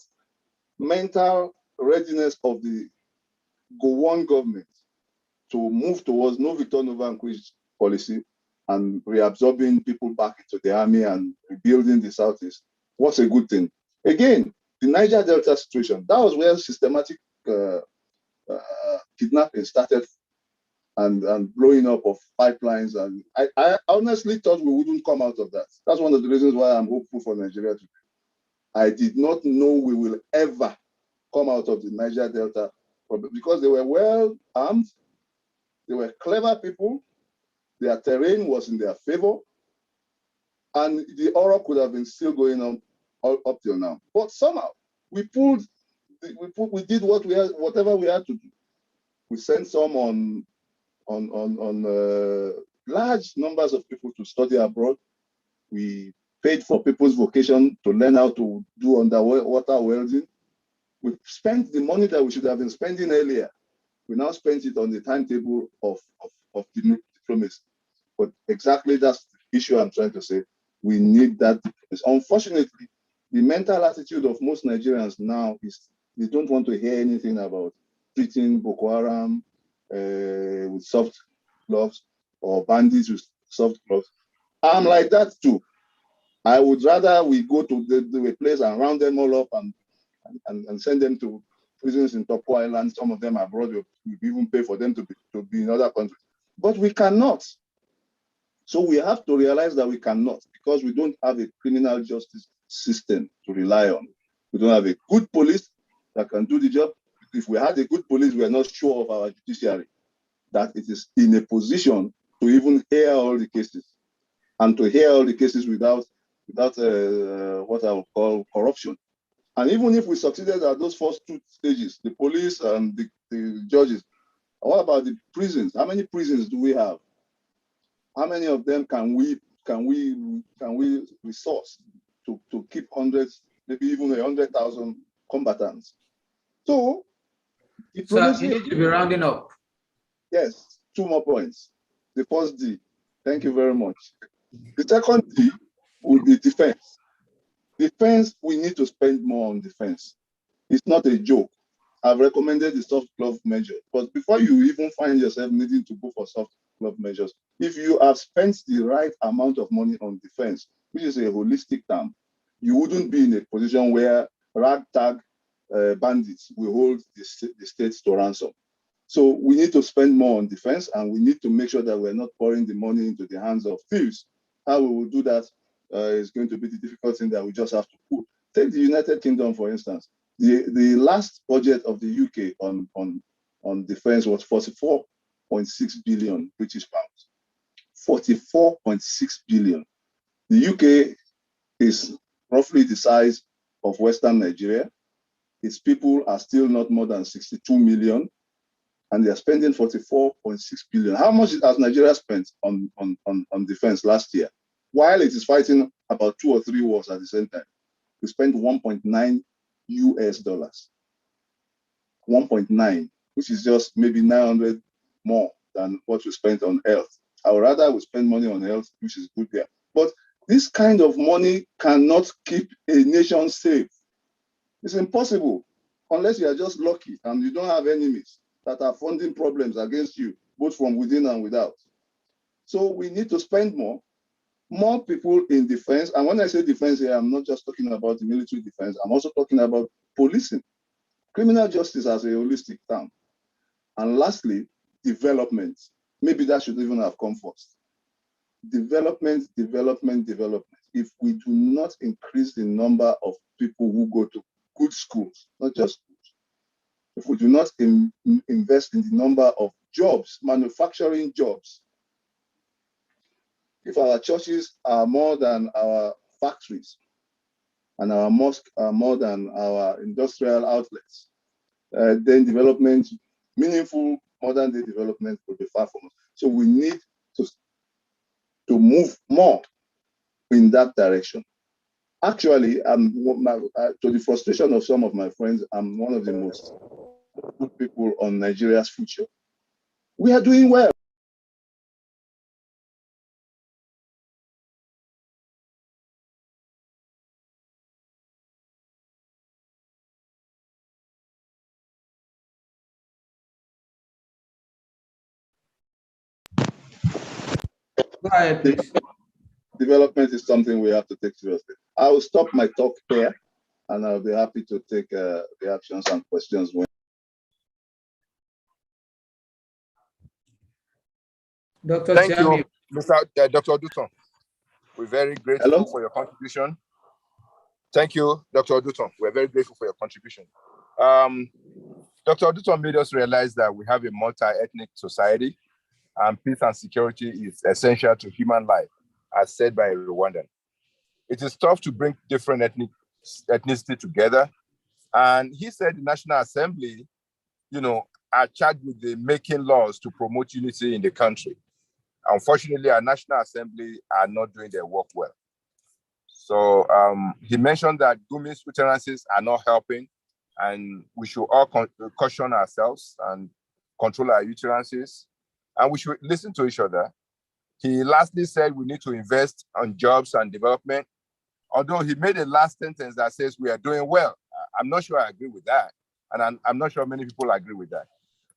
mental readiness of the Gowon government to move towards no victor, no vanquished policy and reabsorbing people back into the army and rebuilding the Southeast was a good thing. Again, the Niger Delta situation, that was where systematic kidnapping started and blowing up of pipelines. And I honestly thought we wouldn't come out of that. That's one of the reasons why I'm hopeful for Nigeria today. I did not know we will ever come out of the Niger Delta problem because they were well armed, they were clever people, their terrain was in their favor, and the horror could have been still going on up till now. But somehow we did whatever we had to do. We sent some on large numbers of people to study abroad. We paid for people's vocation to learn how to do underwater welding. We spent the money that we should have been spending earlier. We now spent it on the timetable of diplomacy. But exactly that's the issue I'm trying to say. We need that diplomacy. Unfortunately, the mental attitude of most Nigerians now is they don't want to hear anything about treating Boko Haram with soft gloves or bandits with soft gloves. I'm like that too. I would rather we go to the place and round them all up and send them to prisons in Toko Island. Some of them abroad. We even pay for them to be in other countries. But we cannot. So we have to realize that we cannot, because we don't have a criminal justice system to rely on. We don't have a good police that can do the job. If we had a good police, we are not sure of our judiciary, that it is in a position to even hear all the cases, and to hear all the cases without what I would call corruption. And even if we succeeded at those first two stages, the police and the judges, what about the prisons? How many prisons do we have? How many of them can we resource to keep hundreds, maybe even 100,000 combatants? So, you need to be rounding up. Yes, 2 more points. The first D, thank you very much. The second D would be defense. Defense, we need to spend more on defense. It's not a joke. I've recommended the soft glove measure, but before you even find yourself needing to go for soft glove measures, if you have spent the right amount of money on defense, which is a holistic term, you wouldn't be in a position where ragtag bandits will hold the states to ransom. So we need to spend more on defense, and we need to make sure that we're not pouring the money into the hands of thieves. How we will do that is going to be the difficult thing that we just have to put. Take the United Kingdom, for instance. The last budget of the UK on defense was 44.6 billion British pounds. 44.6 billion. The UK is roughly the size of Western Nigeria. Its people are still not more than 62 million, and they are spending 44.6 billion. How much has Nigeria spent on defense last year? While it is fighting about 2 or 3 wars at the same time, we spent $1.9 US. 1.9, which is just maybe 900 more than what we spent on health. I would rather we spend money on health, which is good there. But this kind of money cannot keep a nation safe. It's impossible unless you are just lucky and you don't have enemies that are funding problems against you, both from within and without. So we need to spend more people in defense. And when I say defense here, I'm not just talking about the military defense. I'm also talking about policing, criminal justice as a holistic term. And lastly, development. Maybe that should even have come first. Development. If we do not increase the number of people who go to good schools, not just schools, if we do not invest in the number of jobs, manufacturing jobs, if our churches are more than our factories and our mosques are more than our industrial outlets, then development, meaningful modern day development will be far from us. So we need to move more in that direction. Actually, to the frustration of some of my friends, I'm one of the most good people on Nigeria's future. We are doing well. Go ahead, please. Development is something we have to take seriously. I will stop my talk here, and I'll be happy to take reactions and questions when. Dr. Thank Tiami. you, Dr. Duton. We're very grateful for your contribution. Thank you, Dr. Duton. We're very grateful for your contribution. Dr. Duton made us realize that we have a multi-ethnic society, and peace and security is essential to human life, as said by a Rwandan. It is tough to bring different ethnicity together. And he said the National Assembly, are charged with making laws to promote unity in the country. Unfortunately, our National Assembly are not doing their work well. So he mentioned that Gumi's utterances are not helping, and we should all caution ourselves and control our utterances, and we should listen to each other. He lastly said we need to invest on jobs and development, although he made a last sentence that says we are doing well. I'm not sure I agree with that, and I'm not sure many people agree with that.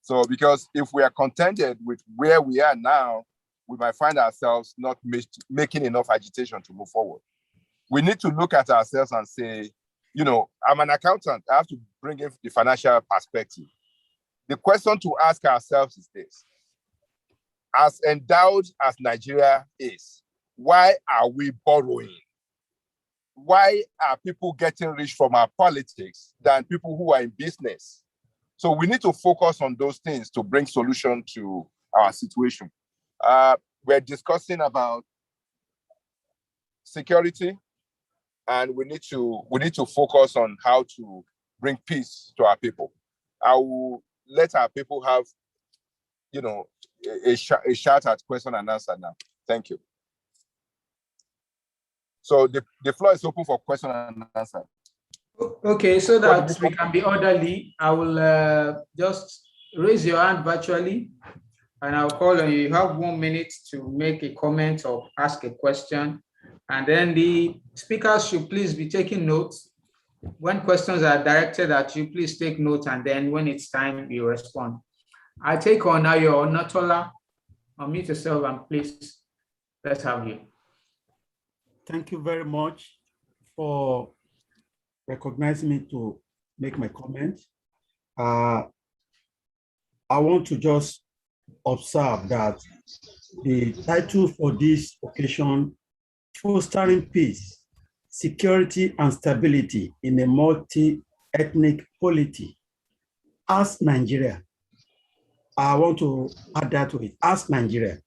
So because if we are contented with where we are now, we might find ourselves not making enough agitation to move forward. We need to look at ourselves and say, I'm an accountant. I have to bring in the financial perspective. The question to ask ourselves is this: as endowed as Nigeria is, why are we borrowing? Why are people getting rich from our politics than people who are in business? So we need to focus on those things to bring solution to our situation. We're discussing about security, and we need to focus on how to bring peace to our people. I will let our people have, a shot at question and answer now. Thank you. So the floor is open for question and answer. Okay, so that we can be orderly, I will just raise your hand virtually, and I'll call on you. You have 1 minute to make a comment or ask a question, and then the speakers should please be taking notes. When questions are directed at you, please take note, and then when it's time, you respond. I take on now your Natola. Unmute yourself and please, let's have you. Thank you very much for recognizing me to make my comment. I want to just observe that the title for this occasion, Fostering Peace, Security and Stability in a Multi-Ethnic Polity. Ask Nigeria. I want to add that to it. Ask Nigeria.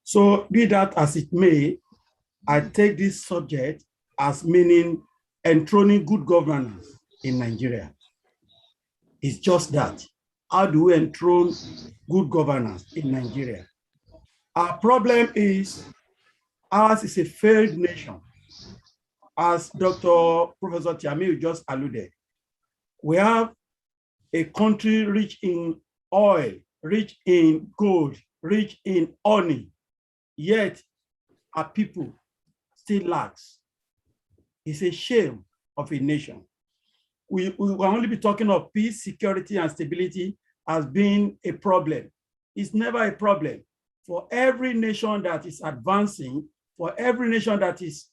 So be that as it may, I take this subject as meaning enthroning good governance in Nigeria. It's just that. How do we enthrone good governance in Nigeria? Our problem is ours is a failed nation. As Professor Tiamiyu just alluded, we have a country rich in oil, rich in gold, rich in honey, yet our people still lacks. It's a shame of a nation. We will only be talking of peace, security, and stability as being a problem. It's never a problem. For every nation that is advancing, for every nation that is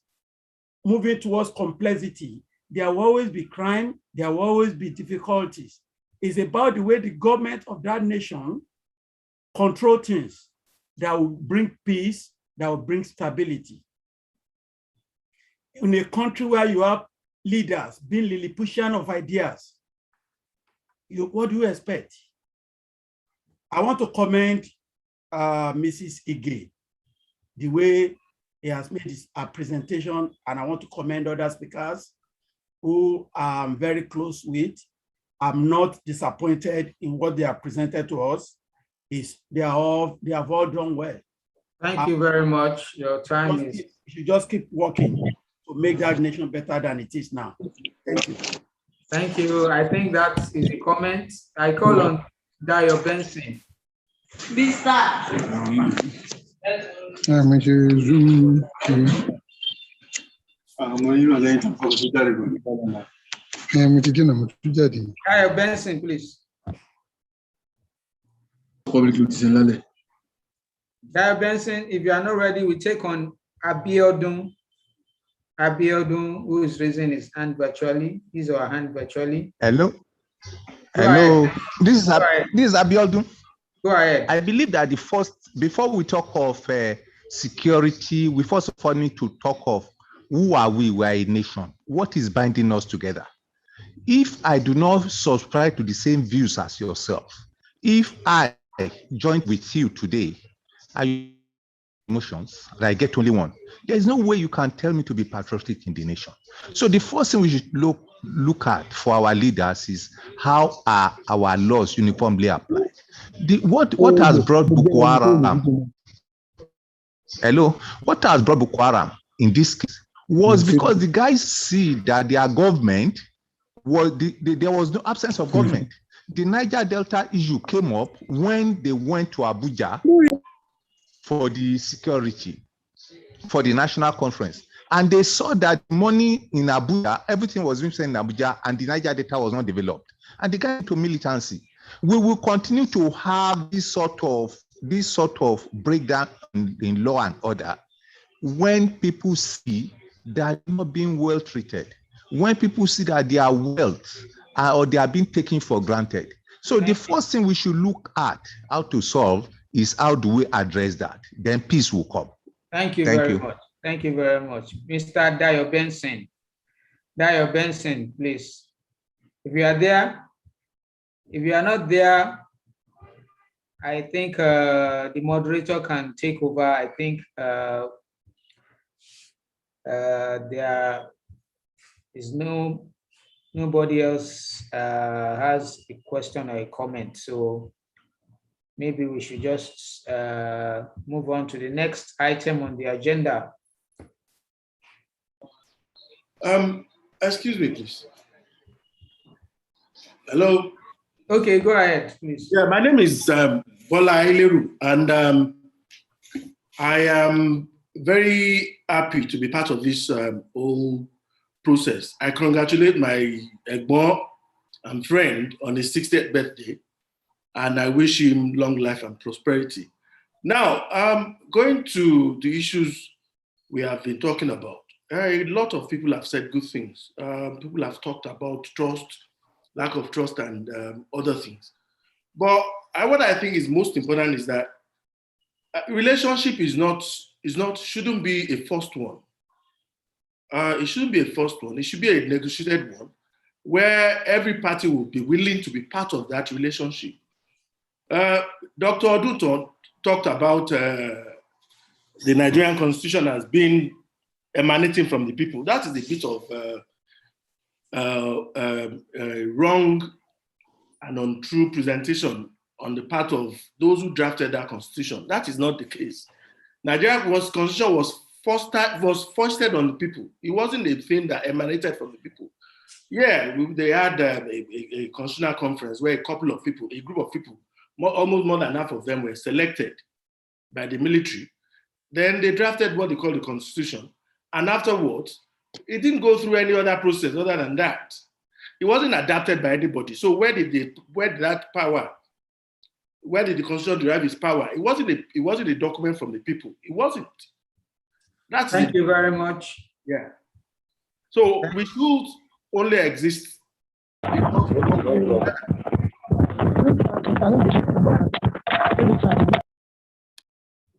moving towards complexity, there will always be crime, there will always be difficulties. It's about the way the government of that nation control things that will bring peace, that will bring stability. In a country where you have leaders being Lilliputian of ideas, what do you expect? I want to commend Mrs. Ige, the way he has made his presentation, and I want to commend other speakers who I'm very close with. I'm not disappointed in what they have presented to us. They have all done well. Thank you very much. Your time is. You should just keep working to make that nation better than it is now. Thank you. Thank you. I think that is a comment. I call on Dayo Benson. Dayo Benson, please. Dayo Benson, if you are not ready, we take on Abiodun. Abiodun, who is raising his hand virtually, his or her hand virtually. Hello. Hello. This is Abiodun. Go ahead. I believe that before we talk of security, we first of all need to talk of who are we? We are a nation. What is binding us together? If I do not subscribe to the same views as yourself, if I join with you today, emotions, and I get only one, there is no way you can tell me to be patriotic in the nation. So the first thing we should look at for our leaders is how are our laws uniformly applied. What has brought Boko Haram? Hello, what has brought Boko Haram in this case was because the guys see that their government was there was no absence of government. The Niger Delta issue came up when they went to Abuja for the security, for the national conference. And they saw that money in Abuja, everything was being sent in Abuja, and the Niger Delta was not developed. And they got into militancy. We will continue to have this sort of breakdown in law and order when people see that they're not being well treated, when people see that their wealth or they are being taken for granted. So the first thing we should look at how to solve is how do we address that? Then peace will come. Thank you very much. Thank you very much. Mr. Dio Benson. Dio Benson, please. If you are there, if you are not there, I think the moderator can take over. I think there is nobody else has a question or a comment. So maybe we should just move on to the next item on the agenda. Excuse me, please. Hello. Okay, go ahead, please. Yeah, my name is Bola Aileru, and I am very happy to be part of this whole process. I congratulate my Egbon and friend on his 60th birthday, and I wish him long life and prosperity. Now, going to the issues we have been talking about. A lot of people have said good things. People have talked about trust, lack of trust, and other things. But what I think is most important is that relationship shouldn't be a forced one. It shouldn't be a forced one. It should be a negotiated one, where every party will be willing to be part of that relationship. Dr. Oduton talked about the Nigerian Constitution as being emanating from the people. That is a bit of wrong and untrue presentation on the part of those who drafted that constitution. That is not the case. Nigeria's constitution was foisted on the people. It wasn't a thing that emanated from the people. Yeah, they had a constitutional conference where a couple of people, a group of people, almost more than half of them were selected by the military. Then they drafted what they call the constitution. And afterwards, it didn't go through any other process other than that. It wasn't adapted by anybody. So where did the constitution derive its power? It wasn't a document from the people. It wasn't. Thank you very much. Yeah. So we should only exist.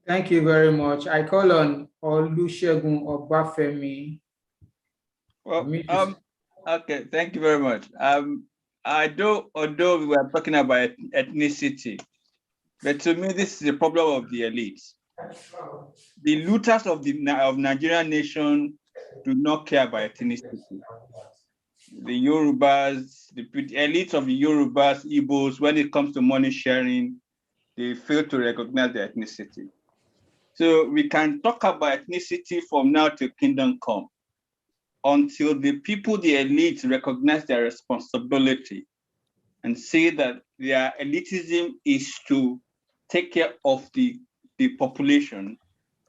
Thank you very much. I call on Olusegun Obafemi. Well, okay, thank you very much. Although we were talking about ethnicity, but to me, this is the problem of the elites. The looters of Nigerian nation do not care about ethnicity. The Yorubas, the elites of the Yorubas, Igbos, when it comes to money sharing, they fail to recognize their ethnicity. So we can talk about ethnicity from now till kingdom come, until the people, the elites, recognize their responsibility and say that their elitism is to take care of the population.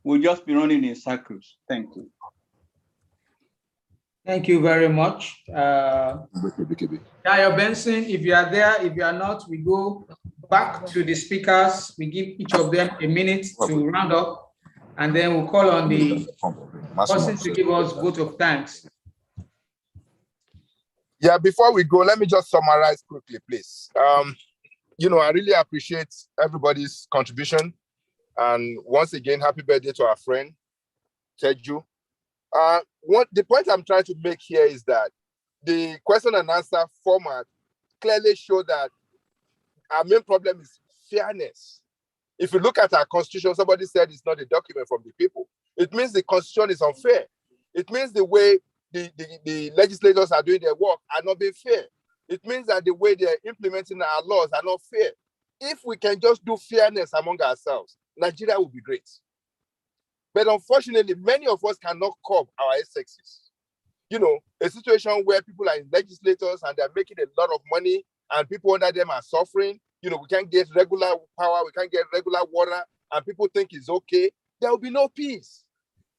We'll just be running in circles. Thank you. Thank you very much. Dio Benson, if you are there, if you are not, we go back to the speakers. We give each of them a minute to round up, and then we'll call on the person to give us vote of thanks. Yeah, before we go, let me just summarize quickly, please. I really appreciate everybody's contribution. And once again, happy birthday to our friend, TEJU. The point I'm trying to make here is that the question and answer format clearly shows that our main problem is fairness. If you look at our constitution, somebody said it's not a document from the people. It means the constitution is unfair. It means the way the legislators are doing their work are not being fair. It means that the way they're implementing our laws are not fair. If we can just do fairness among ourselves, Nigeria will be great. But unfortunately, many of us cannot curb our excesses. A situation where people are in legislators and they're making a lot of money and people under them are suffering. We can't get regular power, we can't get regular water, and people think it's okay. There will be no peace.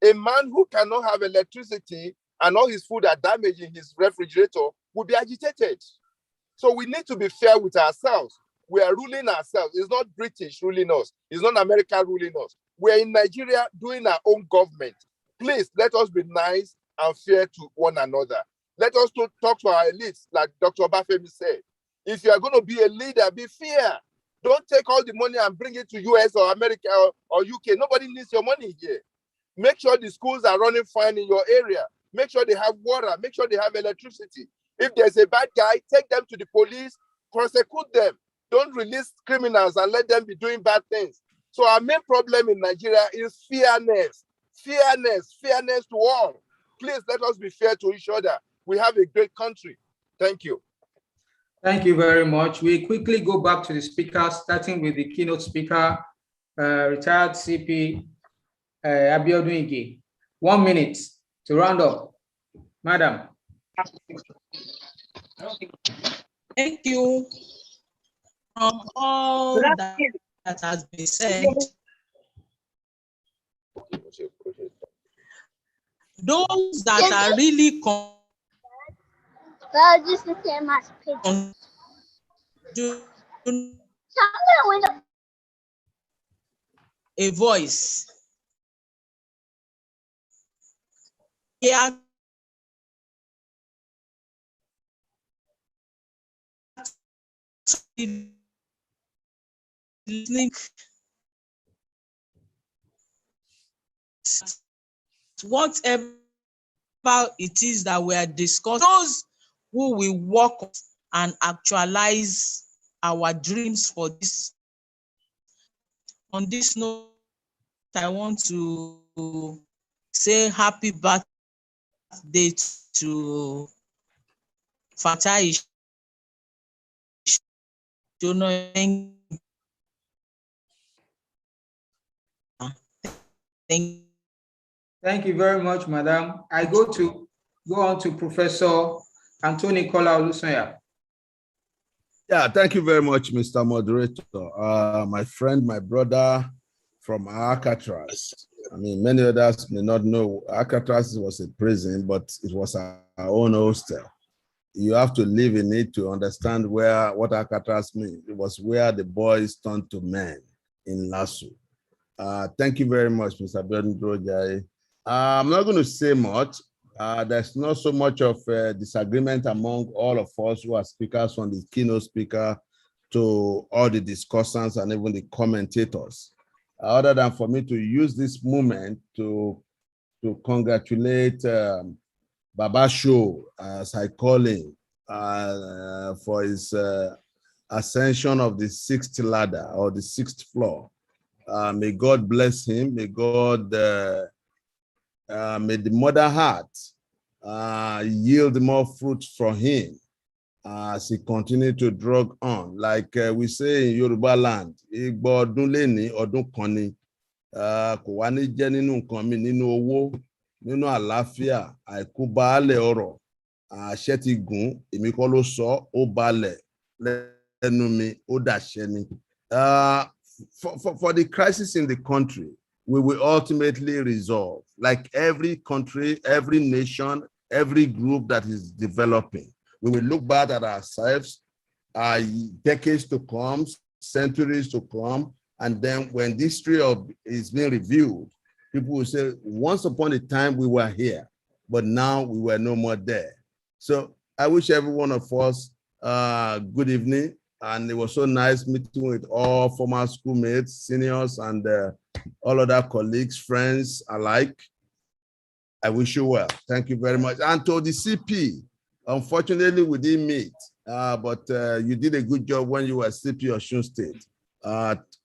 A man who cannot have electricity and all his food are damaged in his refrigerator will be agitated. So we need to be fair with ourselves. We are ruling ourselves. It's not British ruling us. It's not America ruling us. We're in Nigeria doing our own government. Please, let us be nice and fair to one another. Let us talk to our elites, like Dr. Obafemi said. If you are going to be a leader, be fair. Don't take all the money and bring it to US or America or UK. Nobody needs your money here. Make sure the schools are running fine in your area. Make sure they have water. Make sure they have electricity. If there's a bad guy, take them to the police, prosecute them. Don't release criminals and let them be doing bad things. So our main problem in Nigeria is fairness. Fairness to all. Please let us be fair to each other. We have a great country. Thank you. Thank you very much. We quickly go back to the speakers, starting with the keynote speaker, retired CP Abiodun Ige. 1 minute to round up. Madam. Thank you. From all that has been said, those that are really a voice. Yeah. Whatever it is that we are discussing, those who will work and actualize our dreams for this. On this note, I want to say happy birthday to Fatai Shonoiki. Thank you very much, Madam. I go on to Professor Anthony Kola Olusoya. Yeah, thank you very much, Mr. Moderator. My friend, my brother from Alcatraz. I mean, many others may not know Alcatraz was a prison, but it was our own hostel. You have to live in it to understand what Alcatraz means. It was where the boys turned to men in Lasso. Thank you very much, Mr. Abiodun. I'm not going to say much. There's not so much of a disagreement among all of us who are speakers, from the keynote speaker to all the discussants and even the commentators. Other than for me to use this moment to congratulate Baba Show, as I call him, for his ascension of the 6th ladder or the 6th floor. May God bless him. May God, may the mother heart yield more fruit for him as he continues to drug on. Like we say in Yoruba land, Igbo ọdún leni ọdún kan ni, kò wá ní jẹ́ nínú nǹkan mi, nínú owó, nínú àlàáfíà, àìkú baálẹ̀ ọrọ̀, àṣẹ ti gùn, èmi kọ́ ló sọ, ó balẹ̀ lẹ́nu mi, ó dàṣẹ ni. For the crisis in the country, we will ultimately resolve, like every country, every nation, every group that is developing. We will look back at ourselves, decades to come, centuries to come, and then when this history is being reviewed, people will say, once upon a time we were here, but now we were no more there. So I wish every one of us good evening. And it was so nice meeting with all former schoolmates, seniors, and all other colleagues, friends alike. I wish you well. Thank you very much. And to the CP, unfortunately, we didn't meet, but you did a good job when you were CP Osun State.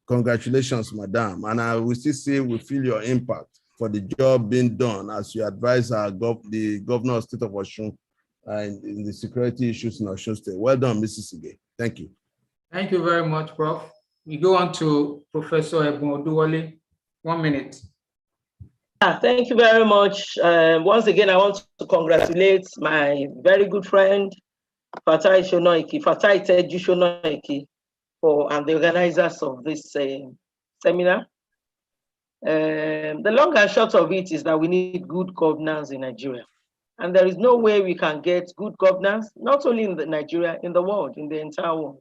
Congratulations, madam. And I will still say we feel your impact for the job being done as you advise the governor of state of Osun in the security issues in Osun State. Well done, Mrs. Ige. Thank you. Thank you very much, Prof. We go on to Professor Ebun Oduwole. 1 minute. Thank you very much. Once again, I want to congratulate my very good friend, Fatai TEJU SONOIKI, and the organizers of this seminar. The long and short of it is that we need good governance in Nigeria. And there is no way we can get good governance, not only in Nigeria, in the world, in the entire world.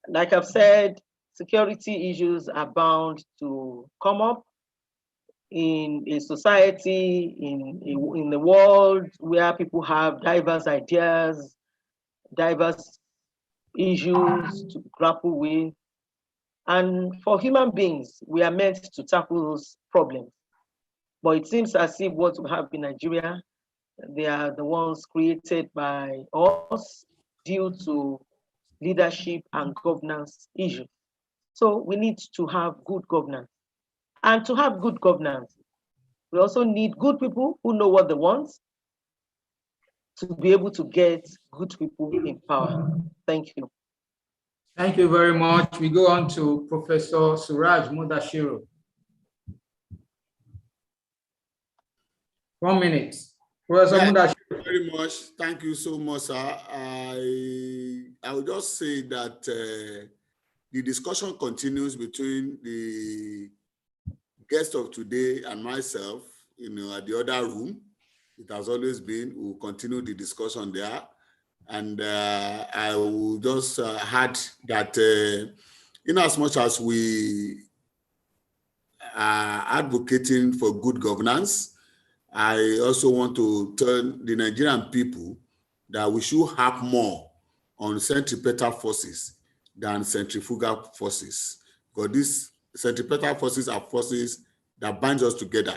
Like I've said, security issues are bound to come up in a society, in the world where people have diverse ideas, diverse issues to grapple with. And for human beings, we are meant to tackle those problems. But it seems as if what we have in Nigeria, they are the ones created by us due to leadership and governance issues. So we need to have good governance. And to have good governance, we also need good people who know what they want to be able to get good people in power. Thank you. Thank you very much. We go on to Professor Suraj Mudashiru. 1 minute. Professor Mudashiru. Thank you very much. Thank you so much, sir. I will just say that the discussion continues between the guest of today and myself, at the other room. It has always been. We'll continue the discussion there. And I will just add that in as much as we are advocating for good governance, I also want to tell the Nigerian people that we should have more on centripetal forces than centrifugal forces. Because these centripetal forces are forces that bind us together,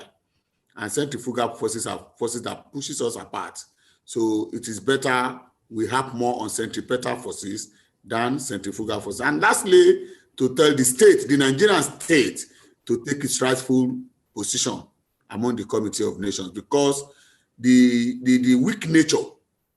and centrifugal forces are forces that pushes us apart. So it is better we have more on centripetal forces than centrifugal forces. And lastly, to tell the state, the Nigerian state, to take its rightful position among the Committee of Nations, because the weak nature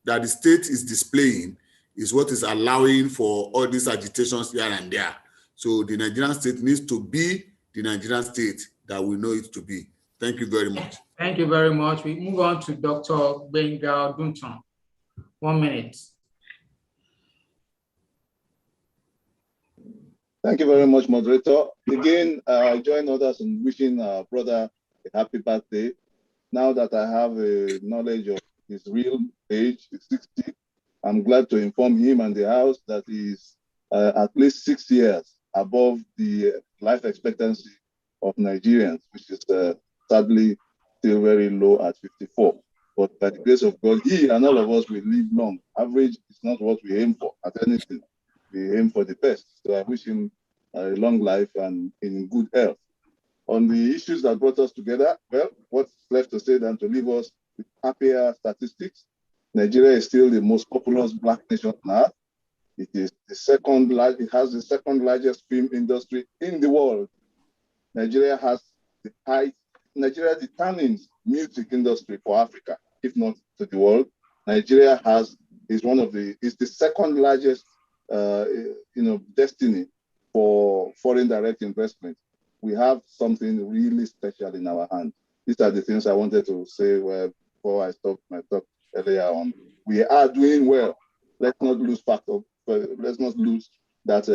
that the state is displaying is what is allowing for all these agitations here and there. So the Nigerian state needs to be the Nigerian state that we know it to be. Thank you very much. Thank you very much. We move on to Dr. Benga Dunton. 1 minute. Thank you very much, moderator. Again, I join others in wishing our brother a happy birthday. Now that I have a knowledge of his real age, he's 60, I'm glad to inform him and the House that he's at least 6 years above the life expectancy of Nigerians, which is sadly still very low at 54. But by the grace of God, he and all of us will live long. Average is not what we aim for at anything. We aim for the best. So I wish him a long life and in good health. On the issues that brought us together, well, what's left to say than to leave us with happier statistics? Nigeria is still the most populous Black nation on earth. It is the second largest, it has the second largest film industry in the world. Nigeria has Nigeria determines music industry for Africa, if not to the world. Nigeria is the second largest destiny for foreign direct investment. We have something really special in our hands. These are the things I wanted to say before I stopped my talk earlier on. We are doing well. Let's not lose that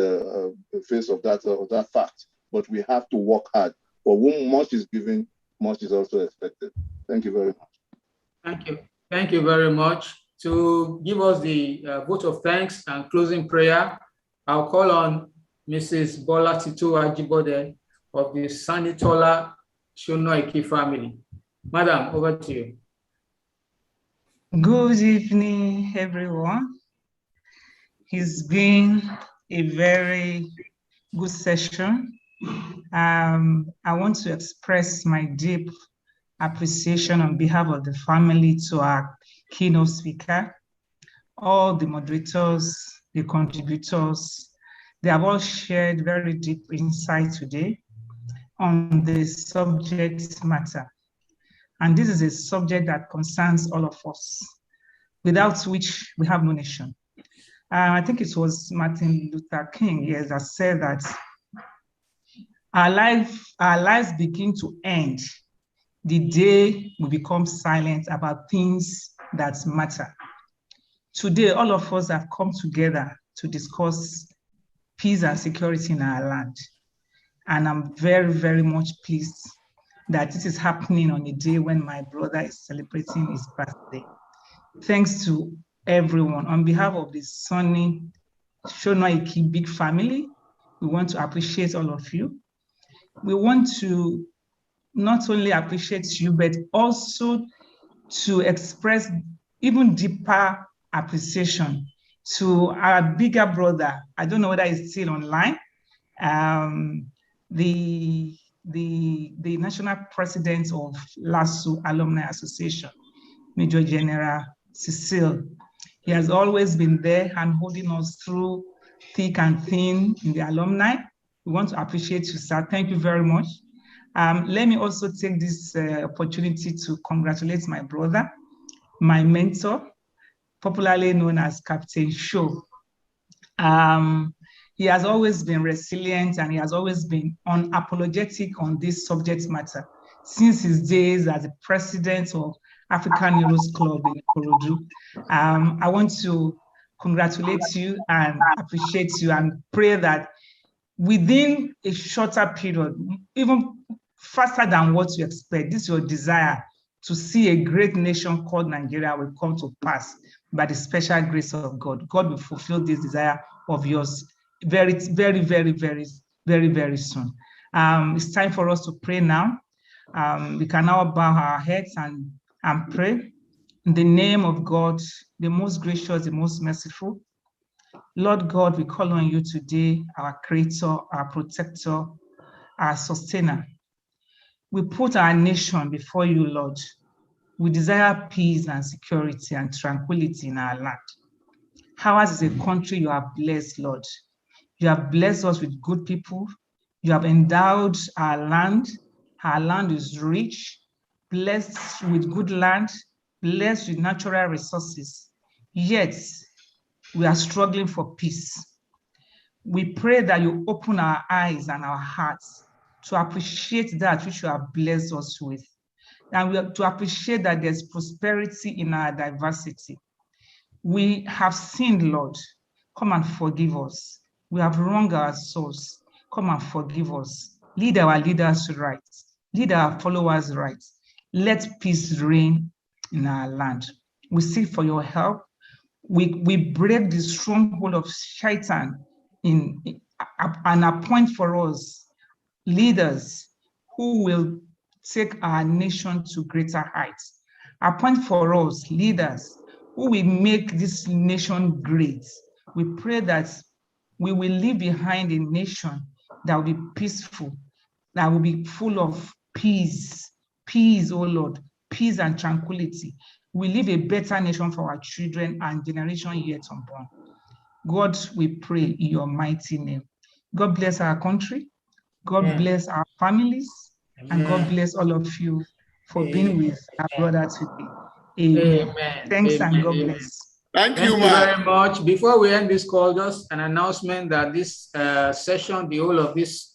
face of that fact. But we have to work hard. For whom much is given, much is also expected. Thank you very much. Thank you. Thank you very much. To give us the vote of thanks and closing prayer, I'll call on Mrs. Bola Tito Ajibode of the Sanitola SONOIKI family. Madam, over to you. Good evening, everyone. It's been a very good session. I want to express my deep appreciation on behalf of the family to our keynote speaker, all the moderators, the contributors. They have all shared very deep insight today on the subject matter. And this is a subject that concerns all of us, without which we have no nation. I think it was Martin Luther King, yes, that said that our lives begin to end the day we become silent about things that matter. Today, all of us have come together to discuss peace and security in our land. And I'm very, very much pleased that this is happening on a day when my brother is celebrating his birthday. Thanks to everyone. On behalf of the SONOIKI big family, we want to appreciate all of you. We want to not only appreciate you, but also to express even deeper appreciation to our bigger brother. I don't know whether he's still online, the national president of LASU Alumni Association, Major General Cecile. He has always been there and holding us through thick and thin in the alumni. We want to appreciate you, sir. Thank you very much. Let me also take this opportunity to congratulate my brother, my mentor, popularly known as Captain Show. He has always been resilient and he has always been unapologetic on this subject matter since his days as the president of African Heroes Club in Ikorodu. I want to congratulate you and appreciate you and pray that within a shorter period, even faster than what you expect, this is your desire to see a great nation called Nigeria will come to pass by the special grace of God. God will fulfill this desire of yours very, very, very, very, very, very soon. It's time for us to pray now. We can now bow our heads and pray. In the name of God, the most gracious, the most merciful. Lord God, we call on you today, our creator, our protector, our sustainer. We put our nation before you, Lord. We desire peace and security and tranquility in our land. Ours is a country you have blessed, Lord. You have blessed us with good people. You have endowed our land. Our land is rich, blessed with good land, blessed with natural resources. Yet, we are struggling for peace. We pray that you open our eyes and our hearts to appreciate that which you have blessed us with. And we have to appreciate that there's prosperity in our diversity. We have sinned, Lord. Come and forgive us. We have wronged our souls. Come and forgive us. Lead our leaders right. Lead our followers right. Let peace reign in our land. We seek for your help. We break the stronghold of Shaitan and appoint for us leaders who will take our nation to greater heights. Appoint for us leaders who will make this nation great. We pray that we will leave behind a nation that will be peaceful, that will be full of peace, oh Lord, peace and tranquility. We leave a better nation for our children and generation yet unborn. God, we pray in your mighty name. God bless our country. God bless our families. And God bless all of you for being with our brother today. Amen. Thanks and God bless. Thank you very much. Before we end this call, just an announcement that this session, the whole of this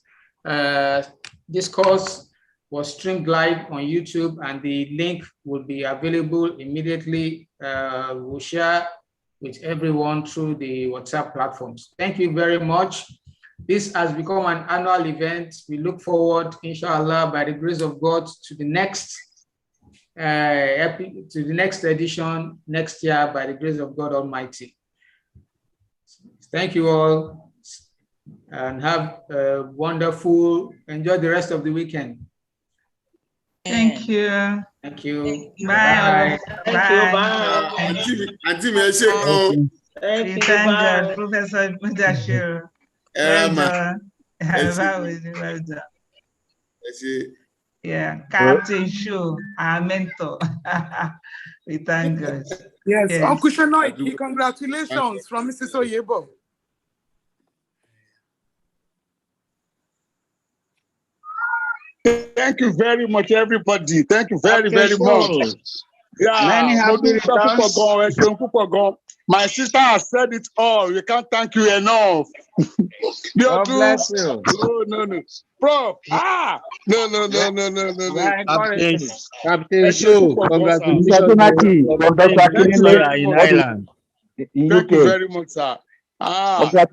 discourse was streamed live on YouTube, and the link will be available immediately. We'll share with everyone through the WhatsApp platforms. Thank you very much. This has become an annual event. We look forward, inshallah, by the grace of God, to the next edition next year, by the grace of God Almighty. Thank you all, and have a wonderful, enjoy the rest of the weekend. Thank you. Thank you. Bye. Thank you. Bye. Thank you. Thank you. Thank Bye. God, Professor Mudashiru. Well done. Well done. Yeah, Captain Show, our mentor. We thank God. Yes, Uncle SONOIKI, congratulations from Mrs. Oyebo. Thank you very much, everybody. Thank you very, very much. Yeah, Many happy returns. My sister has said it all. We can't thank you enough. God bless you. No. Prof. No. Captain Show, congratulations. Thank you very much, sir.